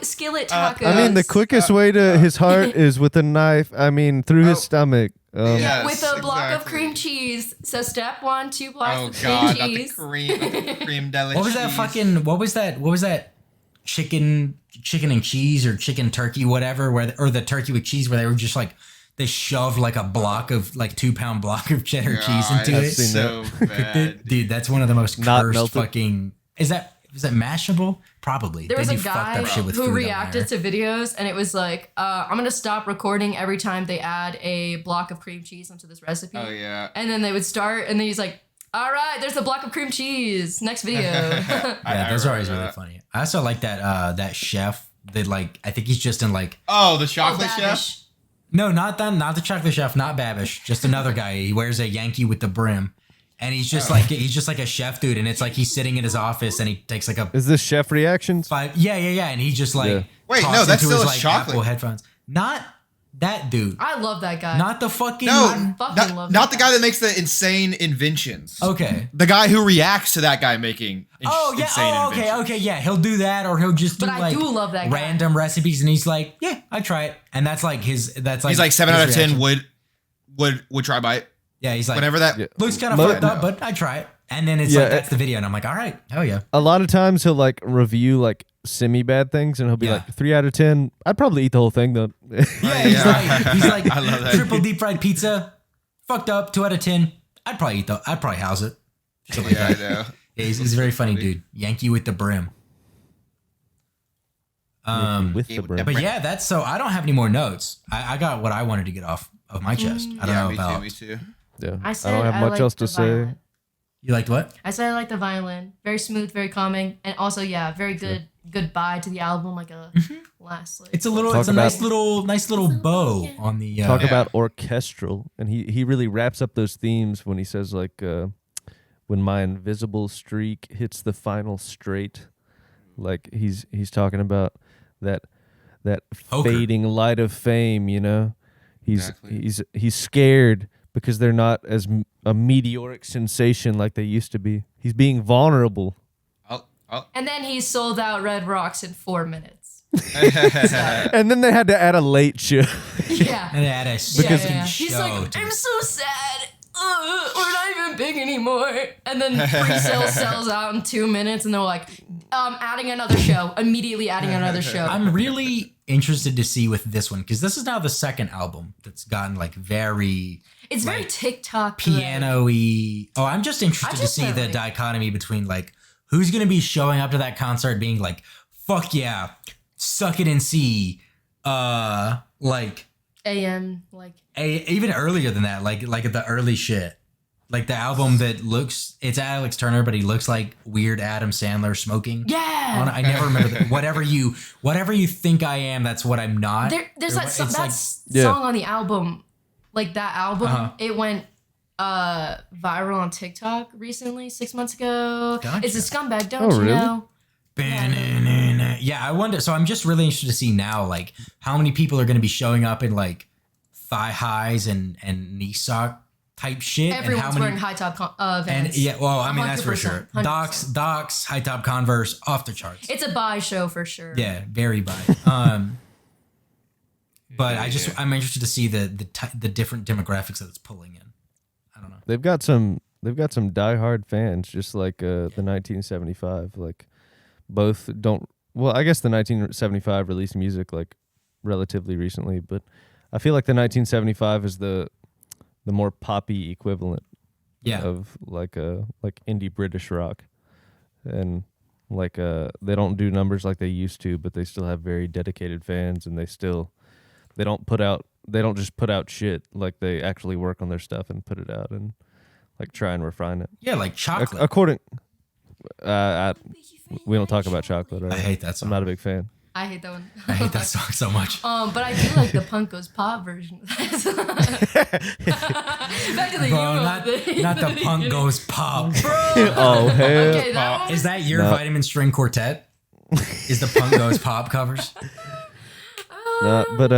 skillet tacos.
I mean, the quickest way to his heart is with a knife. I mean, through his stomach.
Yes,
with a block of
exactly.
cream cheese. So step 1, 2 blocks
Oh
of cream
god, not the
cheese.
cream, not the cream deli
What was that
cheese.
fucking? What was that? Chicken and cheese or chicken turkey, whatever, or the turkey with cheese, where they were just like they shoved like a block of like 2-pound block of cheddar cheese
God,
into
I've
it.
seen
so bad.
Dude, that's one of the most
Not
cursed
melted.
fucking. Is that mashable? Probably.
There was
They
a
do fucked
guy
up shit with
who
food on
reacted
there.
to videos, and it was like, I'm gonna stop recording every time they add a block of cream cheese onto this recipe.
Oh yeah.
And then they would start, and then he's like, all right, there's a block of cream cheese. Next video.
Yeah, those are always really
that.
funny. I also like that chef that like I think he's just in like
Oh, the chocolate chef.
Babish.
no, not the chocolate chef, not Babish, just another guy. He wears a Yankee with the brim. And he's just like a chef dude, and it's like he's sitting in his office and he takes like a
Is this chef reactions?
yeah, and he just like
Yeah.
Wait,
talks
no, that's
into
still
his,
a
like,
chocolate.
Apple headphones. Not that dude.
I love that guy.
Not the fucking
No,
fucking love
not
that
the guy that makes the insane inventions.
Okay.
The guy who reacts to that guy making
Oh yeah.
insane
Oh okay.
inventions.
Okay. Yeah. He'll do that, or he'll just do
But I
like
do love that guy.
random recipes, and he's like, "Yeah, I try it," and that's like his. That's like
He's like 7
his
out of 10
reaction.
would try by it.
Yeah. He's like,
Whenever that.
Yeah.
looks kind of
Mo-
fucked up, but I try it, and then it's
Yeah,
like that's the video, and I'm like, all right, hell yeah.
A lot of times he'll like review like semi bad things, and he'll be
Yeah.
like 3 out of 10. I'd probably eat the whole thing though.
Yeah. He's like,
I love that.
triple deep fried pizza, fucked up, 2 out of 10. I'd probably house it. Shit like
Yeah, I
that.
know.
Yeah, he's a very funny dude. Yankee with the brim.
With the brim.
But yeah, that's so. I don't have any more notes. I got what I wanted to get off of my chest. I don't know about
me too.
Yeah.
I
I
said
don't have much
liked
else
the
to say.
violin.
you. Liked what?
I said I like the violin. Very smooth, very calming, and also very good goodbye to the album. Like a last. Like,
It's a little.
Talk
It's a
about-
nice little bow on the.
Talk
Yeah.
about orchestral, and he really wraps up those themes when he says like when my invisible streak hits the final straight, like he's talking about that
Poker.
fading light of fame, you know. He's
Exactly.
he's scared, because they're not as a meteoric sensation like they used to be. He's being vulnerable.
And then he sold out Red Rocks in 4 minutes.
And then they had to add a late show.
Yeah.
And they had a
Yeah.
second
He's
show.
like,
to
I'm so sad. We're not even big anymore. And then pre-sale sells out in 2 minutes, and they're like, adding another show. Immediately adding another show.
I'm really interested to see with this one because this is now the second album that's gotten like very
It's very TikTok
piano-y. Oh, I'm just interested to
just
see
felt
the
like-
dichotomy between like who's gonna be showing up to that concert being like, fuck yeah, suck it and see, like
AM, like
even earlier than that, like the early shit. Like the album that it's Alex Turner, but he looks like weird Adam Sandler smoking.
yeah.
I never remember that. Whatever you think I am, that's what I'm not.
There's
Or
that,
it's
that
like-
song on the album, like that album.
Uh-huh.
It went viral on TikTok recently, 6 months ago.
Gotcha.
It's a scumbag, don't you
really?
know?
Yeah, I wonder. So I'm just really interested to see now, like, how many people are going to be showing up in like thigh highs and knee sock type shit. and how
Everyone's
many,
wearing high top
And
Vans.
yeah, well, I mean that's for
100%,
sure.
100%.
Docs, high top Converse, off the charts.
It's a buy show for sure.
Yeah, very buy. But I'm interested to see the different demographics that it's pulling in. I don't know.
They've got some diehard fans, just like the 1975. Like both don't. Well, I guess the 1975 released music like relatively recently, but I feel like the 1975 is the more poppy equivalent
Yeah.
of like indie British rock, and like they don't do numbers like they used to, but they still have very dedicated fans, and they don't just put out shit. Like they actually work on their stuff and put it out and like try and refine it.
Yeah, like chocolate.
According, we don't talk about chocolate. Right?
I hate that song.
I'm not a big fan.
I hate that one.
I hate that song so much.
But I do like the Punk Goes Pop version of that song. Back to the
Bro,
Euro thing.
not the punk goes pop.
Oh hell!
Okay, that one.
Is that your
No.
Vitamin String Quartet? Is the punk goes pop covers?
No, but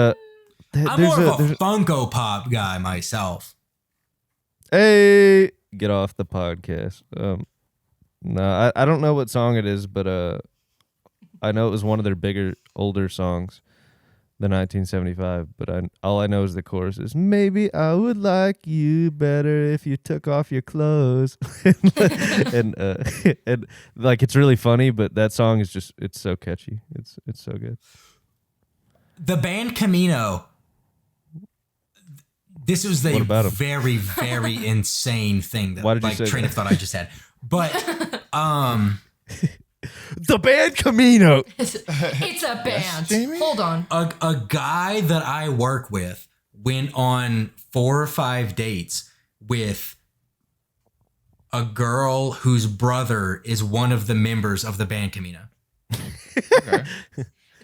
I'm more of a Funko Pop guy myself.
Hey, get off the podcast. No, I don't know what song it is, but I know it was one of their older songs, the 1975. But all I know is the chorus is "Maybe I would like you better if you took off your clothes," and like it's really funny. But that song is it's so catchy. It's so good.
The band Camino. This was
What
the
about 'em?
very, very insane thing that
Why did you
like
say
train
that?
of thought I just had. But
The band Camino.
It's a band. Hold on.
a guy that I work with went on 4 or 5 dates with a girl whose brother is one of the members of the band Camino.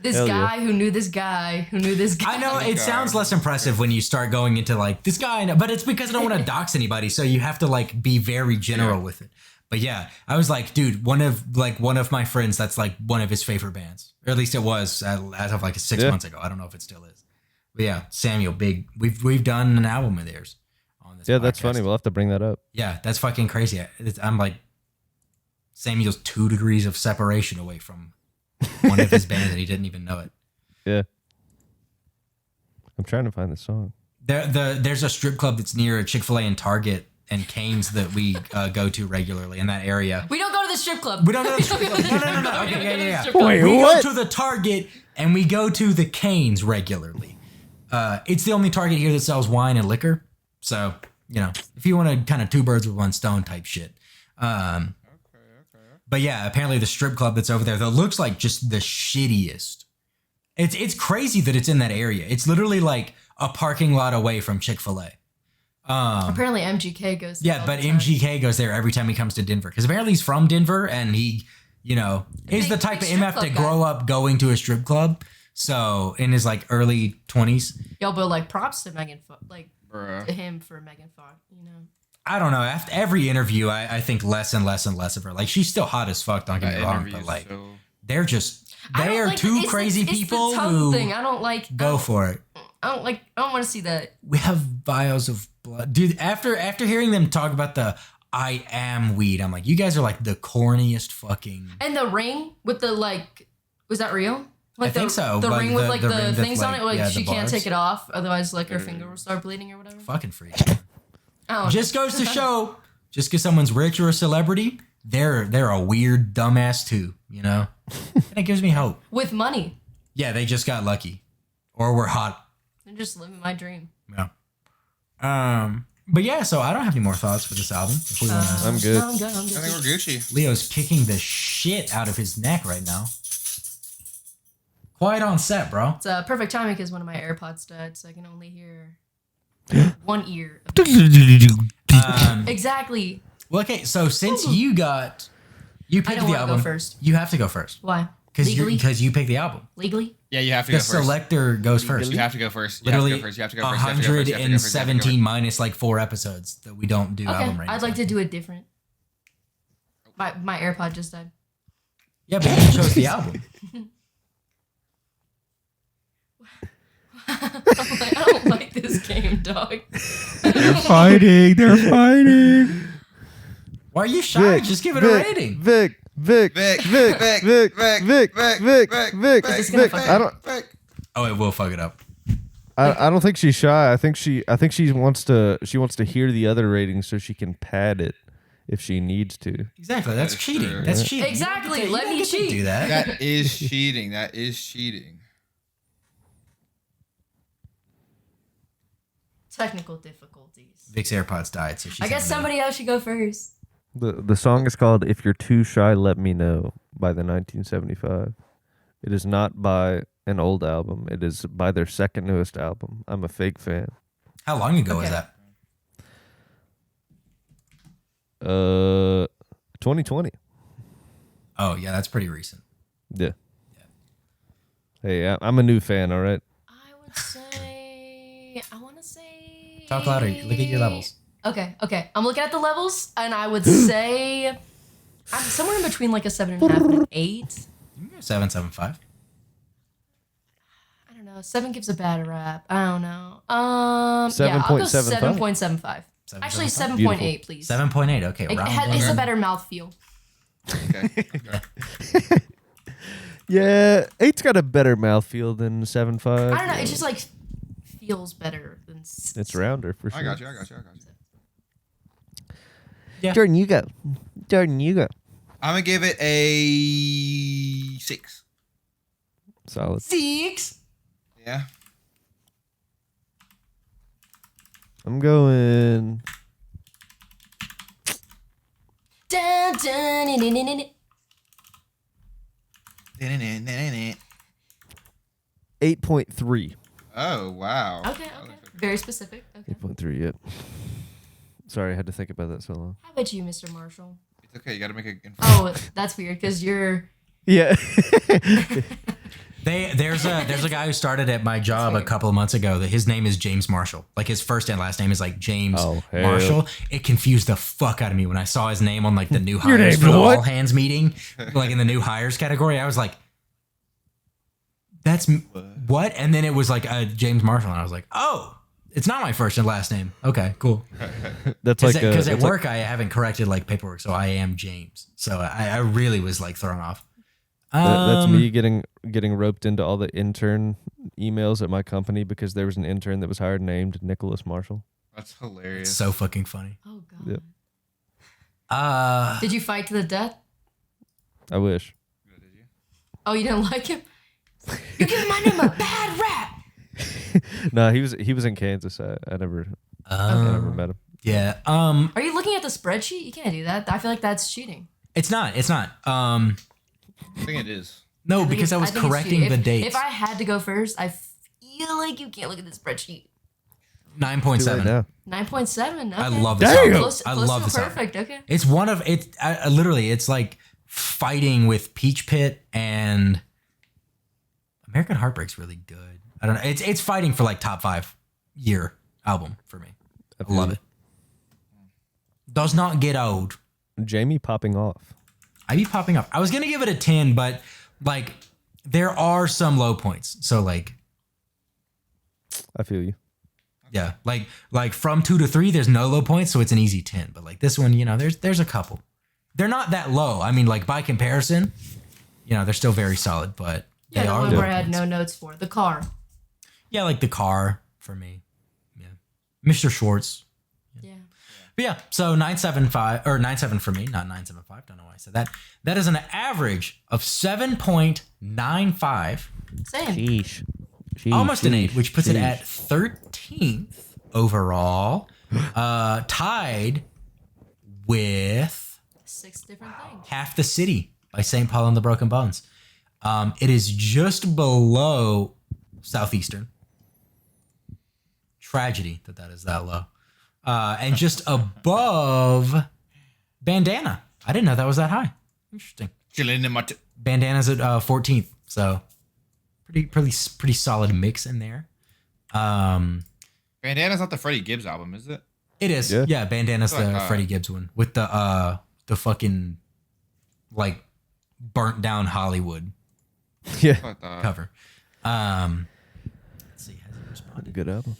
This
Hell yeah.
guy who knew this guy who knew this guy.
I know it sounds less impressive when you start going into like this guy, but it's because I don't want to dox anybody, so you have to like be very general with it. But yeah, I was like, dude, one of my friends, that's like one of his favorite bands, or at least it was as of like 6
Yeah.
months ago. I don't know if it still is. But yeah, Samuel, big. We've done an album of theirs on this.
Yeah, that's
podcast.
funny. We'll have to bring that up.
Yeah, that's fucking crazy. I'm like Samuel's 2 degrees of separation away from one of his bands, and he didn't even know it.
Yeah. I'm trying to find the song.
There's a strip club that's near Chick-fil-A and Target and Cane's that we go to regularly in that area.
We don't go to the strip club.
We don't go to the strip club. No. Okay, yeah.
Wait,
We
what?
go to the Target and we go to the Cane's regularly. It's the only Target here that sells wine and liquor. So, you know, if you want to kind of 2 birds with 1 stone type shit. But yeah, apparently the strip club that's over there that looks like just the shittiest. It's crazy that it's in that area. It's literally like a parking lot away from Chick-fil-A.
Apparently MGK goes there
Yeah,
all
but
the time.
MGK goes there every time he comes to Denver because apparently he's from Denver and he, you know, is
Big-
the type
big
of
strip
MF to
club guy.
grow up going to a strip club. So in his like early 20s,
Yo, but like props to Megan to
Bruh.
him for Megan Fox, you know.
I don't know. After every interview, I think less and less and less of her. Like she's still hot as fuck. Don't get
That
me wrong,
interview
but
is
like
so-
they're just
I
they
don't
are
like-
2
it's
crazy
the
people
tongue
who
thing. I don't like.
go for it.
I don't want to see that.
We have bios of blood, dude. After hearing them talk about the I am weed, I'm like, you guys are like the corniest fucking.
And the ring with the like, was that real? Like
I think so.
The
Like
ring with like the
ring that's
things on
like-
it, like
yeah,
she
the
can't
barbs.
take it off, otherwise like her finger will start bleeding or whatever.
Fucking freak.
Oh,
Just goes to show, just because someone's rich or a celebrity, they're a weird dumbass too, you know? And it gives me hope.
with money.
Yeah, they just got lucky. Or we're hot.
I'm just living my dream.
Yeah. But yeah, so I don't have any more thoughts for this album. If we wanna,
I'm good.
No, I'm good. I'm
I
good.
think we're Gucci.
Leo's kicking the shit out of his neck right now. Quiet on set, bro.
It's perfect timing because one of my AirPods died, so I can only hear one ear. Exactly.
Well, okay, so since you picked
I don't
the
want to
album,
go first.
you have to go first
Why?
because
Legally?
you picked the album.
Legally?
Yeah, you have to go
The
first.
selector goes first.
You have to go first. You
Literally,
have to go first. You have to go first. You have to go first. You have to go first. You have to go
117 minus like 4 episodes that we don't do
Okay.
album ratings.
I'd like to do it different. My AirPod just died.
Yeah, but you chose the album.
I don't like this game, dog.
They're fighting.
Why are you shy? Just give it a rating.
Vic.
Is this gonna fuck
I don't.
Oh, it will fuck it up.
I don't think she's shy. I think she wants to hear the other ratings so she can pad it if she needs to.
Exactly. That's
That's
cheating.
true.
That's cheating.
Exactly,
You
let
don't
me
get to
cheat.
do that.
That is cheating. That is cheating.
Technical difficulties.
Vic's AirPods died, so she's.
I guess
having
somebody else should go first.
The song is called "If You're Too Shy, Let Me Know" by the 1975. It is not by an old album. It is by their second newest album. I'm a fake fan.
How long ago was
Okay.
that?
2020.
Oh yeah, that's pretty recent.
Yeah. Hey, I'm a new fan. All right.
I would say. I want to say.
Talk louder. Look at your levels.
Okay. I'm looking at the levels, and I would say I'm somewhere in between like a 7.5 and an 8.
7.75.
I don't know. 7 gives a bad rap. I don't know. Yeah, I'll go
7.75?
7.75. Actually, 7.8,
Beautiful.
please.
7.8. Okay, round
It's a
down.
better mouthfeel.
Okay.
Yeah, 8's got a better mouthfeel than 7.5.
I don't know. It just like feels better than.
It's rounder for sure.
I got you.
Jordan, you go.
I'm gonna give it a 6.
Solid.
6.
Yeah.
I'm going.
Dun, dun, dun, dun, dun, dun.
8.3.
Oh wow.
Okay. Very specific. Okay.
8.3. Yep. Sorry, I had to think about that so long.
How about you, Mr. Marshall?
It's okay. You gotta make it.
Oh, that's weird because you're.
Yeah.
There's a guy who started at my job a couple of months ago. That his name is James Marshall. Like his first and last name is like James
Oh, hell.
Marshall. It confused the fuck out of me when I saw his name on like the new hires
name's
for the
what?
all hands meeting, like in the new hires category. I was like, "That's what?" And then it was like James Marshall, and I was like, "Oh, it's not my first and last name." Okay, cool.
That's like
Because at
that's like-
work I haven't corrected like paperwork, so I am James. So I really was like thrown off.
that's me getting roped into all the intern emails at my company because there was an intern that was hired named Nicholas Marshall.
That's hilarious.
So fucking funny.
Oh God.
Yep.
Did you fight to the death?
I wish.
Oh, you didn't like him? You're giving my name a bad rap.
No, he was in Kansas. I never met him.
Yeah.
Are you looking at the spreadsheet? You can't do that. I feel like that's cheating.
It's not.
I think it is.
No,
think
because I was
think it's
correcting
cheating.
the
If-
dates.
If I had to go first, I feel like you can't look at the spreadsheet.
9.7.
Right now.
9.7. Okay.
I love this
Damn!
album.
Close,
I
close
love
to
this album.
perfect. Okay.
It's one of it. Literally, it's like fighting with Peach Pit and American Heartbreak's really good. I don't know. It's fighting for like top 5 year album for me. I love it. Does not get old.
Jamie popping off.
I be popping up. I was gonna give it a 10, but like there are some low points. So like,
I feel you.
Yeah, like from 2 to 3, there's no low points, so it's an easy 10. But like this one, there's a couple. They're not that low. I mean, like by comparison, they're still very solid, but
Yeah,
they
the
are
one
low
where I had
points.
no notes for. The car.
Yeah, like the car for me. Yeah, Mr. Schwartz.
Yeah.
But yeah, so 975 or 97 for me, not 975. Don't know why I said that. That is an average of 7.95,
Same.
Sheesh.
almost an 8,
Sheesh.
which puts it
Sheesh.
at 13th overall, tied with
6 different things.
Half the City by St. Paul and the Broken Bones. It is just below Southeastern. Tragedy that is that low. And just above Bandana. I didn't know that was that high. Interesting.
Chilling in my
Bandana's at 14th, so pretty solid mix in there.
Bandana's not the Freddie Gibbs album, is it?
It is.
Yeah.
Yeah, Bandana's
Like,
the Freddie Gibbs one with the fucking like burnt down Hollywood
Yeah.
But,
cover. Let's see, has he responded?
Good album.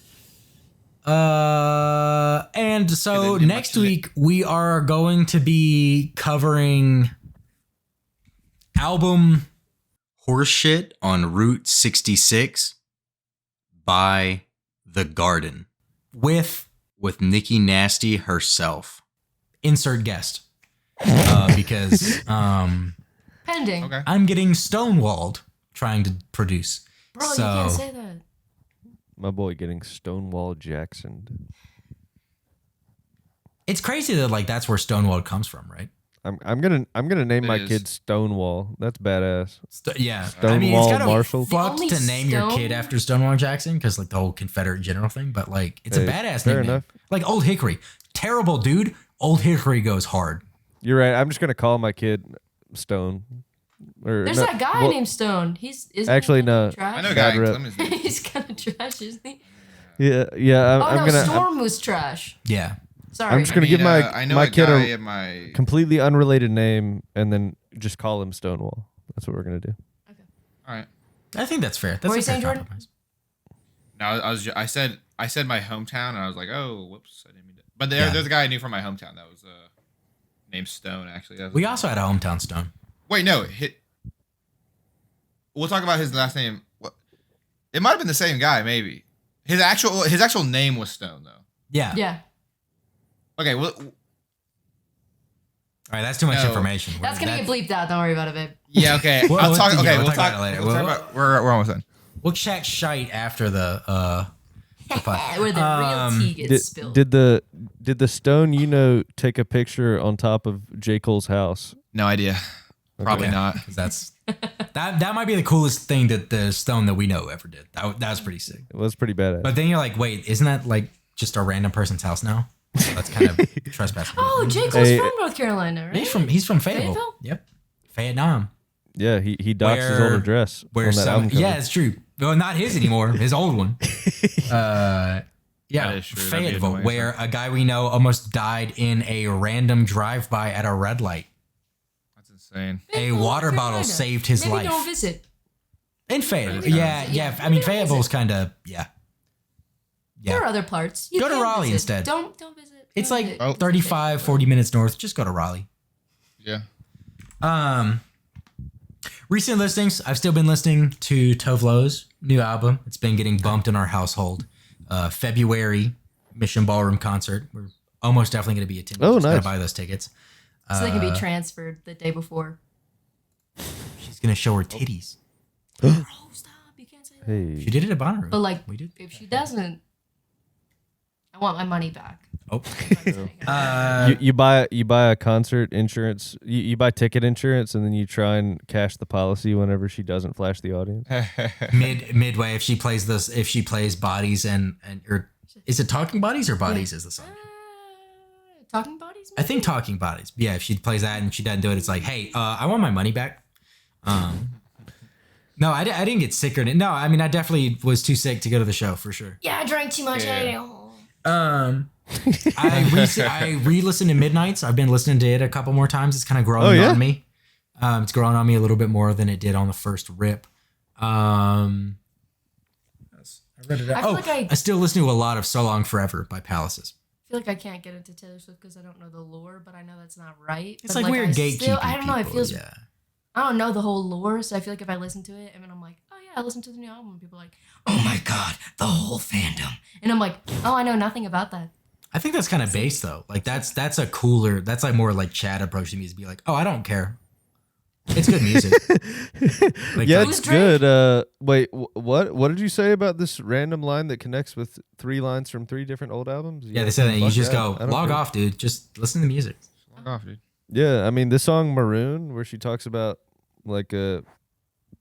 And so
Good,
next
much
week we are going to be covering album Horseshit on Route 66 by The Garden with Nicki Nasty herself. Insert guest. Because
Pending.
okay.
I'm getting stonewalled trying to produce.
Bro,
so
you can't say that.
My boy getting Stonewall Jackson.
it's crazy that like that's where stonewalled comes from, right?
I'm gonna name
It
my
is.
kid Stonewall. That's badass.
Yeah.
Stonewall
kind of
Marshall?
The
fucked
only
to name your
Stone-
kid after Stonewall Jackson because like the whole Confederate general thing, but like it's a
Hey,
badass
fair
nickname.
enough.
Like Old Hickory, terrible dude. Old Hickory goes hard.
You're right. I'm just gonna call my kid Stone. Or
There's
no,
that guy
well,
named Stone. He's
Actually, no.
I know a
Bad
guy.
rep.
Let me see.
He's kind of trash, isn't he?
Yeah.
Oh
I'm
no,
gonna.
Storm was trash.
Yeah.
Sorry.
I'm just gonna give my
I know
my
a
kid
guy
a
in my.
completely unrelated name and then just call him Stonewall. That's what we're gonna do.
All right.
I think that's fair. That's
What were
a
you
fair
saying, Jordan?
compromise.
No, I said my hometown, and I was like, oh, whoops, I didn't mean to. But
Yeah.
there's a guy I knew from my hometown that was named Stone. Actually, that was
We also had a hometown stone.
Wait, no, we'll talk about his last name. What? It might have been the same guy, maybe. His actual name was Stone, though.
Yeah.
Yeah.
Okay, well,
All right, that's too much
No.
information.
That's gonna get bleeped out. Don't worry about it, babe.
yeah, okay.
We'll-
I'll
we'll-
talk.
yeah,
Okay,
we'll
we'll
talk
talk.
about it later.
We'll talk
We'll-
about. We're almost done.
We'll chat shite after the pod.
Where the real tea gets
Did,
spilled.
did the Stone take a picture on top of J. Cole's house?
No idea. Probably
Okay.
not.
'Cause that's that might be the coolest thing that the stone that we know ever did. That was pretty sick.
It was pretty badass.
But then you're like, wait, isn't that like just a random person's house now? So that's kind of trespassing.
Oh, J. Cole's
Hey,
from North Carolina, right?
He's from Fayetteville.
Fayetteville?
Yep, Vietnam.
yeah, he doxed his
Where-
old address
Where
on that
some
album cover.
yeah, it's true. Well, not his anymore. His old one. Yeah,
That is true. That'd be
Fayetteville,
annoying.
where a guy we know almost died in a random drive-by at a red light.
That's insane.
A
Fayetteville,
water
North
bottle
Carolina.
saved his
Maybe
life.
don't visit.
In Fayetteville,
Maybe
yeah,
don't
yeah.
visit.
I mean,
Maybe don't
Fayetteville's
visit.
kind of yeah.
There are
Yeah,
other parts. You
Go to
can
Raleigh
visit.
instead.
Don't visit.
it's
Don't
like
visit.
Oh.
35, 40 minutes north. Just go to Raleigh.
Yeah.
Recent listings. I've still been listening to Tove Lo's new album. It's been getting bumped in our household. February Mission Ballroom concert. We're almost definitely going to be attending.
Oh,
Just gotta
nice.
buy those tickets.
So they can be transferred the day before.
She's going to show her titties.
Oh, stop! You can't say that.
Hey,
She did it at Bonnaroo.
But like,
we did.
if she doesn't, I want my money back.
Oh.
you buy a concert insurance. You buy ticket insurance, and then you try and cash the policy whenever she doesn't flash the audience.
Midway, if she plays Bodies and or is it Talking Bodies or Bodies is the song?
Talking bodies.
I think Talking Bodies. Yeah, if she plays that and she doesn't do it, it's like, hey, I want my money back. No, I didn't get sick or anything. No, I mean, I definitely was too sick to go to the show for sure.
Yeah, I drank too much.
Yeah.
I re-listened to Midnights. I've been listening to it a couple more times. It's kind of growing
Oh, yeah?
on me. It's growing on me a little bit more than it did on the first rip. I read it out.
I feel like I
still listen to a lot of So Long Forever by Palaces.
feel like I can't get into Taylor Swift because I don't know the lore, but I know that's not right.
It's
But,
like weird
I
gatekeeping
still, I don't know. It
people,
feels.
yeah.
I don't know the whole lore, so I feel like if I listen to it and then I'm like, oh yeah, I listened to the new album, and people are like, oh my god, the whole fandom, and I'm like, oh, I know nothing about that.
I think that's kind of base though. Like that's a cooler. That's like more like Chad approach to music. Be like, oh, I don't care. It's good music. Like,
Yeah,
Who's
it's
Drake?
good. Wait, what did you say about this random line that connects with 3 lines from 3 different old albums?
yeah, they said that. You
fuck
just
that.
go
I don't
log
care.
off, dude. Just listen to the music.
Log off, dude.
Yeah, I mean, this song Maroon, where she talks about like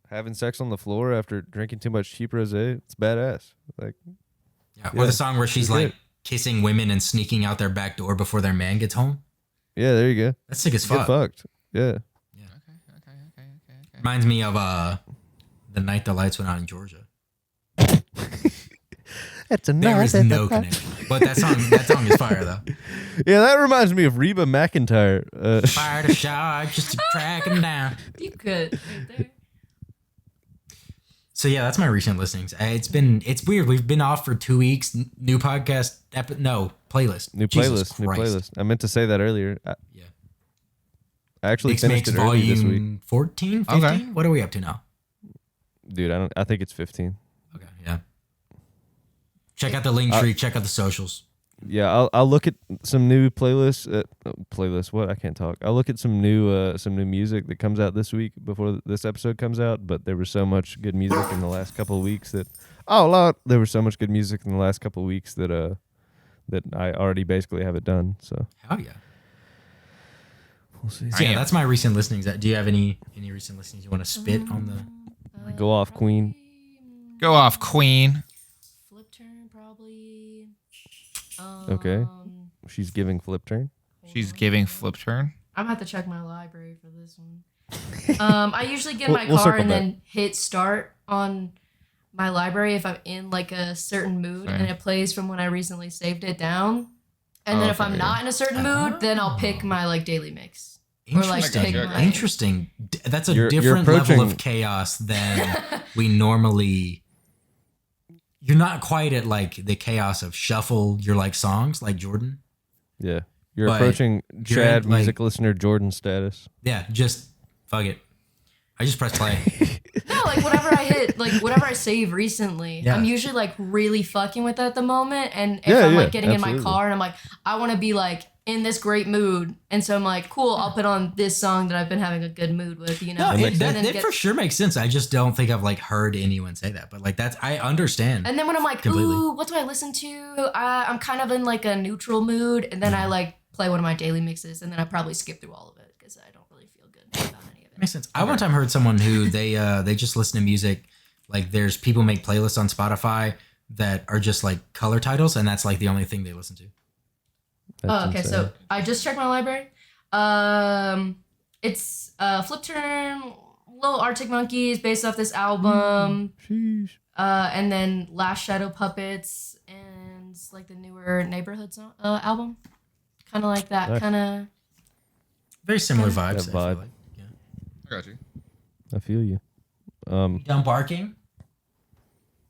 having sex on the floor after drinking too much cheap rosé, it's badass. Like,
Yeah.
Yeah.
Or the song where she's
It's
like
good.
kissing women and sneaking out their back door before their man gets home.
yeah, there you go.
That's sick as
Get
fuck.
fucked. Yeah.
Reminds me of the night the lights went out in Georgia.
That's a
There is no connection. But that song is fire though.
Yeah, that reminds me of Reba McEntire.
Fire to shot just to track him down.
You could right there.
So yeah, that's my recent listenings. It's weird. We've been off for 2 weeks. New podcast, playlist.
New
Jesus
playlist. New
Christ.
playlist. I meant to say that earlier.
Yeah.
I actually
Mix
finished
Mix
it early this week.
volume 14, 15?
Okay.
What are we up to now?
Dude, I think it's 15.
Okay, yeah. Check out the link tree. Check out the socials.
Yeah, I'll look at some new playlists. What? I can't talk. I'll look at some new music that comes out this week before this episode comes out. But there was so much good music in the last couple of weeks that there was so much good music in the last couple of weeks that that I already basically have it done. So
Hell yeah.
we'll see.
So yeah, that's my recent listenings. Do you have any recent listenings you want to spit on the?
Go off, Queen.
Go off, Queen.
Flip turn probably.
Okay. She's giving flip turn.
She's giving flip turn.
I'm gonna have to check my library for this one. I usually get in
We'll-
my
we'll
car
circle
and
back.
then hit start on my library if I'm in like a certain mood,
Same.
and it plays from when I recently saved it down. And then if
Okay.
I'm not in a certain mood, then I'll pick my like daily mix. Or like
Interesting.
pick
Okay.
my
Interesting. That's a
You're
different level
approaching-
of chaos than we normally. You're not quite at like the chaos of shuffle your like songs like Jordan.
Yeah, you're
But
approaching
you're
Chad
in, like-
music listener Jordan status.
Yeah, just fuck it. I just press play.
No, like whatever I hit, like whatever I save recently,
Yeah.
I'm usually like really fucking with it at the moment. And if
Yeah,
I'm
yeah,
like getting in
absolutely.
my car and I'm like, I want to be like in this great mood, and so I'm like, cool, I'll put on this song that I've been having a good mood with, you know.
No,
makes
it,
And
that,
then
it for sure makes sense. I just don't think I've like heard anyone say that. But like that's I understand.
And then when I'm like,
Completely.
ooh, what do I listen to? I'm kind of in like a neutral mood, and then I like play one of my daily mixes, and then I probably skip through all of it because I don't really feel good about any of it.
Makes sense. I one time heard someone who they just listen to music. Like there's people make playlists on Spotify that are just like color titles, and that's like the only thing they listen to.
That's
Oh, okay,
insane.
so I just checked my library. It's Flip Turn, Little Arctic Monkeys based off this album,
Sheesh.
and then Last Shadow Puppets and it's like the newer Neighborhood song, album. Kind of like that,
Nice.
kind of.
Very similar vibes.
That
I
vibe.
feel like. Yeah.
I got you.
I feel you.
Done barking.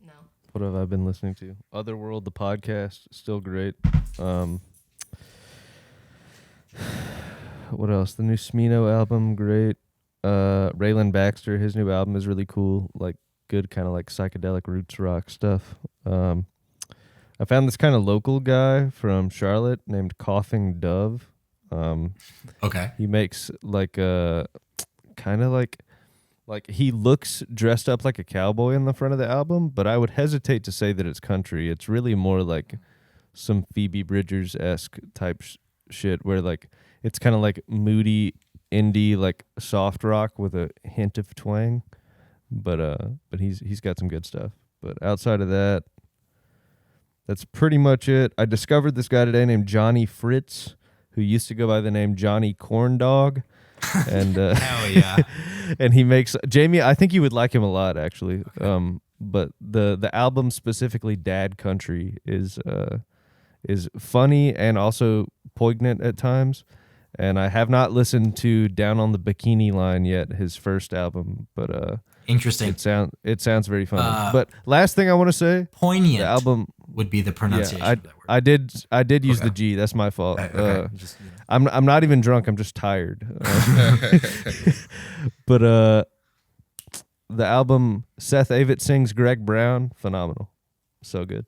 No.
What have I been listening to? Otherworld, the podcast, still great. What else? The new Smino album, great. Raylan Baxter, his new album is really cool. Like good kind of like psychedelic roots rock stuff. I found this kind of local guy from Charlotte named Coughing Dove.
Okay.
He makes like a kind of like he looks dressed up like a cowboy in the front of the album, but I would hesitate to say that it's country. It's really more like some Phoebe Bridgers-esque type shit where like it's kind of like moody indie like soft rock with a hint of twang. But he's got some good stuff. But outside of that, that's pretty much it. I discovered this guy today named Johnny Fritz, who used to go by the name Johnny Corndog. And
Hell yeah.
and he makes Jamie, I think you would like him a lot actually. But the album specifically Dad Country is funny and also poignant at times. And I have not listened to Down on the Bikini Line yet, his first album, but
Interesting.
it sounds very funny. But last thing I want to say,
Poignant.
the album.
would be the pronunciation
Yeah,
of that word.
I did use
Okay.
the G. That's my fault.
Okay. Just, you know.
I'm not even drunk. I'm just tired. But the album Seth Avett sings Greg Brown, phenomenal, so good.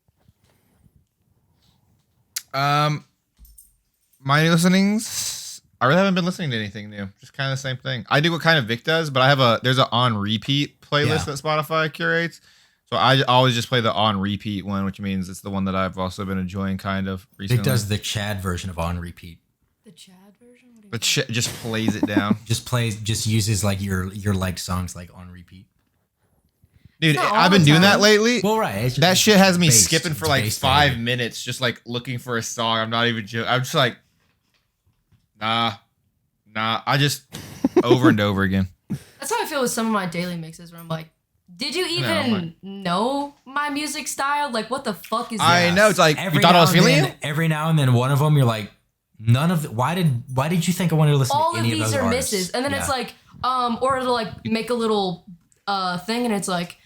My new listenings, I really haven't been listening to anything new. Just kind of the same thing. I do what kind of Vic does, but there's an on repeat playlist
Yeah.
that Spotify curates. So I always just play the on repeat one, which means it's the one that I've also been enjoying kind of recently.
Vic does the Chad version of On Repeat.
The Chad version? What do you
But shit just plays it down.
Just uses like your liked songs like on repeat.
Dude,
Not all
I've been
the
doing that
time.
lately.
Well, right. It's
That
just
shit has me
based-
skipping for
it's
like
based
5
on it.
minutes, just like looking for a song. I'm not even joking. I'm just like, nah. I just over and over again.
That's how I feel with some of my daily mixes where I'm like, did you even know my music style? Like, what the fuck is
I
this?
know. It's like,
Every
you thought I
now
was
and
feeling
then-
it?
Every now and then, one of them, you're like, none of the, why did you think I wanted to listen
All
to
of
any of
these
those
are
artists?
misses. And then it's
Yeah.
like, or it'll like make a little thing and it's like,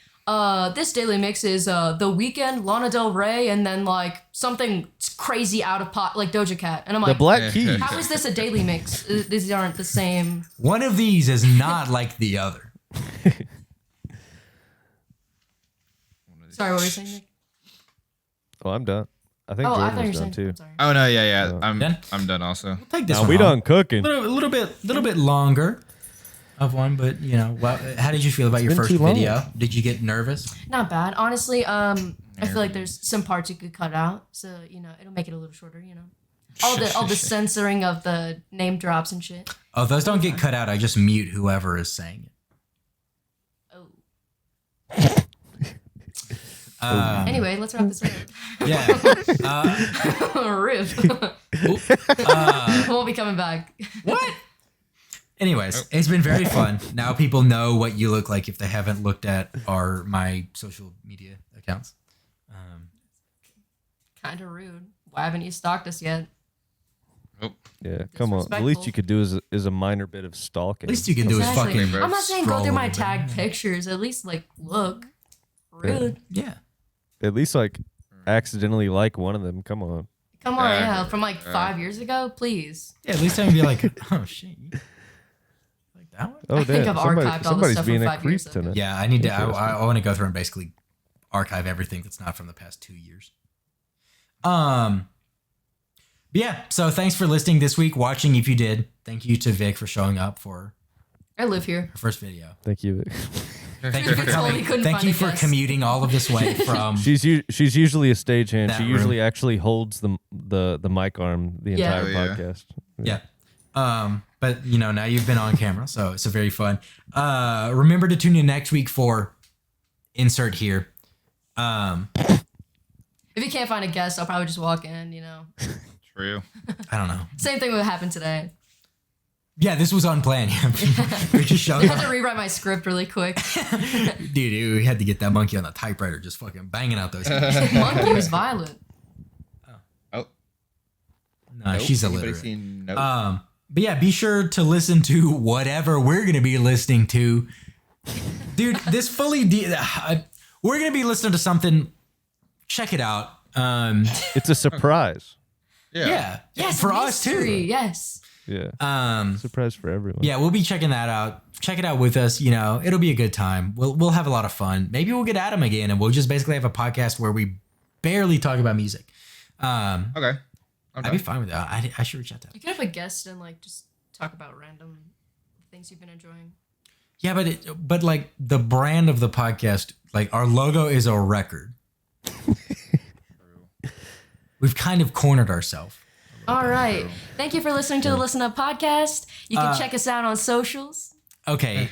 this daily mix is The Weeknd, Lana Del Rey, and then like something crazy out of pot, like Doja Cat. And I'm
The
like,
Black Keys.
how is this a daily mix? These aren't the same.
One of these is not like the other.
Sorry, what were you saying, Nick?
Oh, I'm done. I think
Oh, I
Jordan
thought you
was
were
done
saying.
too.
I'm sorry.
Oh, no. Yeah.
Done?
I'm done also.
Take this
Now
one
we
home.
done cooking.
A little bit longer of one, but you know, how did you feel about your
been
first
too long.
video? Did you get nervous?
Not bad, honestly. I feel like there's some parts you could cut out, so you know it'll make it a little shorter. You know, all the censoring of the name drops and shit.
Oh, those don't get cut out. I just mute whoever is saying it.
Oh.
Um,
Anyway, let's wrap this up.
yeah.
Rip. Won't be coming back.
What? Anyways, it's been very fun. Now people know what you look like if they haven't looked at my social media accounts.
Kind of rude. Why haven't you stalked us yet?
Yeah, come on. The least you could do is a minor bit of stalking.
At least you can do is
Exactly.
fucking.
bro.
I'm not saying go
scroll
through my
over.
tagged pictures. At least like look. Rude.
Yeah.
At least like accidentally like one of them. Come on.
Come on, yeah. From like 5 years ago, please.
Yeah. At least I can be like, oh shit. Like that one?
Oh,
I think
damn.
I've archived all the
Somebody's
stuff
being
from
a
5
creep
years ago.
tonight.
Yeah, I need to.
Interesting.
I want to go through and basically archive everything that's not from the past 2 years. But yeah. So thanks for listening this week, watching if you did. Thank you to Vic for showing up for
I live here.
her first video.
Thank you.
Thank you for
Vic told me
coming.
couldn't
Thank
find
you
a
for
guest.
commuting all of this way from.
She's usually a stagehand.
That
She
room.
usually actually holds the mic arm the
Yeah.
entire
Oh, yeah.
podcast.
Yeah. But you know, now you've been on camera, so it's a very fun. Remember to tune in next week for insert here.
If you can't find a guest, I'll probably just walk in, you know.
True.
I don't know.
Same thing would happen today.
Yeah, this was unplanned. We just showed
I had
up.
to rewrite my script really quick.
Dude, we had to get that monkey on the typewriter just fucking banging out those.
Monkey was violent.
Oh.
No, she's illiterate.
Nope.
But yeah, be sure to listen to whatever we're gonna be listening to. Dude, this fully we're gonna be listening to something. Check it out.
It's a surprise.
Yeah.
Yes,
For us
mystery,
too.
Yes.
Yeah. Surprise for everyone.
Yeah, we'll be checking that out. Check it out with us. You know, it'll be a good time. We'll have a lot of fun. Maybe we'll get Adam again, and we'll just basically have a podcast where we barely talk about music.
Okay.
I'd be fine with that. I should reach out to him.
You could have a guest and like just talk about random things you've been enjoying.
Yeah, but like the brand of the podcast, like our logo is a record. We've kind of cornered ourselves.
All right. Thank you for listening to the Listen Up podcast. You can check us out on socials.
Okay.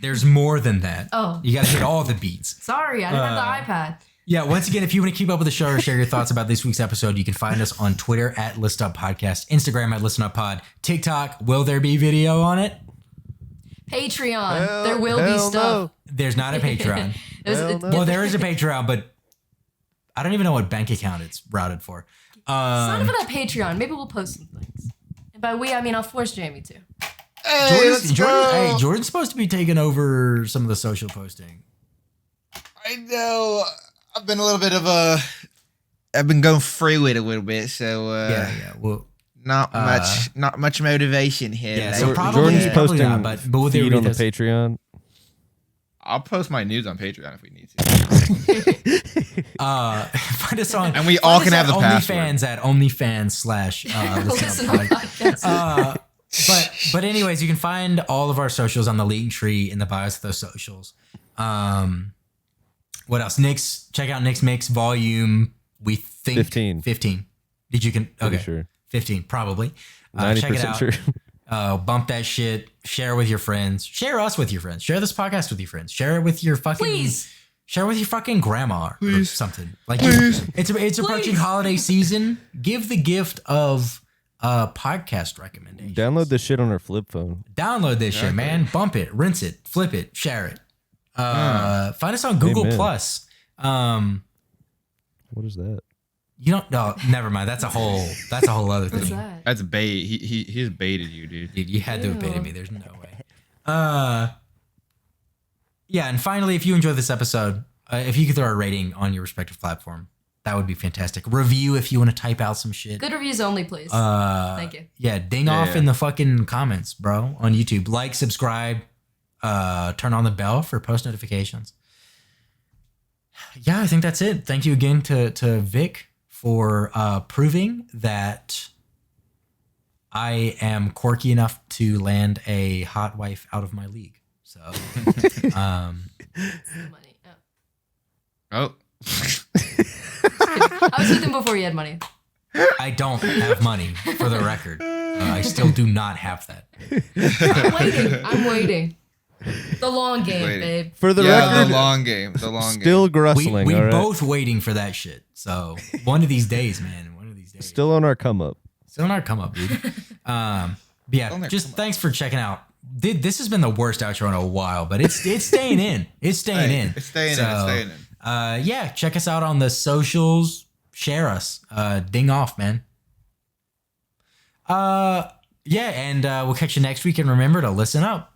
There's more than that.
Oh.
You got to hit all the beats.
Sorry, I didn't have the iPad.
Yeah, once again, if you want to keep up with the show or share your thoughts about this week's episode, you can find us on Twitter at List Up Podcast, Instagram at Listen Up Pod, TikTok. Will there be video on it?
Patreon. There will be stuff.
No.
There's not a Patreon.
Hell no.
Well, there is a Patreon, but I don't even know what bank account it's routed for.
Sign up for that Patreon. Maybe we'll post some things. And by we, I mean I'll force Jamie to.
Hey, let's go.
Jordan's supposed to be taking over some of the social posting.
I know. I've been a little bit of a. I've been going free with it a little bit, so
Yeah. Well,
not much motivation here.
yeah.
like-
So probably,
Jordan's
probably
posting
not, but with
feed on the
Aretha's-
Patreon.
I'll post my news on Patreon if we need to.
find us on,
And we
find
all
us
can have
at
the password.
OnlyFans at OnlyFans /
Listen to podcasts.
But anyways, you can find all of our socials on the link tree in the bios of those socials. What else? Check out Nick's Mix Volume. We think
15.
Did you can
Pretty
okay?
sure.
15 probably.
90%
Check it out.
sure.
Bump that shit. Share with your friends. Share us with your friends. Share this podcast with your friends. Share it with your fucking.
Please.
Share it with your fucking grandma or something. Like
Please.
it's approaching holiday season. Give the gift of podcast recommendations.
Download this shit on our flip phone.
Download this shit, man. Bump it, rinse it, flip it, share it. Find us on Google
Amen.
Plus.
What is that?
You don't. No, never mind. That's a whole other
What's
thing.
that?
That's bait. He's baited you, dude.
Dude, you had to have
Ew.
baited me. There's no way. Yeah, and finally, if you enjoyed this episode, if you could throw a rating on your respective platform, that would be fantastic. Review if you want to type out some shit.
Good reviews only, please. Thank you.
Yeah, ding off in the fucking comments, bro, on YouTube. Like, subscribe, turn on the bell for post notifications. Yeah, I think that's it. Thank you again to Vic for proving that I am quirky enough to land a hot wife out of my league. So,
Money.
Oh.
I was with him before he had money.
I don't have money, for the record. I still do not have that.
I'm waiting. The long game,
Waiting.
babe.
For the
Yeah,
record,
the long game. The long
still
game.
grustling.
We
all right?
both waiting for that shit. So one of these days, man. One of these days.
Still on our come up.
Still not come up, dude. But yeah,
Still not
just
come up.
thanks for checking out. This has been the worst outro in a while, but it's staying in. It's staying
Hey,
in.
It's staying in.
So,
It's staying in.
Yeah, check us out on the socials. Share us. Ding off, man. Yeah, and we'll catch you next week. And remember to listen up.